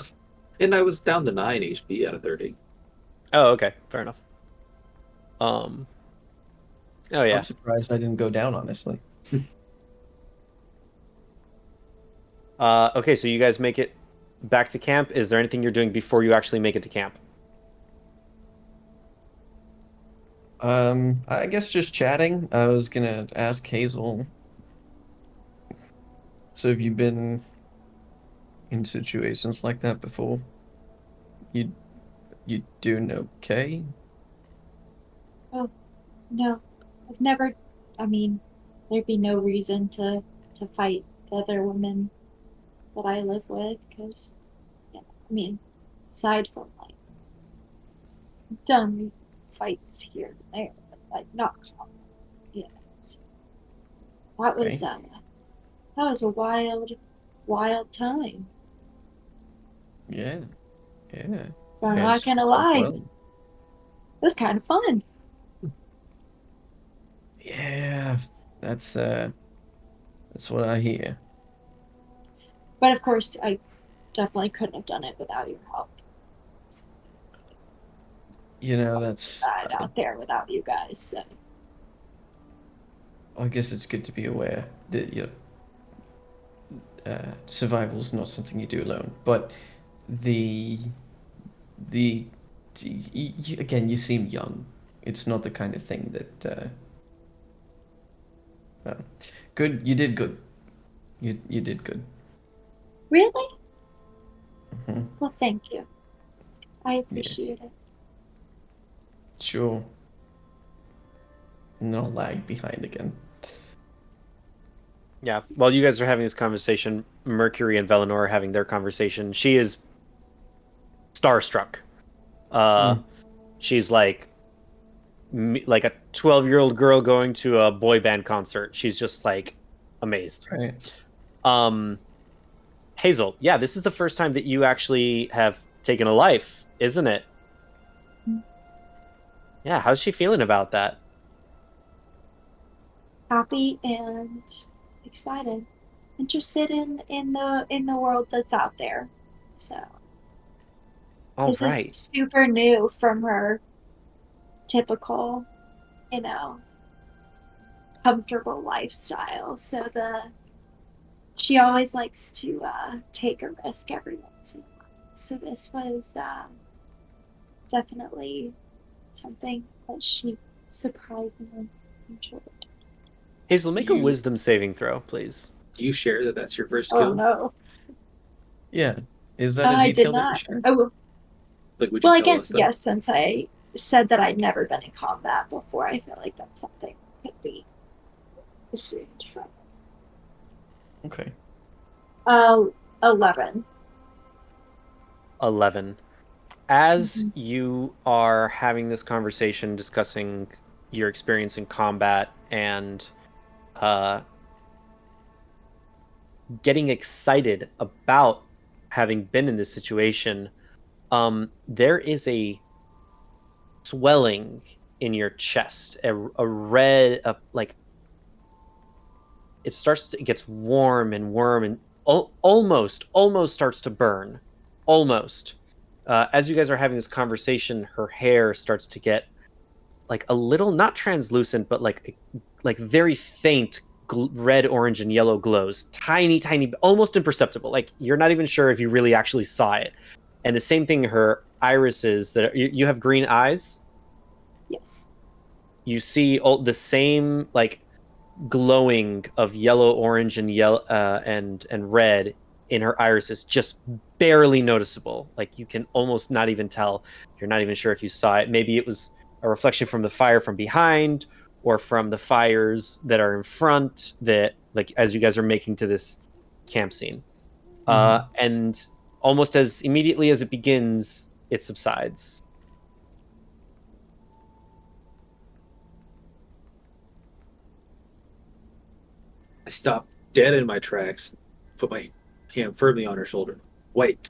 D: And I was down to 9 HP out of 30.
A: Oh, okay, fair enough. Oh yeah.
B: I'm surprised I didn't go down, honestly.
A: Okay, so you guys make it back to camp. Is there anything you're doing before you actually make it to camp?
B: I guess just chatting. I was gonna ask Hazel. So have you been in situations like that before? You you doing okay?
C: Oh, no. I've never, I mean, there'd be no reason to fight the other women that I live with, because, yeah, I mean, aside from, like, dumb fights here and there, but, like, not common, you know. So that was,
B: Okay.
C: that was a wild, wild time.
B: Yeah. Yeah.
C: But I'm
B: Guys
C: not
B: just
C: gonna
B: have
C: lie, it
B: fun.
C: was kind of fun.
B: Yeah. That's what I hear.
C: But of course, I definitely couldn't have done it without your help.
B: You know, that's
C: Died out there without you guys. So.
B: I guess it's good to be aware that your survival is not something you do alone. But the the again, you seem young. It's not the kind of thing that. Well, good. You did good. You did good.
C: Really?
B: Hmm.
C: Well, thank you. I
B: Yeah,
C: appreciate it.
B: sure. And I'll lag behind again.
A: Yeah. While you guys are having this conversation, Mercury and Velinor are having their conversation. She is starstruck. Uh,
B: Mm,
A: she's like a 12-year-old girl going to a boy band concert. She's just like amazed.
B: right.
A: Um, Hazel, yeah, this is the first time that you actually have taken a life, isn't it? Yeah, how's she feeling about that?
C: Happy and excited, interested in the world that's out there. So
A: All
C: this is
A: right.
C: super new from her typical, you know, comfortable lifestyle. So she always likes to take a risk every once in a while. So this was definitely something that she surprisingly enjoyed.
A: Hazel,
D: Do
A: make a
D: you
A: wisdom saving throw, please.
D: do you share that that's your first
C: Oh
D: kill?
C: no,
B: Yeah. Is that a
C: I did
B: detail that you
C: not.
B: shared?
C: Oh
D: Like, would you
C: well, I
D: tell us
C: guess
D: though?
C: yes. Since I said that I'd never been in combat before, I feel like that's something that could be assumed from.
B: Okay.
C: Uh, 11.
A: 11. as you are having this conversation, discussing your experience in combat and getting excited about having been in this situation, there is a swelling in your chest, a red, like it gets warm and almost starts to burn, almost. As you guys are having this conversation, her hair starts to get like a little, not translucent, but like very faint red, orange, and yellow glows. Tiny, almost imperceptible. Like you're not even sure if you really actually saw it. And the same thing, her irises, that you have green eyes.
C: Yes.
A: You see the same like glowing of yellow, orange, and yellow and red in her irises, just barely noticeable. Like you can almost not even tell. You're not even sure if you saw it. Maybe it was a reflection from the fire from behind, or from the fires that are in front, that like as you guys are making to this camp scene. And almost as immediately as it begins, it subsides.
D: I stopped dead in my tracks, put my hand firmly on her shoulder. Wait.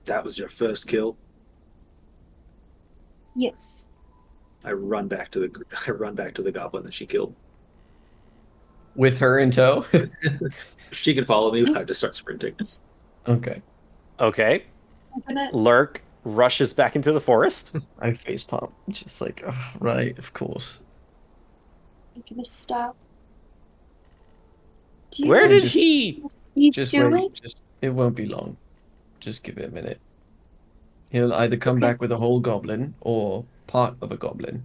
D: That was your first kill?
C: Yes.
D: I run back to the goblin that she killed.
B: With her in tow?
D: She can follow me, but I just start sprinting.
B: Okay.
A: Lurk rushes back into the forest.
B: I facepalm. Just like, oh, right, of course.
C: I'm gonna stop.
A: Where did he's
C: doing?
B: Wait. It won't be long. Just give it a minute. He'll either come back with a whole goblin or part of a goblin.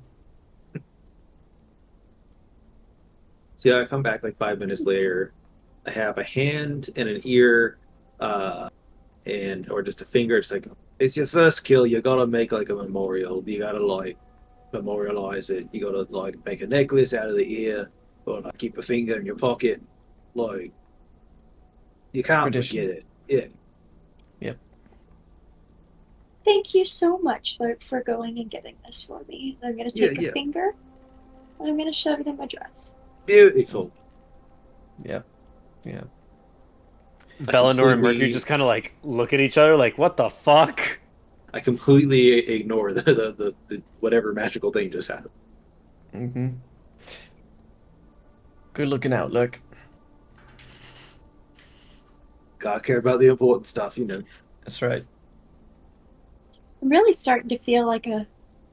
D: So yeah, I come back like 5 minutes later. I have a hand and an ear, or just a finger. It's like, it's your first kill. You gotta make like a memorial. You gotta like memorialize it. You gotta like make a necklace out of the ear, or like keep a finger in your pocket. Like you can't forget it. Yeah.
B: Yep.
C: Thank you so much, Lurk, for going and getting this for me. I'm gonna take a finger and I'm gonna shove it in my dress.
D: Beautiful.
B: Yep. Yeah.
A: Velinor and Mercury just kind of like look at each other like, what the fuck?
D: I completely ignore the whatever magical thing just happened.
B: Mm-hmm. Good looking out, Lurk.
D: Gotta care about the important stuff, you know.
B: That's right.
C: I'm really starting to feel like a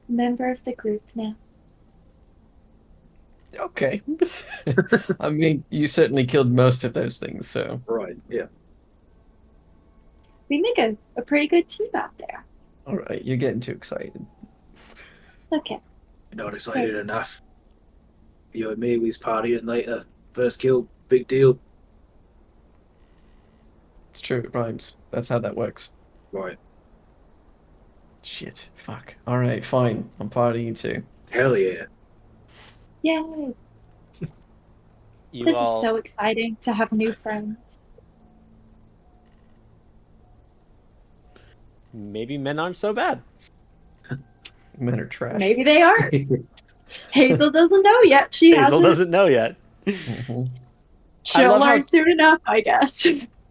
C: member of the group now.
B: Okay. I mean, you certainly killed most of those things, so.
D: Right, yeah.
C: We make a pretty good team out there.
B: All right, you're getting too excited.
C: Okay.
D: You're not excited enough. You and me, we's partying later. First kill, big deal.
B: It's true, it rhymes. That's how that works.
D: Right.
B: Shit, fuck. All right, fine. I'm partying too.
D: Hell yeah.
C: Yay. This is so exciting to have new friends.
A: Maybe men aren't so bad.
B: Men are trash.
C: Maybe they are. Hazel doesn't know yet.
A: Hazel doesn't know yet.
C: She'll learn soon enough, I guess.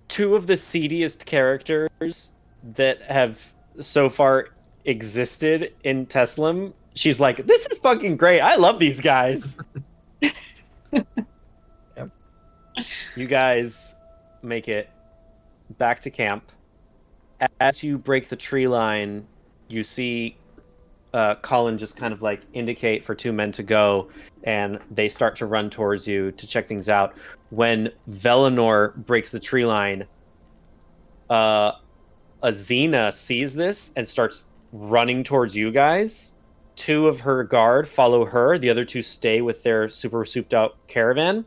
A: Two of the seediest characters that have so far existed in Teslim, she's like, this is fucking great. I love these guys.
B: Yep.
A: You guys make it back to camp. As you break the tree line, you see Colin just kind of like indicate for two men to go, and they start to run towards you to check things out. When Velinor breaks the tree line, Azina sees this and starts running towards you guys. Two of her guard follow her. The other two stay with their super souped out caravan.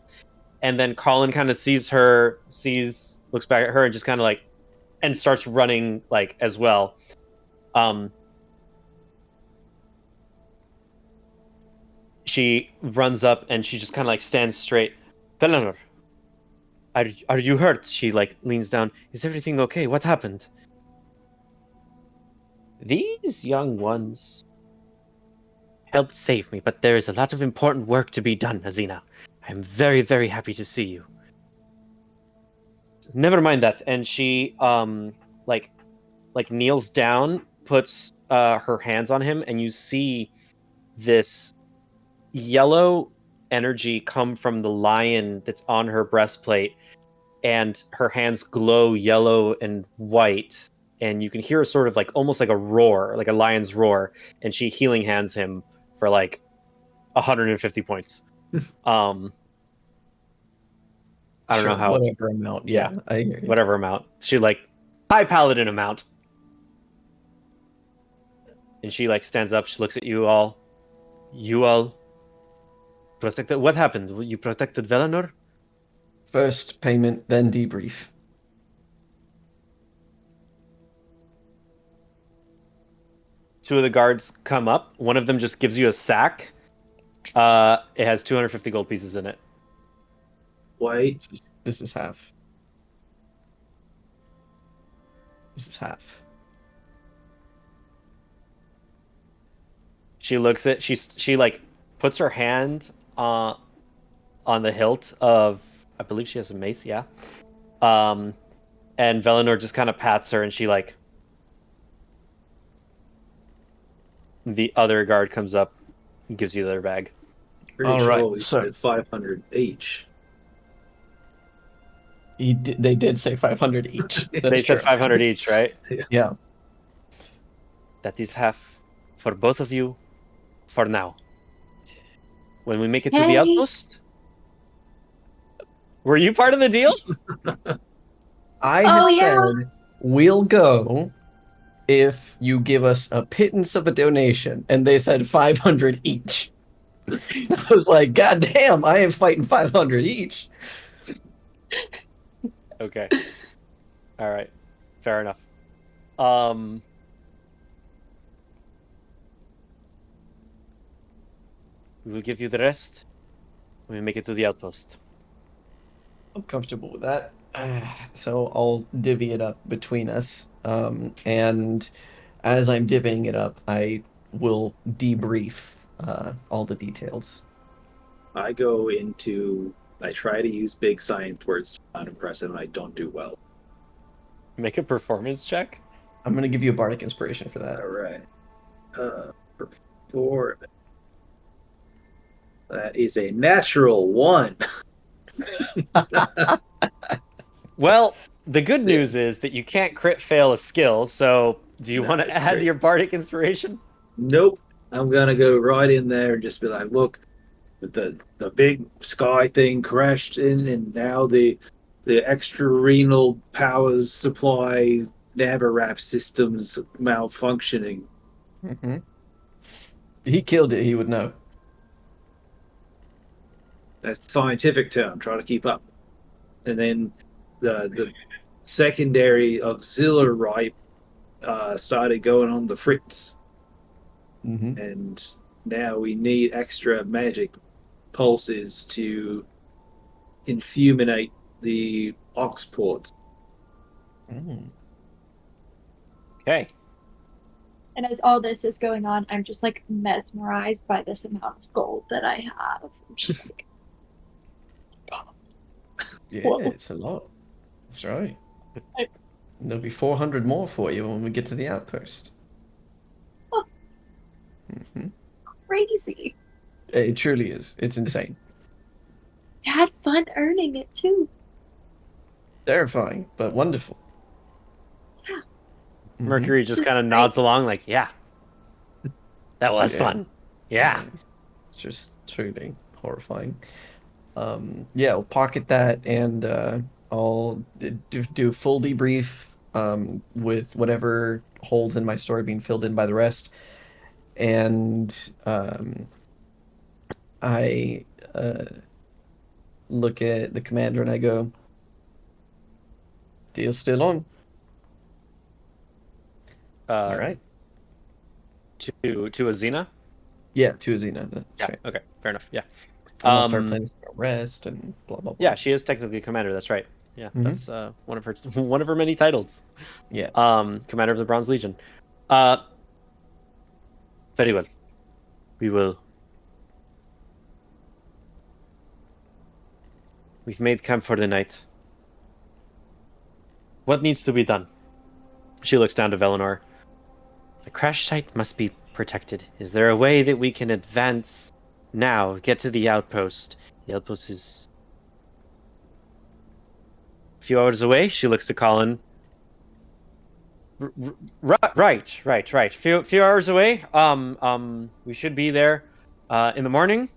A: And then Colin kind of looks back at her and just kind of like, and starts running like as well. She runs up and she just kind of like stands straight. Velinor, are you hurt? She like leans down. Is everything okay? What happened? These young ones helped save me, but there is a lot of important work to be done, Azina. I'm very, very happy to see you. Never mind that. And she like kneels down, puts her hands on him, and you see this yellow energy come from the lion that's on her breastplate, and her hands glow yellow and white, and you can hear a sort of like almost like a roar, like a lion's roar, and she healing hands him for like 150 points. I don't know how.
B: Whatever amount. Yeah, I hear you.
A: Whatever amount. She like high paladin amount. And she like stands up. She looks at you all. You all protected. What happened? You protected Velanor?
B: First payment, then debrief.
A: Two of the guards come up. One of them just gives you a sack. It has 250 gold pieces in it.
D: Wait.
B: This is half. This is half.
A: She looks at she like puts her hand on the hilt of, I believe she has a mace, yeah. And Velanor just kind of pats her, and she like, the other guard comes up and gives you their bag.
D: Pretty sure we said 500 each.
B: They did say 500 each.
A: They said 500 each, right?
B: Yeah.
A: That is half for both of you for now. When we make it to the outpost, were you part of the deal?
B: I had said we'll go if you give us a pittance of a donation, and they said 500 each. I was like, God damn, I am fighting 500 each.
A: Okay. All right. Fair enough. We will give you the rest when we make it to the outpost.
B: I'm comfortable with that. So I'll divvy it up between us. And as I'm divvying it up, I will debrief all the details.
D: I try to use big science words to sound impressive, and I don't do well.
A: Make a performance check.
B: I'm going to give you a bardic inspiration for that.
D: All right. That is a natural 1.
A: Well, the good news is that you can't crit fail a skill, so do you want to add your bardic inspiration?
D: Nope. I'm going to go right in there and just be like, look, the big sky thing crashed in, and now the extra-renal powers supply Navarap systems malfunctioning.
B: Mm-hmm. If he killed it, he would know.
D: That's the scientific term. Try to keep up. And then the secondary auxiliary started going on the fritz.
B: Mm-hmm.
D: And now we need extra magic pulses to infuminate the ox ports.
A: Okay.
C: And as all this is going on, I'm just like mesmerized by this amount of gold that I have. I'm just like,
B: yeah,
C: whoa.
B: It's a lot. That's right. There'll be 400 more for you when we get to the outpost.
C: Oh.
B: Mm-hmm.
C: Crazy.
B: It truly is. It's insane.
C: I had fun earning it too.
B: Terrifying, but wonderful.
C: Yeah.
B: Mm-hmm.
A: Mercury just kind of nods along like, yeah. That was fun. Yeah.
B: It's just truly horrifying. Yeah, I'll pocket that, and I'll do full debrief with whatever holes in my story being filled in by the rest. And I look at the commander and I go, deal's still on. All right.
A: To Azina?
B: Yeah, to Azina.
A: Yeah, right. Okay, fair enough. Yeah.
B: And I'll start planning for rest and blah, blah, blah.
A: Yeah, she is technically commander. That's right. Yeah, that's one of her many titles.
B: Yeah.
A: Commander of the Bronze Legion. Uh, very well. We will. We've made camp for the night. What needs to be done? She looks down to Velinor. The crash site must be protected. Is there a way that we can advance now? Get to the outpost. The outpost is a few hours away. She looks to Colin. Right. Few hours away. We should be there, in the morning.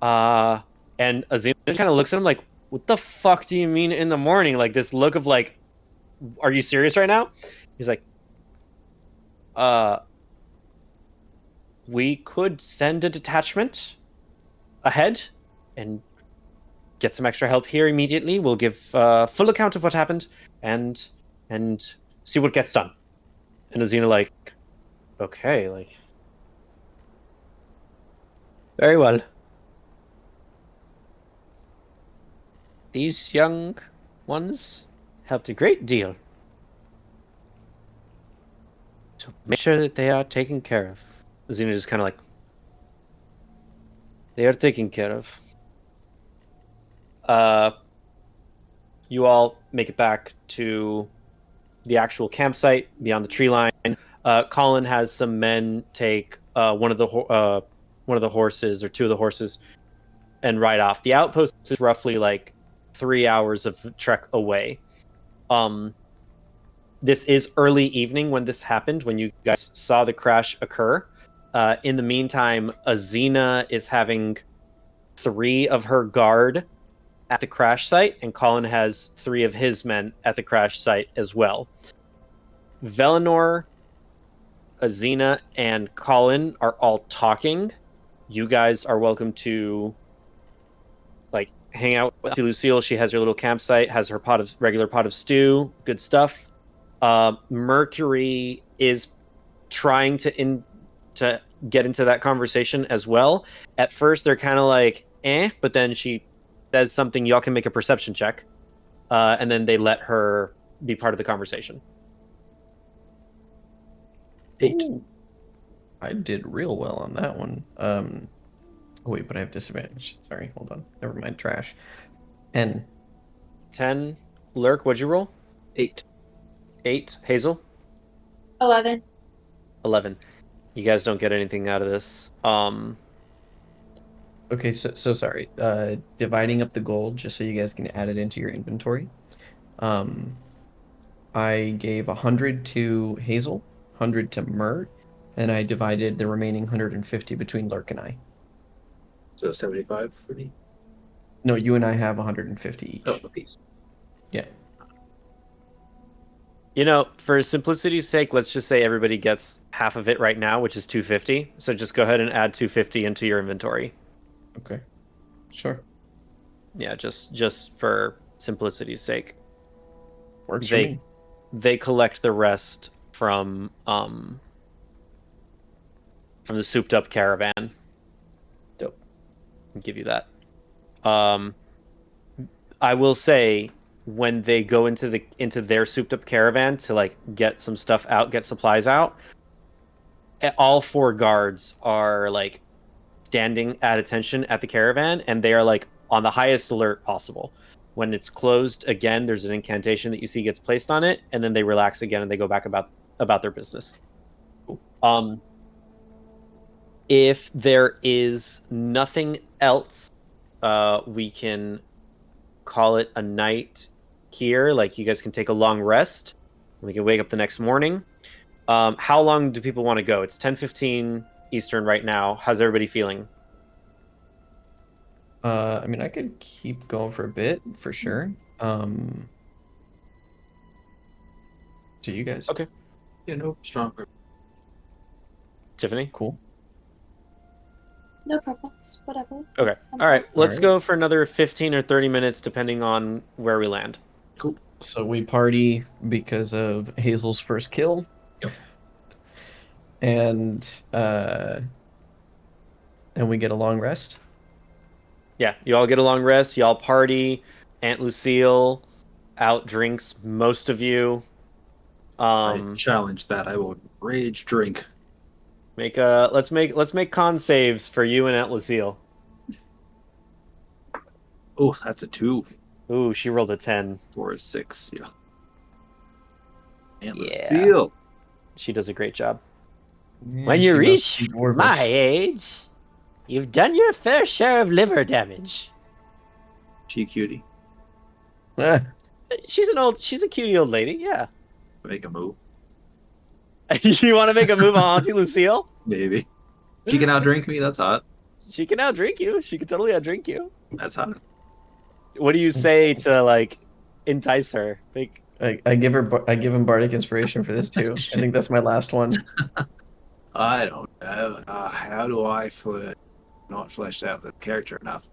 A: And Azina kind of looks at him like, "What the fuck do you mean in the morning?" Like this look of like, "Are you serious right now?" He's like, we could send a detachment ahead and get some extra help here immediately. We'll give full account of what happened and see what gets done." And Azina like, okay, like, very well. These young ones helped a great deal. So make sure that they are taken care of. Azina just kind of like, they are taken care of. You all make it back to the actual campsite beyond the tree line. Colin has some men take one of the horses or two of the horses and ride off. The outpost is roughly like 3 hours of trek away. This is early evening when this happened, when you guys saw the crash occur. In the meantime, Azina is having 3 of her guard at the crash site, and Colin has 3 of his men at the crash site as well. Velinor, Azina, and Colin are all talking. You guys are welcome to like hang out with Lucille. She has her little campsite, has her regular pot of stew, good stuff. Mercury is trying to get into that conversation as well. At first, they're kind of like, but then she says something. Y'all can make a perception check, and then they let her be part of the conversation.
B: 8. Ooh. I did real well on that one. Oh wait, but I have disadvantage. Sorry, hold on. Never mind, trash. 10.
A: Lurk, what'd you roll?
D: 8.
A: Hazel?
C: 11.
A: You guys don't get anything out of this.
B: Okay, so sorry. Dividing up the gold just so you guys can add it into your inventory. I gave 100 to Hazel, 100 to Myr, and I divided the remaining 150 between Lurk and I.
D: So 75 for me?
B: No, you and I have 150 each.
D: Oh, a piece.
B: Yeah.
A: You know, for simplicity's sake, let's just say everybody gets half of it right now, which is 250. So just go ahead and add 250 into your inventory.
B: Okay. Sure.
A: Yeah, just for simplicity's sake.
B: Works for me.
A: They collect the rest from the souped up caravan.
B: Dope.
A: I'll give you that. I will say, when they go into their souped up caravan to like get some stuff out, get supplies out, all 4 guards are like standing at attention at the caravan, and they are like on the highest alert possible. When it's closed again, there's an incantation that you see gets placed on it, and then they relax again and they go back about their business. If there is nothing else, we can call it a night here. Like, you guys can take a long rest. We can wake up the next morning. How long do people want to go? It's 10:15 Eastern right now. How's everybody feeling?
B: I mean, I could keep going for a bit, for sure. To you guys.
A: Okay.
D: Yeah, no, stronger.
A: Tiffany?
B: Cool.
C: No preference, whatever.
A: Okay. All right. Let's go for another 15 or 30 minutes, depending on where we land.
D: Cool.
B: So we party because of Hazel's first kill.
D: Yep.
B: And we get a long rest.
A: Yeah, you all get a long rest. You all party. Aunt Lucille out drinks most of you.
D: I challenge that. I will rage drink.
A: Let's make con saves for you and Aunt Lucille.
D: Oh, that's a 2.
A: Ooh, she rolled a 10.
D: 4 is 6. Yeah. Aunt
A: Yeah.
D: Lucille.
A: She does a great job.
B: Yeah,
A: When you
B: she must
A: reach
B: be dwarvish.
A: my age, you've done your fair share of liver damage.
D: She cutie.
A: She's a cutie old lady, yeah.
D: Make a move.
A: You want to make a move on Auntie Lucille?
D: Maybe. She can outdrink me. That's hot.
A: She can outdrink you. She can totally outdrink you.
D: That's hot.
A: What do you say to like entice her? Like,
B: I give him bardic inspiration for this too. I think that's my last one.
D: I don't know. How do I not fleshed out the character enough?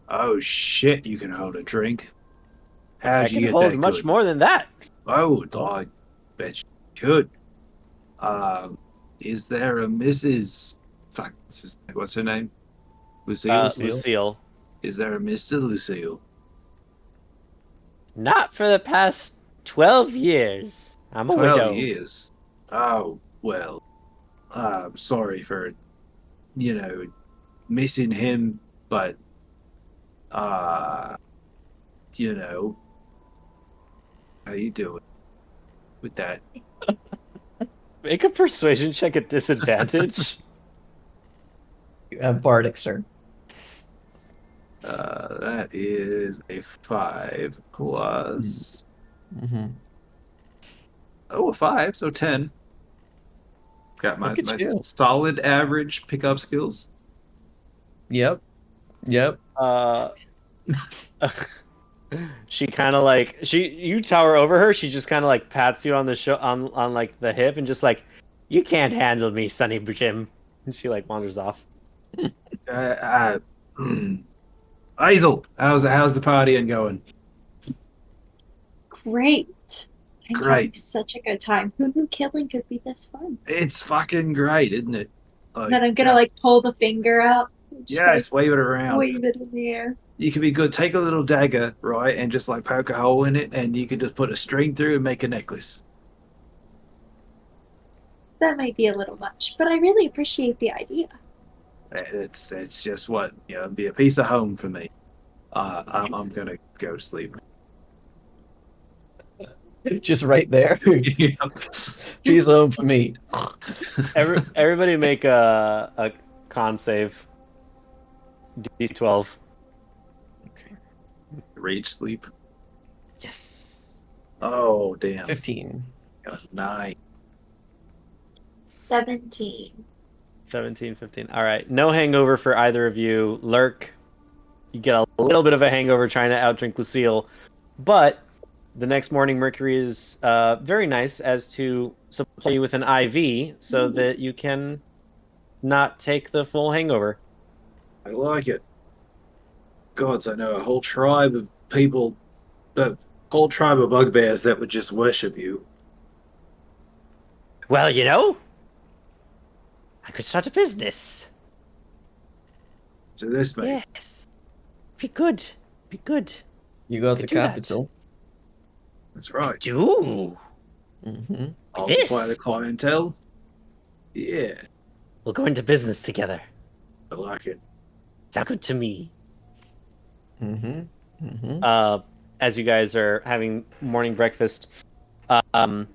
D: Oh shit! You can hold a drink. How'd
A: I
D: you
A: can
D: get
A: hold
D: that
A: much
D: good?
A: more than that.
D: Oh, I bet you could. Is there a Mrs. Fuck, what's her name? Lucille?
A: Lucille.
D: Is there a Mr. Lucille?
A: Not for the past 12 years. I'm a
D: 12
A: widow.
D: years. Oh, well. I'm sorry for, missing him, but, how you doing with that?
A: Make a persuasion check at disadvantage.
B: You have bardic, sir.
D: That is a 5 plus.
B: Mm-hmm.
D: Oh, a 5, so 10. Got my
B: Look at you.
D: solid average pickup skills.
B: Yep.
A: She kind of like you tower over her. She just kind of like pats you on the on like the hip and just like, you can't handle me, Sonny Jim. And she like wanders off.
D: Hazel, how's the partying going?
C: Great. I'm
D: Great.
C: having such a good time. Who knew killing could be this fun?
D: It's fucking great, isn't it?
C: Then I'm gonna like pull the finger out.
D: Yes, wave it around.
C: Wave it in the air.
D: You can be good. Take a little dagger, right, and just like poke a hole in it, and you can just put a string through and make a necklace.
C: That might be a little much, but I really appreciate the idea.
D: It's just what be a piece of home for me. I'm gonna go to sleep.
B: Just right there. She's home for me.
A: Everybody make a con save. D12.
B: Okay.
D: Rage sleep.
B: Yes.
D: Oh damn.
B: 15.
D: Got a 9.
C: 17.
A: 17, 15. All right. No hangover for either of you. Lurk, you get a little bit of a hangover trying to outdrink Lucille. But the next morning, Mercury is very nice as to supply you with an IV so that you can not take the full hangover.
D: I like it. Gods, I know a whole tribe of people, a whole tribe of bugbears that would just worship you.
A: Well, I could start a business.
D: So this, mate.
A: Yes. Be good. Be good.
B: You got the
A: Could do that.
B: capital.
D: That's right.
A: Do.
B: Mm-hmm.
D: I'll
A: This?
D: supply the clientele. Yeah,
A: We'll go into business together.
D: I like it.
A: Sound good to me.
B: Mm-hmm. Mm-hmm.
A: As you guys are having morning breakfast, you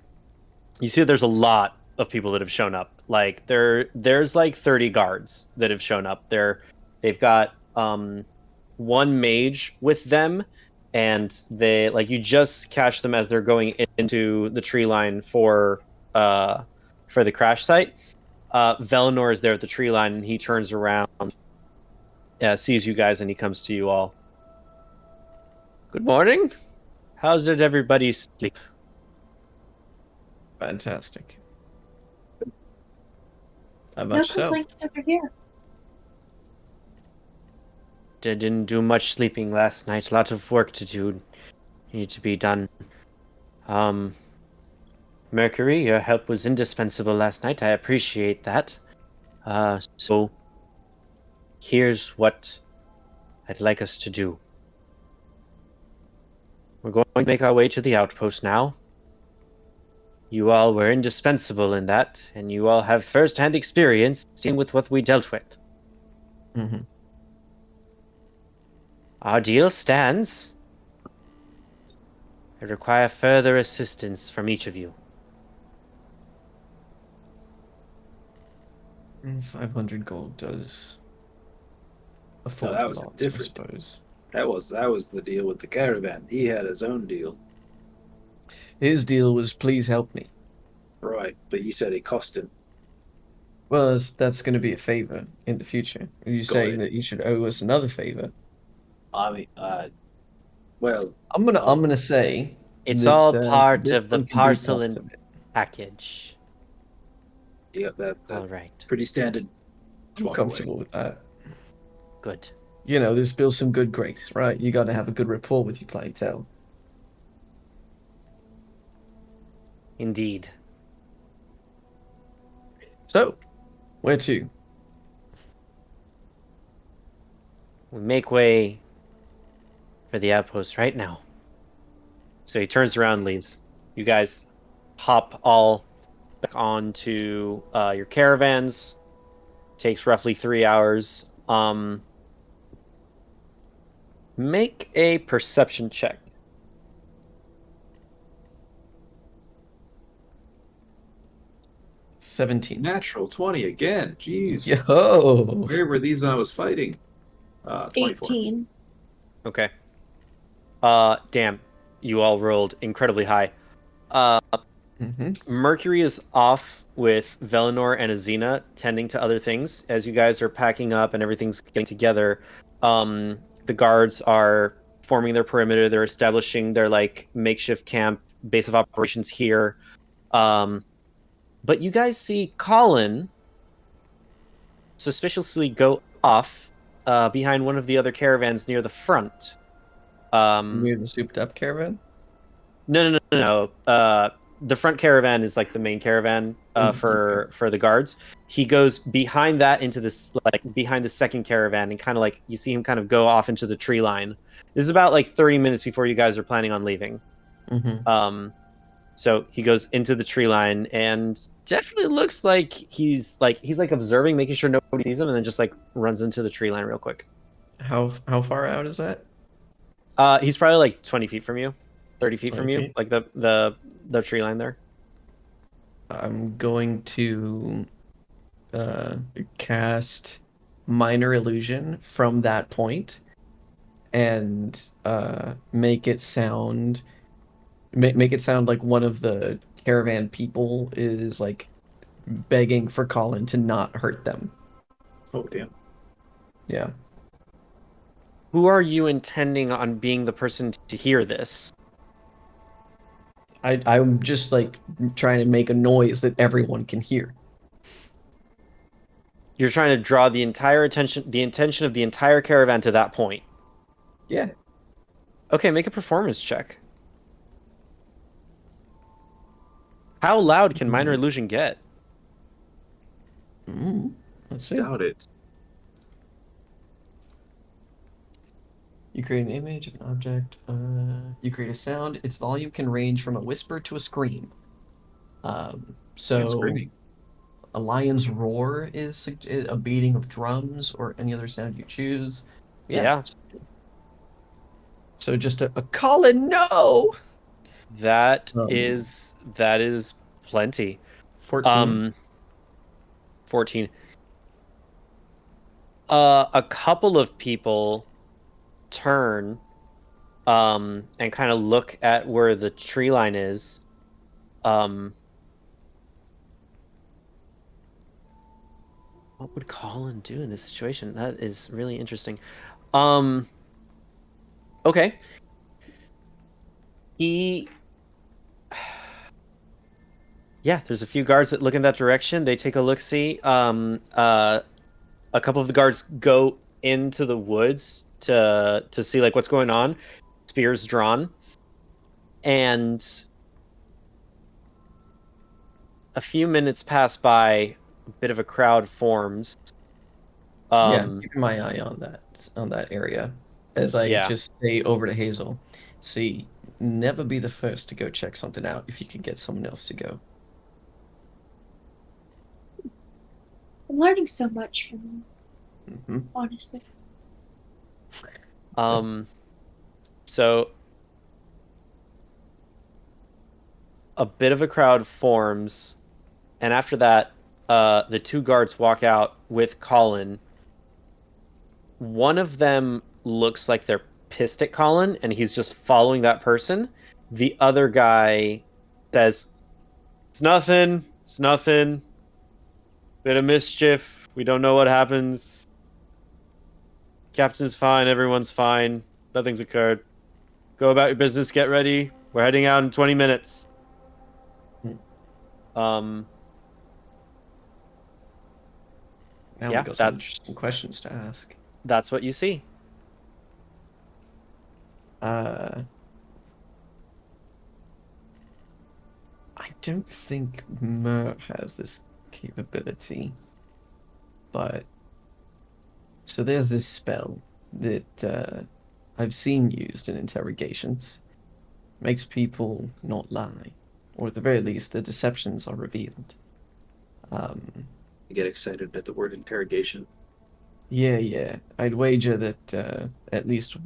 A: see there's a lot of people that have shown up. Like there's like 30 guards that have shown up. They've got one mage with them, and they like you just catch them as they're going into the tree line for the crash site. Velinor is there at the tree line, and he turns around, sees you guys, and he comes to you all. Good morning. How's did everybody sleep?
B: Fantastic. How
C: No
B: much so?
C: complaints over here.
A: Didn't do much sleeping last night. A lot of work to do. Need to be done. Mercury, your help was indispensable last night. I appreciate that. So here's what I'd like us to do. We're going to make our way to the outpost now. You all were indispensable in that, and you all have first-hand experience dealing with what we dealt with.
B: Mm-hmm.
A: Our deal stands. I require further assistance from each of you.
B: 500 gold does afford
D: that
B: a
D: was
B: lot,
D: different.
B: I suppose.
D: That was the deal with the caravan. He had his own deal.
B: His deal was please help me.
D: Right, but you said it cost him.
B: Well, that's going to be a favor in the future. Are you saying that you should owe us another favor?
D: I mean, well,
B: I'm gonna say
A: It's
B: that
A: all part
B: this
A: of the
B: one can be
A: parcel
B: part
A: and
B: of it.
A: package.
D: yeah, that's
A: All right.
D: pretty standard.
B: I'm comfortable with that.
A: Good.
B: You know, this builds some good grace, right? You got to have a good rapport with your clientele.
A: Indeed.
B: So, where to?
A: We make way for the outpost right now. So he turns around and leaves. You guys hop all back onto your caravans. Takes roughly 3 hours. Make a perception check.
B: 17.
D: Natural 20 again. Jeez.
B: Yo!
D: Where were these when I was fighting? 24.
C: 18.
A: Okay. Damn. You all rolled incredibly high. Mercury is off with Velinor and Azina tending to other things. As you guys are packing up and everything's getting together, the guards are forming their perimeter. They're establishing their like makeshift camp, base of operations here. But you guys see Colin suspiciously go off behind one of the other caravans near the front.
B: Near the souped up caravan?
A: No. The front caravan is like the main caravan for the guards. He goes behind that into this like behind the second caravan and kind of like you see him kind of go off into the tree line. This is about like 30 minutes before you guys are planning on leaving. So he goes into the tree line and definitely looks like he's like observing, making sure nobody sees him, and then just like runs into the tree line real quick.
B: How far out is that?
A: He's probably like 20 feet from you, 30 feet from you,
B: feet?
A: like the tree line there.
B: I'm going to cast minor illusion from that point and make it sound like one of the caravan people is like begging for Colin to not hurt them.
D: Oh, damn.
B: Yeah.
A: Who are you intending on being the person to hear this?
B: I'm just like trying to make a noise that everyone can hear.
A: You're trying to draw the attention of the entire caravan to that point.
B: Yeah.
A: Okay, make a performance check. How loud can minor illusion get?
B: Let's see.
D: Doubt it.
B: You create an image of an object. You create a sound. Its volume can range from a whisper to a scream. So
D: Screaming.
B: a lion's roar is a beating of drums or any other sound you choose.
A: Yeah.
B: So just a Colin, no.
A: That is plenty.
B: 14.
A: 14. A couple of people turn and kind of look at where the tree line is. What would Colin do in this situation? That is really interesting. Okay. Yeah, there's a few guards that look in that direction. They take a look-see. A couple of the guards go into the woods to see like what's going on. Spears drawn. And a few minutes pass by, a bit of a crowd forms.
B: Keeping my eye on that area as I
A: Yeah.
B: just stay over to Hazel. See, never be the first to go check something out if you can get someone else to go.
C: I'm learning so much from you,
B: Mm-hmm.
C: honestly.
A: So a bit of a crowd forms, and after that, the two guards walk out with Colin. One of them looks like they're pissed at Colin, and he's just following that person. The other guy says, "It's nothing. It's nothing. Bit of mischief. We don't know what happens. Captain's fine. Everyone's fine. Nothing's occurred. Go about your business. Get ready. We're heading out in 20 minutes." Um,
B: Now we
A: yeah,
B: got some interesting questions to ask.
A: that's what you see.
B: I don't think Mer has this capability, but so there's this spell that I've seen used in interrogations. Makes people not lie, or at the very least, the deceptions are revealed.
D: I get excited at the word interrogation.
B: Yeah. I'd wager that at least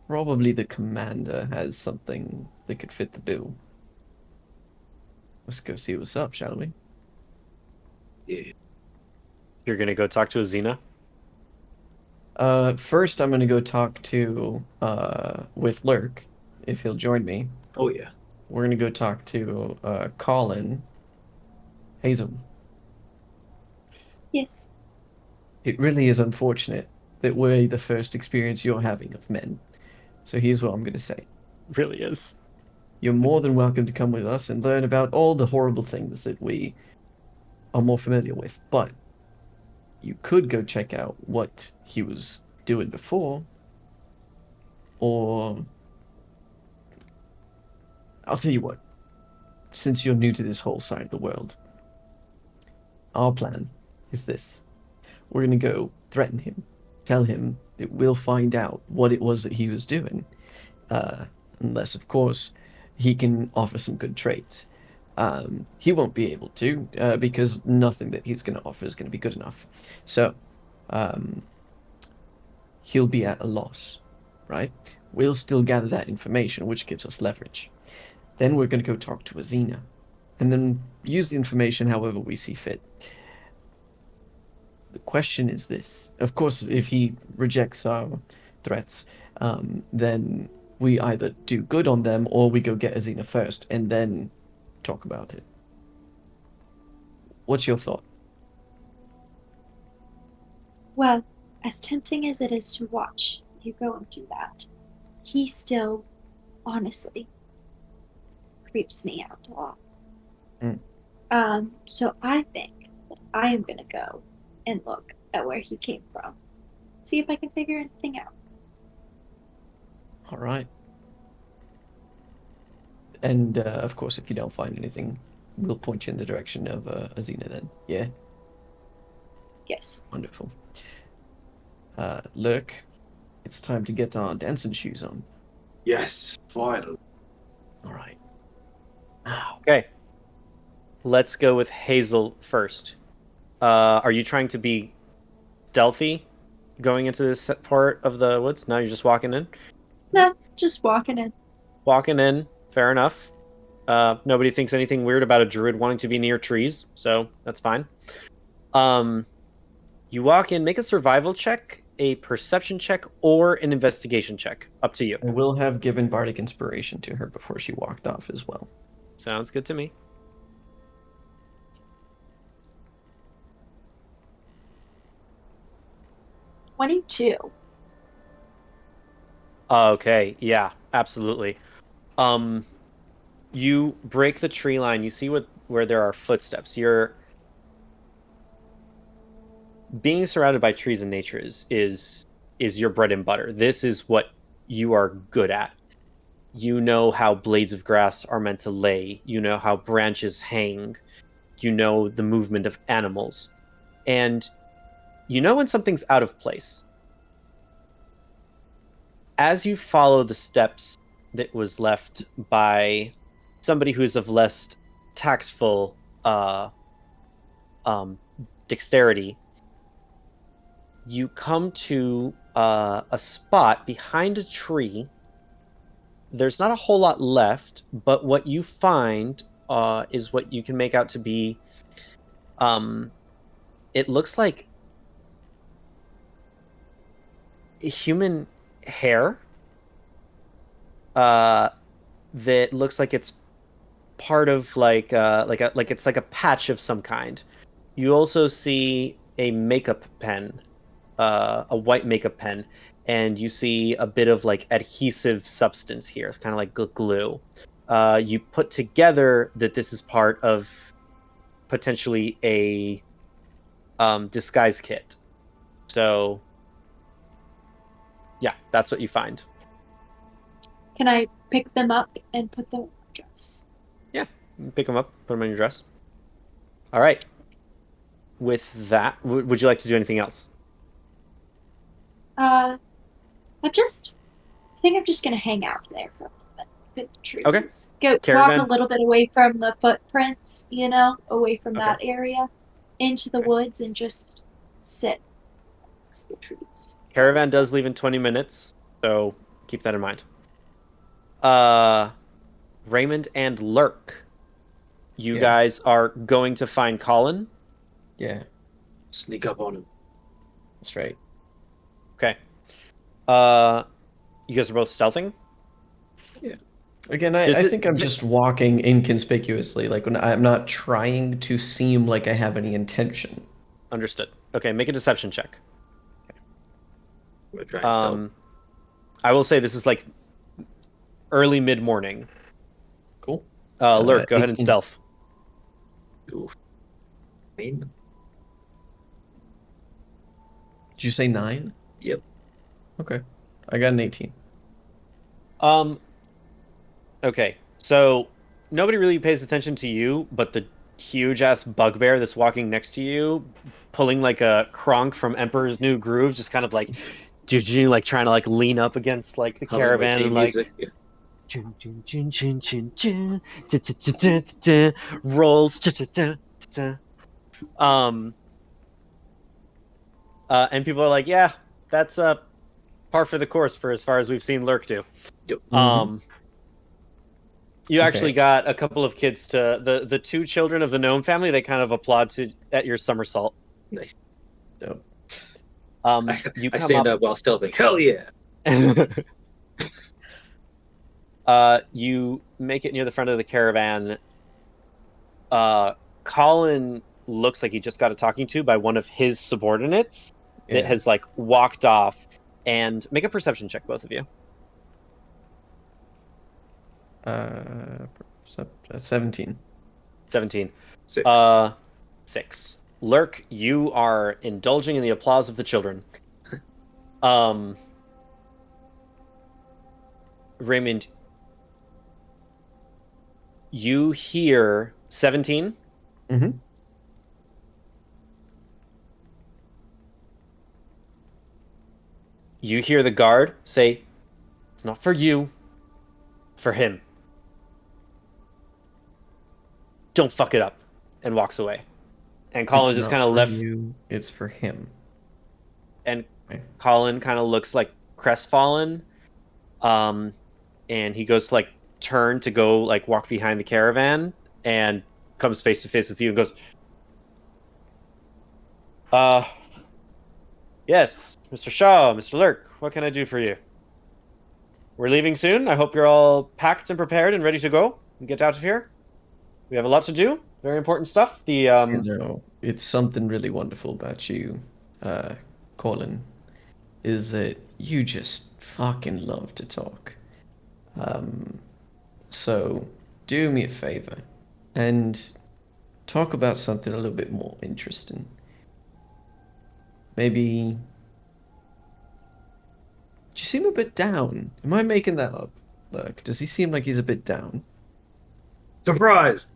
B: probably the commander has something that could fit the bill. Let's go see what's up, shall we?
D: Yeah.
A: You're gonna go talk to Azina?
B: First I'm gonna go talk to with Lurk, if he'll join me.
D: Oh yeah.
B: We're gonna go talk to Colin, Hazel.
C: Yes.
B: It really is unfortunate that we're the first experience you're having of men. So here's what I'm gonna say.
A: Really is.
B: You're more than welcome to come with us and learn about all the horrible things that we are more familiar with. But you could go check out what he was doing before, or I'll tell you what, since you're new to this whole side of the world, our plan is this. We're going to go threaten him, tell him that we'll find out what it was that he was doing, unless, of course, he can offer some good trades. He won't be able to, because nothing that he's going to offer is going to be good enough. So, he'll be at a loss, right? We'll still gather that information, which gives us leverage. Then we're going to go talk to Azina, and then use the information however we see fit. The question is this. Of course, if he rejects our threats, then we either do good on them or we go get Azina first and then talk about it. What's your thought?
C: Well, as tempting as it is to watch you go and do that, he still, honestly, creeps me out a lot. So I think that I am gonna go and look at where he came from. See if I can figure anything out.
B: All right. And of course, if you don't find anything, we'll point you in the direction of Azina then. Yeah?
C: Yes.
B: Wonderful. Lurk, it's time to get our dancing shoes on.
D: Yes, finally.
B: All right.
A: Okay. Let's go with Hazel first. Are you trying to be stealthy going into this part of the woods? No, you're just walking in?
C: No, just walking in.
A: Walking in, fair enough. Nobody thinks anything weird about a druid wanting to be near trees, so that's fine. You walk in, make a survival check, a perception check, or an investigation check. Up to you.
B: I will have given Bardic Inspiration to her before she walked off as well.
A: Sounds good to me.
C: $22.
A: Okay, yeah, absolutely. You break the tree line. You see where there are footsteps. You're being surrounded by trees and nature is your bread and butter. This is what you are good at. You know how blades of grass are meant to lay. You know how branches hang. You know the movement of animals. And you know when something's out of place. as you follow the steps that was left by somebody who is of less tactful dexterity, you come to a spot behind a tree. There's not a whole lot left, but what you find is what you can make out to be it looks like human hair that looks like it's part of like it's like a patch of some kind. You also see a makeup pen, a white makeup pen, and you see a bit of like adhesive substance here. It's kind of like glue. You put together that this is part of potentially a disguise kit. So yeah, that's what you find.
C: Can I pick them up and put them in my dress?
A: Yeah, pick them up, put them in your dress. All right. With that, would you like to do anything else?
C: I think I'm just gonna hang out there for a little bit with the trees.
A: Okay.
C: Go
A: Caravan?
C: walk a little bit away from the footprints, away from
A: Okay.
C: that area, into the
A: Okay.
C: woods and just sit next to the trees.
A: Caravan does leave in 20 minutes, so keep that in mind. Raymond and Lurk, you guys are going to find Colin?
B: Yeah,
D: Sneak up on him.
B: that's right.
A: Okay. You guys are both stealthing?
D: Yeah.
B: Again, I think I'm just walking inconspicuously, like when I'm not trying to seem like I have any intention.
A: Understood. Okay, make a deception check.
D: We're trying stealth.
A: I will say this is like early mid-morning.
B: Cool.
A: Lurk, go ahead and
B: 18.
A: stealth.
D: Oof. 9?
B: Did you say 9?
D: Yep.
B: Okay. I got an 18.
A: Okay, so nobody really pays attention to you, but the huge-ass bugbear that's walking next to you, pulling like a Kronk from Emperor's New Groove, just kind of like, like trying to like lean up against like the caravan and like rolls. And people are like, yeah, that's par for the course for as far as we've seen Lurk do.
D: Yep.
A: You actually got a couple of kids to the two children of the gnome family. They kind of applaud at your somersault.
D: Nice.
B: Dope.
A: You
D: I
A: come
D: stand up while stealthing. Hell yeah!
A: You make it near the front of the caravan. Colin looks like he just got a talking to by one of his subordinates that has like walked off. And make a perception check, both of you.
B: 17.
A: 17.
D: 6.
A: 6. Lurk, you are indulging in the applause of the children. Raymond, you hear 17?
B: Mm-hmm.
A: You hear the guard say, "It's not for you, for him. Don't fuck it up," and walks away. And Colin just kind of left.
B: You, it's for him.
A: And Colin kind of looks like crestfallen. And he goes to like turn to go like walk behind the caravan and comes face to face with you and goes, yes, Mr. Shaw, Mr. Lurk, what can I do for you? We're leaving soon. I hope you're all packed and prepared and ready to go and get out of here. We have a lot to do. Very important stuff.
B: It's something really wonderful about you, Colin, is that you just fucking love to talk. So do me a favor and talk about something a little bit more interesting. Maybe. Do you seem a bit down? Am I making that up? Look, does he seem like he's a bit down?
D: Surprise!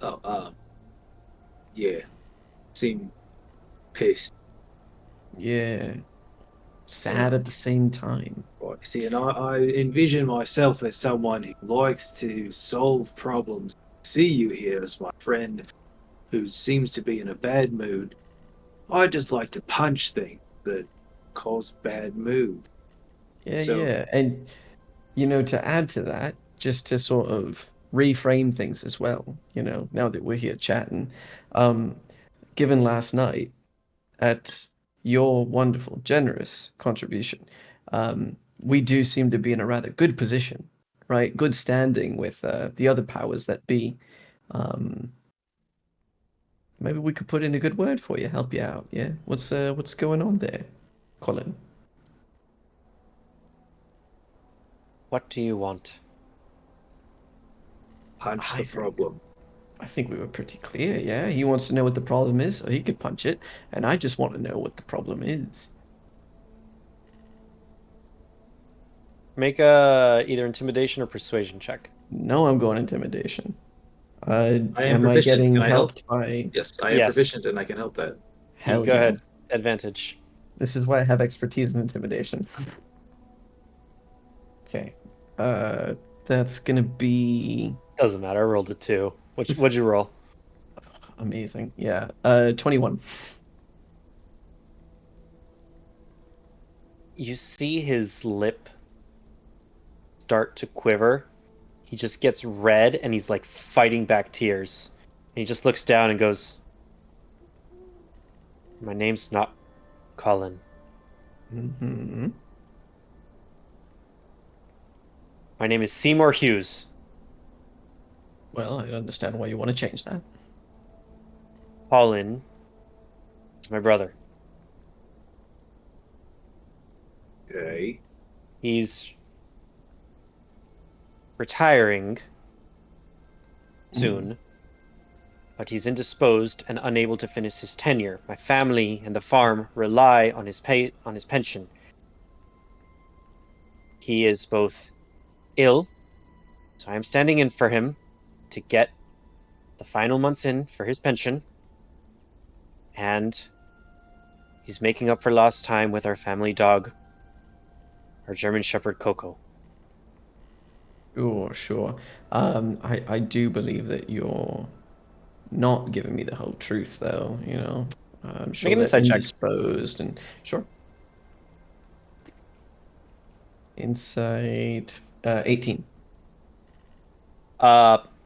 D: Oh, yeah. Seem pissed.
B: Yeah. sad at the same time.
D: Right. See, and I envision myself as someone who likes to solve problems. See you here as my friend who seems to be in a bad mood. I just like to punch things that cause bad mood.
B: Yeah,
D: So,
B: yeah. And, to add to that, just to sort of reframe things as well, now that we're here chatting, um, given last night, at your wonderful, generous contribution, we do seem to be in a rather good position, right? Good standing with the other powers that be. Um, Maybe we could put in a good word for you, help you out. Yeah, what's going on there, Colin?
A: What do you want?
D: punch
B: I
D: the
B: think
D: problem.
B: I think we were pretty clear. Yeah, he wants to know what the problem is, so he could punch it, and I just want to know what the problem is.
A: Make a either intimidation or persuasion check.
B: No, I'm going intimidation.
D: I am
B: Am I
D: proficient.
B: getting
D: Can I help?
B: helped by?
D: Yes, I am
A: Yes.
D: proficient and I can help that.
A: You
B: Hell
A: go
B: yeah!
A: ahead. Advantage.
B: This is why I have expertise in intimidation. Okay, that's gonna be
A: Doesn't matter. I rolled a 2. What'd you roll?
B: amazing. Yeah, 21.
A: You see his lip start to quiver. He just gets red and he's like fighting back tears. And he just looks down and goes, "My name's not Colin.
B: Mm-hmm.
A: My name is Seymour Hughes.
B: Well, I understand why you want to change that.
A: Colin is my brother.
D: Okay.
A: He's retiring soon, but he's indisposed and unable to finish his tenure. My family and the farm rely on his pension. He is both ill, so I am standing in for him to get the final months in for his pension, and he's making up for lost time with our family dog, our German Shepherd Coco.
B: Sure, sure. I do believe that you're not giving me the whole truth, though. I'm
A: Make
B: sure
A: an
B: they're
A: insight check.
B: indisposed and sure. Insight, 18.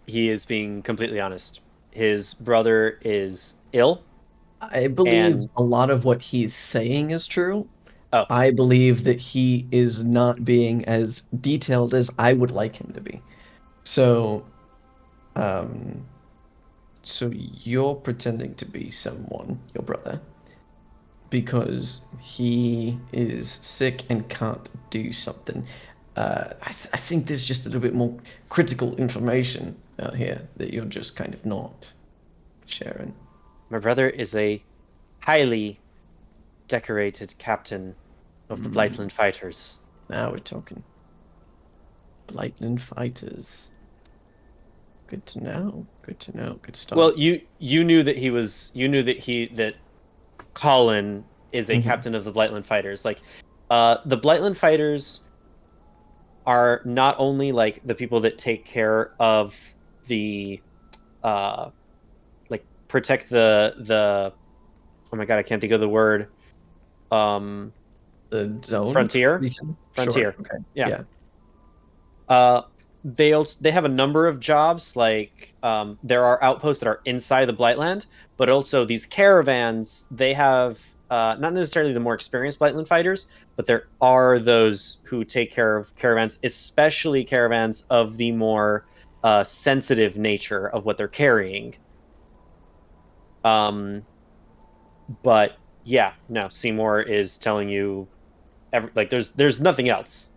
A: He is being completely honest. His brother is ill,
B: I believe
A: and
B: a lot of what he's saying is true.
A: oh,
B: I believe that he is not being as detailed as I would like him to be. So, um, so you're pretending to be someone, your brother, because he is sick and can't do something. I think there's just a little bit more critical information out here that you're just kind of not sharing.
A: my brother is a highly decorated captain of the Blightland Fighters.
B: Now we're talking. Lightning fighters. Good to know. Good to know. Good stuff.
A: Well, you knew that that Colin is a captain of the Blightland Fighters. Like, the Blightland Fighters are not only like the people that take care of the, like protect the oh my god, I can't think of the word. Um,
B: The zone
A: Frontier.
B: region?
A: Frontier.
B: Sure. Okay.
A: Yeah.
B: Yeah.
A: They have a number of jobs. Like, there are outposts that are inside the Blightland, but also these caravans. They have not necessarily the more experienced Blightland fighters, but there are those who take care of caravans, especially caravans of the more sensitive nature of what they're carrying. But yeah, no, Seymour is telling you, like, there's nothing else.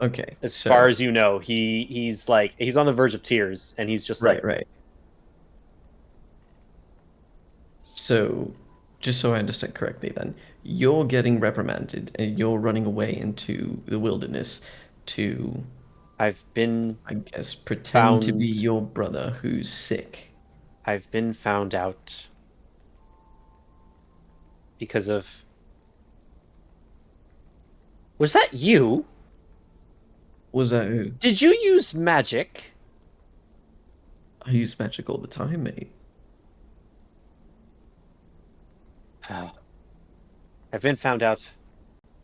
B: Okay.
A: As
B: So,
A: far as you know, he's like, he's on the verge of tears, and he's just
B: right,
A: like,
B: right. So, just so I understand correctly, then, you're getting reprimanded and you're running away into the wilderness to,
A: I've been
B: I guess, pretend to be
A: found
B: your brother who's sick.
A: I've been found out because of Was that you?
B: Was that who?
A: Did you use magic?
B: I use magic all the time, mate.
A: I've been found out.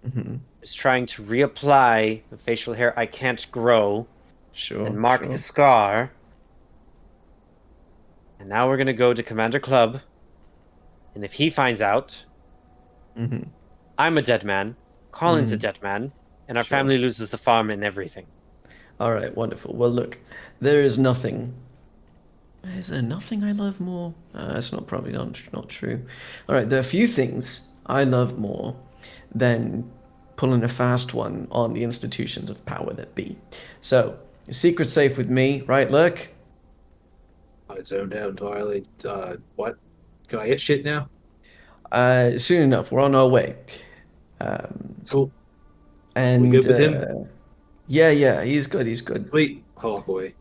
B: Mm-hmm.
A: Is trying to reapply the facial hair I can't grow
B: Sure,
A: and mark the
B: sure.
A: scar. And now we're gonna go to Commander Club. And if he finds out,
B: Mm-hmm.
A: I'm a dead man, Colin's a
B: Mm-hmm.
A: dead man, and our
B: Sure.
A: family loses the farm and everything.
B: All right, wonderful. Well, look, there is nothing. Is there nothing I love more? That's probably not true. All right, there are a few things I love more than pulling a fast one on the institutions of power that be. So, your secret's safe with me, right, Lurk?
D: I zoned out entirely. What? Can I hit shit now?
B: Soon enough, we're on our way.
D: Cool. We
B: And
D: good with him?
B: yeah, he's good, he's good.
D: Sweet. I'll walk away.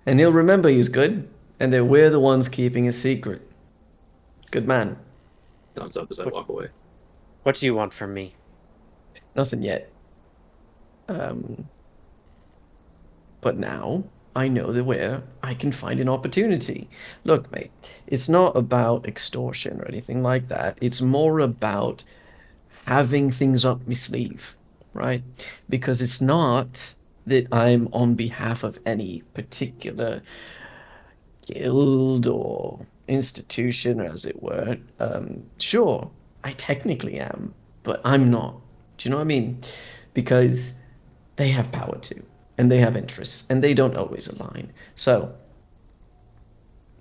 B: And he'll remember he's good, and that we're the ones keeping his secret. Good man.
D: Thumbs up as I
A: What,
D: walk away.
A: what do you want from me?
B: Nothing yet. Um, but now I know that where I can find an opportunity. Look, mate, it's not about extortion or anything like that. It's more about having things up my sleeve, right? Because it's not that I'm on behalf of any particular guild or institution, as it were. Sure, I technically am, but I'm not. Do you know what I mean? Because they have power too, and they have interests, and they don't always align. So,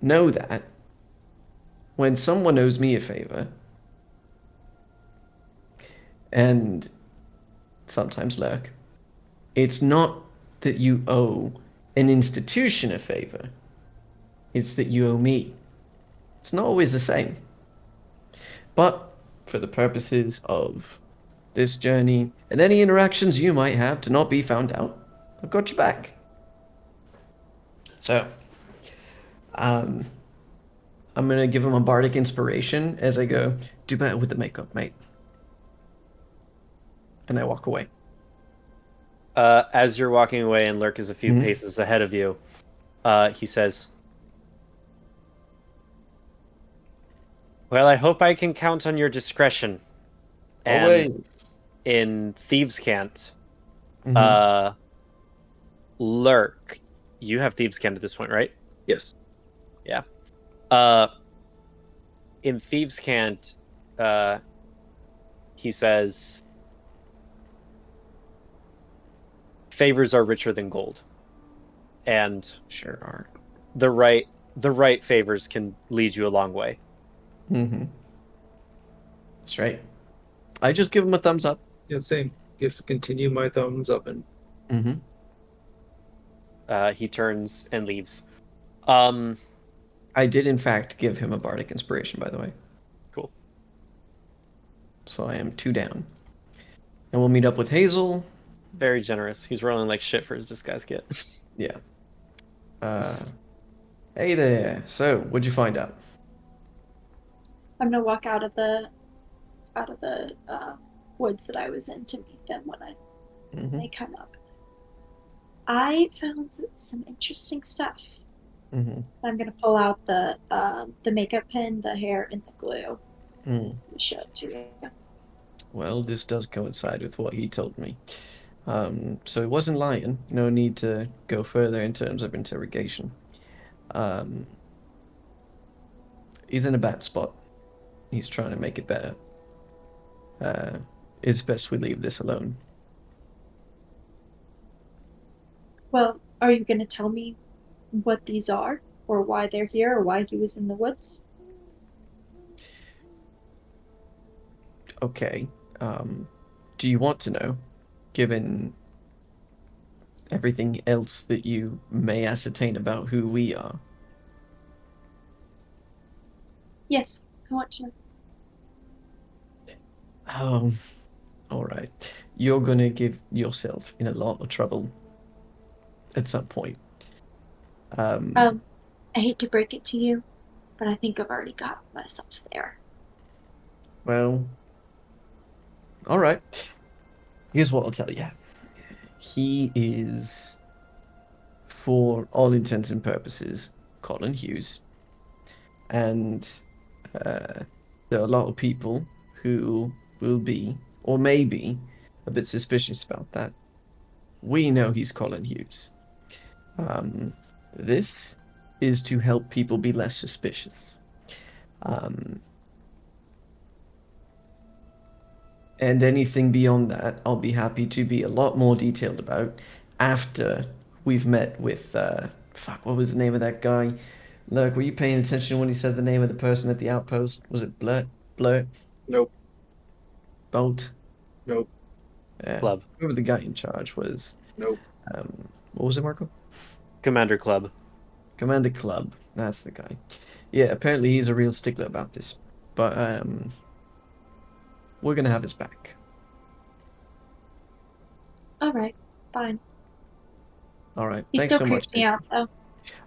B: know that when someone owes me a favor, and sometimes Lurk, it's not that you owe an institution a favor, it's that you owe me. It's not always the same. But for the purposes of this journey and any interactions you might have to not be found out, I've got you back. So, um, I'm gonna give him a bardic inspiration as I go, do better with the makeup, mate. And I walk away.
A: As you're walking away and Lurk is a few
B: Mhm.
A: paces ahead of you, he says, well, I hope I can count on your discretion. And
B: Always.
A: in Thieves' Cant,
B: Mhm.
A: Lurk, you have Thieves' Cant at this point, right?
D: Yes.
A: Yeah. In Thieves' Cant, he says, favors are richer than gold. And
B: Sure are.
A: the right favors can lead you a long way.
B: Mhm. That's right. I just give him a thumbs up.
D: Yeah, same. Gifts continue my thumbs up and
B: Mhm.
A: He turns and leaves.
B: I did in fact give him a bardic inspiration, by the way.
A: Cool.
B: So I am 2 down. And we'll meet up with Hazel.
A: Very generous. He's rolling like shit for his disguise kit.
B: Yeah. Hey there. So, what'd you find out?
C: I'm gonna walk out of the woods that I was in to meet them when they come up. I found some interesting stuff.
B: Mm-hmm.
C: I'm gonna pull out the makeup pen, the hair, and the glue.
B: Mm.
C: Show it to you.
B: Well, this does coincide with what he told me. So he wasn't lying. No need to go further in terms of interrogation. Um, he's in a bad spot. He's trying to make it better. It's best we leave this alone.
C: Well, are you gonna tell me what these are, or why they're here, or why he was in the woods?
B: Okay. Do you want to know, given everything else that you may ascertain about who we are?
C: Yes, I want to know.
B: Oh, all right. You're gonna give yourself in a lot of trouble at some point.
C: I hate to break it to you, but I think I've already got myself there.
B: Well, all right. Here's what I'll tell you. He is, for all intents and purposes, Colin Hughes. And there are a lot of people who will be, or maybe, a bit suspicious about that. We know he's Colin Hughes. This is to help people be less suspicious. And anything beyond that, I'll be happy to be a lot more detailed about after we've met with, what was the name of that guy? Lurk, were you paying attention when he said the name of the person at the outpost? Was it Blurt? Blurt?
D: Nope.
B: Bolt?
D: Nope.
B: Yeah.
A: Club.
B: Whoever the guy in charge was.
D: Nope.
B: What was it, Marco?
A: Commander Club.
B: Commander Club. That's the guy. Yeah, apparently he's a real stickler about this. But, we're gonna have his back.
C: Alright, fine.
B: Alright,
C: He
B: thanks
C: still
B: so much.
C: creeps me out, though.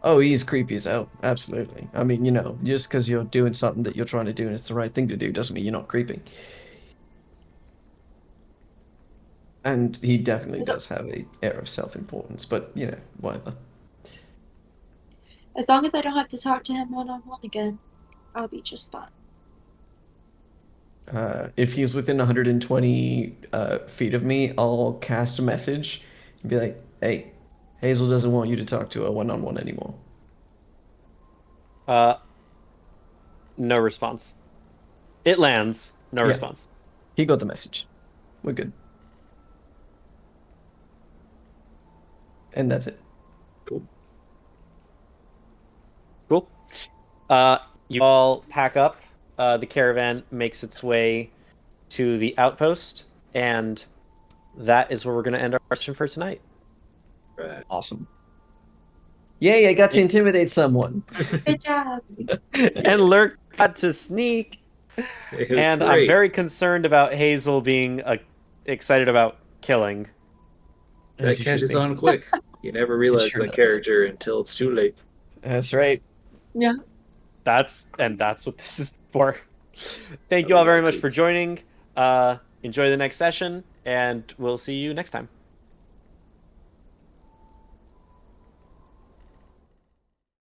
B: Oh, he's creepy as hell. Absolutely. I mean, just because you're doing something that you're trying to do and it's the right thing to do doesn't mean you're not creepy. And he definitely does have a air of self-importance, but, whatever.
C: As long as I don't have to talk to him one-on-one again, I'll be just fine.
B: If he's within 120 feet of me, I'll cast a message and be like, hey, Hazel doesn't want you to talk to her one-on-one anymore.
A: No response. It lands. No response.
B: He got the message. We're good. And that's it.
D: Cool.
A: Cool. You all pack up. The caravan makes its way to the outpost, and that is where we're going to end our session for tonight.
D: Right.
B: Awesome. Yay, I got to intimidate someone.
C: Good job.
A: And Lurk got to sneak. And
D: great.
A: I'm very concerned about Hazel being excited about killing.
D: That catches on quick. You never realize
B: sure
D: the
B: does.
D: character until it's too late.
B: That's right.
C: Yeah.
A: That's what this is for. Thank you all very much for joining. Enjoy the next session, and we'll see you next time.